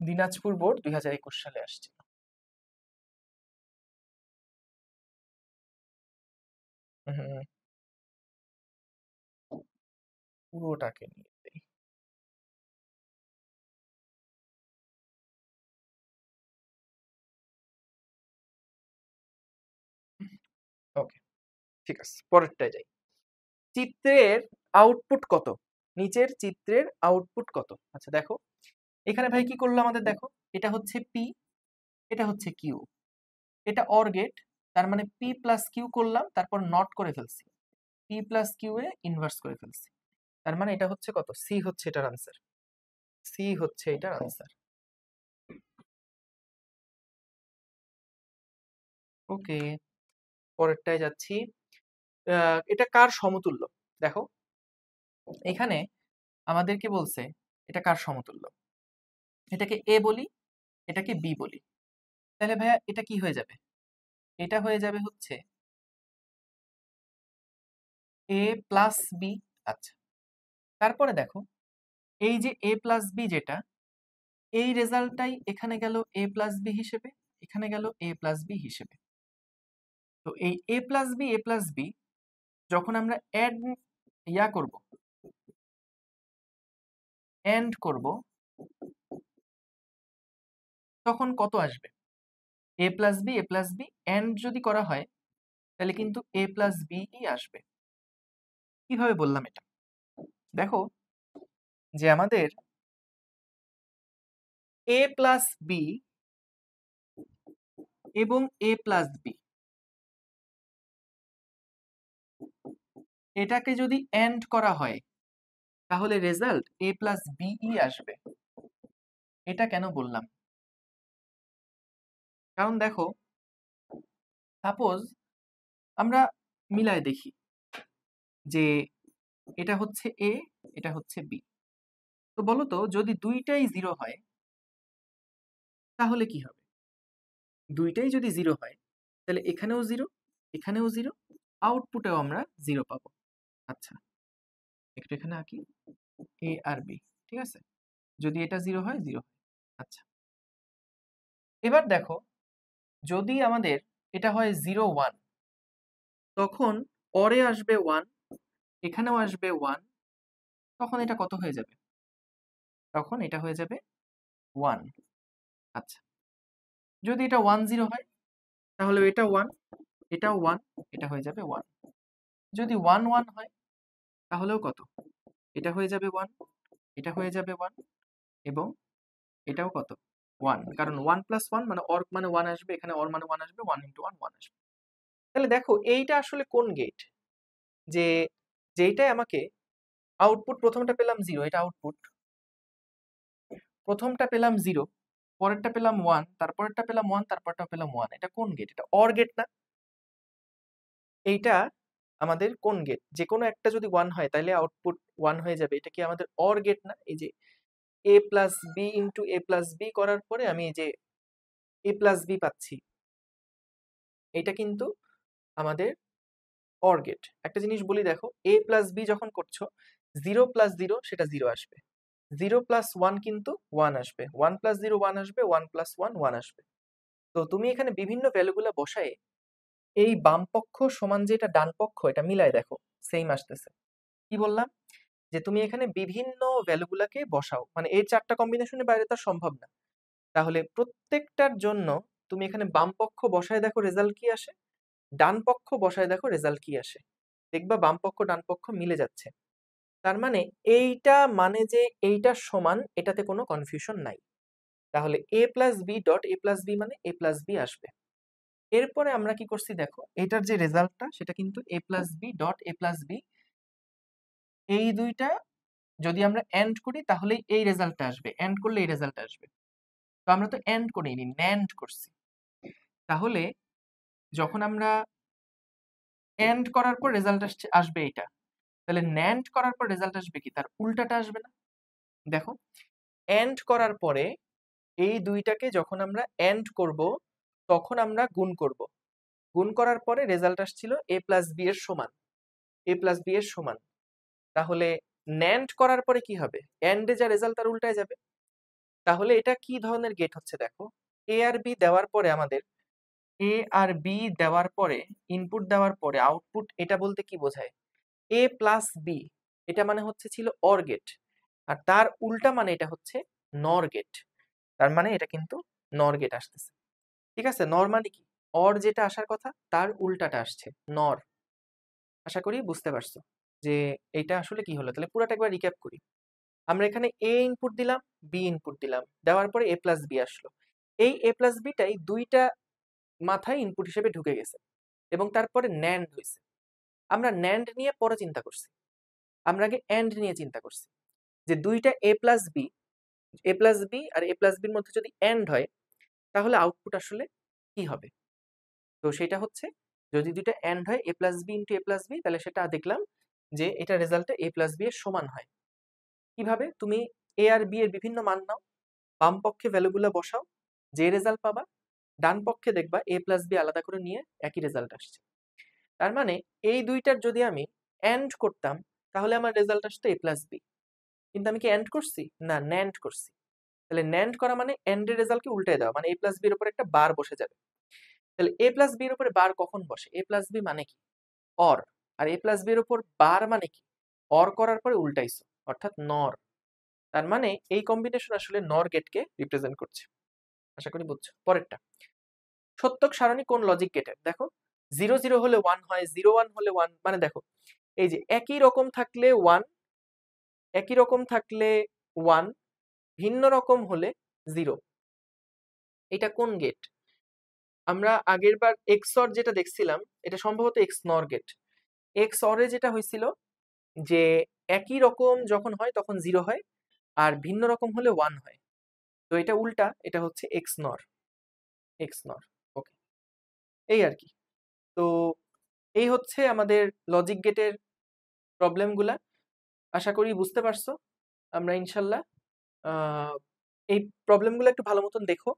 দিনাজপুর বোর্ড 2021 সালে আসছে। হুম, পুরোটাকে নিয়ে দেই। ওকে, ঠিক আছে, পরেরটায় যাই। চিত্রের আউটপুট কত, নিচের চিত্রের আউটপুট কত। আচ্ছা দেখো, এখানে ভাই কি করলো আমাদের, দেখো এটা হচ্ছে পি, এটা হচ্ছে কিউ, এটা অর গেট, তার মানে পি প্লাস কিউ করলাম, তারপর নট করে ফেলছি, P plus Q A inverse করে ফেলছি, তার মানে এটা হচ্ছে কত, সি হচ্ছে এটার আনসার। সি হচ্ছে এটার আনসার। ওকে, পরেরটায় যাচ্ছি। এটা কার সমতুল্য, দেখো এখানে আমাদেরকে বলছে এটা কার সমতুল্য, এটাকে এ বলি, এটাকে বি বলি, তাহলে ভাইয়া এটা কি হয়ে যাবে, এটা হয়ে যাবে হচ্ছে এ প্লাস বি। আচ্ছা, তারপরে দেখো এই যে এ প্লাস বি যেটা, এই রেজাল্টটাই এখানে গেল এ প্লাস বি হিসেবে, এখানে গেল এ প্লাস বি হিসেবে। তো এই A plus B, A plus B যখন আমরা অ্যাড করব, এন্ড করব, তখন কত আসবে, A plus B, A plus B and যদি করা হয় তাহলে কিন্তু এ প্লাস বি আসবে। কিভাবে বললাম এটা, দেখো যে আমাদের এ প্লাস বি এবং এ প্লাস বি এটাকে যদি এন্ড করা হয় তাহলে রেজাল্ট এ প্লাস বিই আসবে। এটা কেন বললাম, কারণ দেখো সাপোজ আমরা মিলায় দেখি যে এটা হচ্ছে এ, এটা হচ্ছে বি, তো বলো তো যদি দুইটাই 0 হয় তাহলে কি হবে, দুইটাই যদি 0 হয় তাহলে এখানেও 0, এখানেও 0, আউটপুটেও আমরা 0 পাবো। আচ্ছা, একটু এখানে আঁকি, এ আর বি, ঠিক আছে, যদি এটা 0 হয় 0 হয়। আচ্ছা, এবার দেখো যদি আমাদের এটা হয় 0 1, তখন অরে আসবে 1, এখানেও আসবে 1, তখন এটা কত হয়ে যাবে? তখন এটা হয়ে যাবে 1। আচ্ছা, যদি এটা 1 0 হয় তাহলে এটা 1, এটাও 1, এটা হয়ে যাবে 1। যদি 1 1 হয় তাহলেও কত? এটা হয়ে যাবে 1, এটা হয়ে যাবে 1, এবং এটাও কত? 1, কারণ 1 + 1 মানে অর মানে 1 আসবে, এখানে অর মানে 1 আসবে, 1 × 1 1 আসবে। তাহলে দেখো এইটা আসলে কোন গেট, যে যেইটাই আমাকে আউটপুট, প্রথমটা পেলাম 0, এটা আউটপুট, প্রথমটা পেলাম 0, পরেরটা পেলাম 1, তারপরেরটা পেলাম 1, তারপরটা পেলাম 1, এটা কোন গেট? এটা অর গেট না? এইটা আমাদের কোন গেট? যে কোনো একটা যদি 1 হয় তাহলে আউটপুট 1 হয়ে যাবে, এটা কি আমাদের অর গেট না? এই যে a + b × a + b করার পরে আমি এই যে a + b পাচ্ছি, এটা কিন্তু আমাদের অর গেট। একটা জিনিস বলি দেখো, a + b যখন করছো 0 + 0 সেটা 0 আসবে, 0 + 1 কিন্তু 1 আসবে, 1 + 0 1 আসবে, 1 + 1 1 আসবে। তো তুমি এখানে বিভিন্ন ভ্যালুগুলো বসায়ে এই বাম পক্ষ সমান যে এটা ডান পক্ষ, এটা মিলায় দেখো সেম আসতেছে। কি বললাম? যে তুমি এখানে বিভিন্ন ভ্যালুগুলাকে বসাও, মানে এই 4টা কম্বিনেশনের বাইরে তো সম্ভব না। তাহলে প্রত্যেকটার জন্য তুমি এখানে বাম পক্ষ বসায় দেখো রেজাল্ট কি আসে, ডান পক্ষ বসায় দেখো রেজাল্ট কি আসে। দেখবা বাম পক্ষ ডান পক্ষ মিলে যাচ্ছে। তার মানে এইটা মানে যে এইটা সমান, এটাতে কোনো কনফিউশন নাই। তাহলে a + b dot a + b মানে a + b আসবে। এরপরে আমরা কি করছি দেখো, এটার যে রেজাল্টটা সেটা কিন্তু a + b dot a + b, এই দুইটা যদি আমরা এন্ড করি তাহলেই এই রেজাল্টটা আসবে, এন্ড করলে এই রেজাল্ট আসবে। তো আমরা তো এন্ড করিনি, ন্যান্ড করছি। তাহলে যখন আমরা এন্ড করার পর রেজাল্ট আসবে এটা, তাহলে ন্যান্ড করার পর রেজাল্ট আসবে কি? তার উল্টাটা আসবে না? দেখো, এন্ড করার পরে এই দুইটাকে যখন আমরা এন্ড করব তখন আমরা গুণ করব, গুণ করার পরে রেজাল্ট আসছিল a + b এর সমান, a + b এর সমান। তাহলে ন্যান্ড করার পরে কি হবে? এন্ডে যা রেজাল্ট তার উল্টায় যাবে। তাহলে এটা কি ধরনের গেট হচ্ছে দেখো, a আর b দেওয়ার পরে আমাদের a আর b দেওয়ার পরে, ইনপুট দেওয়ার পরে আউটপুট, এটা বলতে কি বোঝায়? a + b, এটা মানে হচ্ছে ছিল অর গেট, আর তার উল্টা মানে এটা হচ্ছে নর গেট। তার মানে এটা কিন্তু নর গেট আসতেছে। ঠিক আছে? নর মানে কি? অর যেটা আসার কথা তার উল্টাটা আসছে, নর। আশা করি বুঝতে পারছো যে এটা আসলে কি হলো। তাহলে পুরোটা একবার রিক্যাপ করি। আমরা এখানে a ইনপুট দিলাম, b ইনপুট দিলাম, দেওয়ার পরে a + b আসলো। এই a + b টাই দুইটা মাথায় ইনপুট হিসেবে ঢুকে গেছে এবং তারপরে ন্যান্ড হয়েছে। আমরা ন্যান্ড নিয়ে পরে চিন্তা করছি, আমরা আগে এন্ড নিয়ে চিন্তা করছি, যে দুইটা a + b, a + b R a + b এর মধ্যে যদি এন্ড হয় তাহলে আউটপুট আসলে কি হবে। তো সেটা হচ্ছে, যদি দুইটা এন্ড হয় a + b × a + b, তাহলে সেটা দেখলাম যে এটা রেজাল্টে a + b এর সমান হয়। কিভাবে? তুমি a আর b এর বিভিন্ন মান নাও, বাম পক্ষে ভ্যালুগুলো বসাও, যে রেজাল্ট পাবা ডান পক্ষে দেখবা a + b আলাদা করে নিয়ে একই রেজাল্ট আসছে। তার মানে এই দুইটার যদি আমি এন্ড করতাম তাহলে আমার রেজাল্ট আসতো a + b, কিন্তু আমি কি এন্ড করছি? না, ন্যান্ড করছি। তাহলে ন্যান্ড করা মানে এন্ড এর রেজাল্টকে উল্টে দেওয়া, মানে a + b এর উপর একটা বার বসে যাবে। তাহলে a + b এর উপরে বার কখন বসে? a + b মানে কি? অর। আর a + b এর উপর বার মানে কি? অর করার পরে উল্টাইছো, অর্থাৎ নর। তার মানে এই কম্বিনেশন আসলে নর গেটকে রিপ্রেজেন্ট করছে। আশা করি বুঝছো। পরেরটা, সত্যক সারণী কোন লজিক গেটের? দেখো, 0 0 হলে 1 হয়, 0 1 হলে 1, মানে দেখো এই যে একই রকম থাকলে 1, একই রকম থাকলে 1, ভিন্ন রকম হলে 0। এটা কোন গেট? আমরা আগের বার XOR যেটা দেখছিলাম এটা সম্ভবত XNOR গেট। XOR এ যেটা হয়েছিল যে একই রকম যখন হয় তখন 0 হয়, আর ভিন্ন রকম হলে 1 হয়। তো এটা উল্টা, এটা হচ্ছে XNOR, XNOR। ওকে, এই আর কি। তো এই হচ্ছে আমাদের লজিক গেটের প্রবলেমগুলা। আশা করি বুঝতে পারছো। আমরা ইনশাল্লাহ এই প্রবলেমগুলো একটু ভালো মতন দেখো।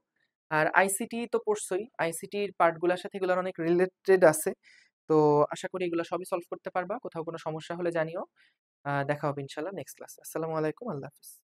আর আইসিটি তো পড়ছোই, আইসিটির পার্টগুলোর সাথে এগুলোর অনেক রিলেটেড আছে। তো আশা করি এগুলো সবই সলভ করতে পারবা। কোথাও কোনো সমস্যা হলে জানিও। দেখা হবে ইনশাল্লাহ নেক্সট ক্লাসে। আসসালামু আলাইকুম, আল্লাহ হাফিজ।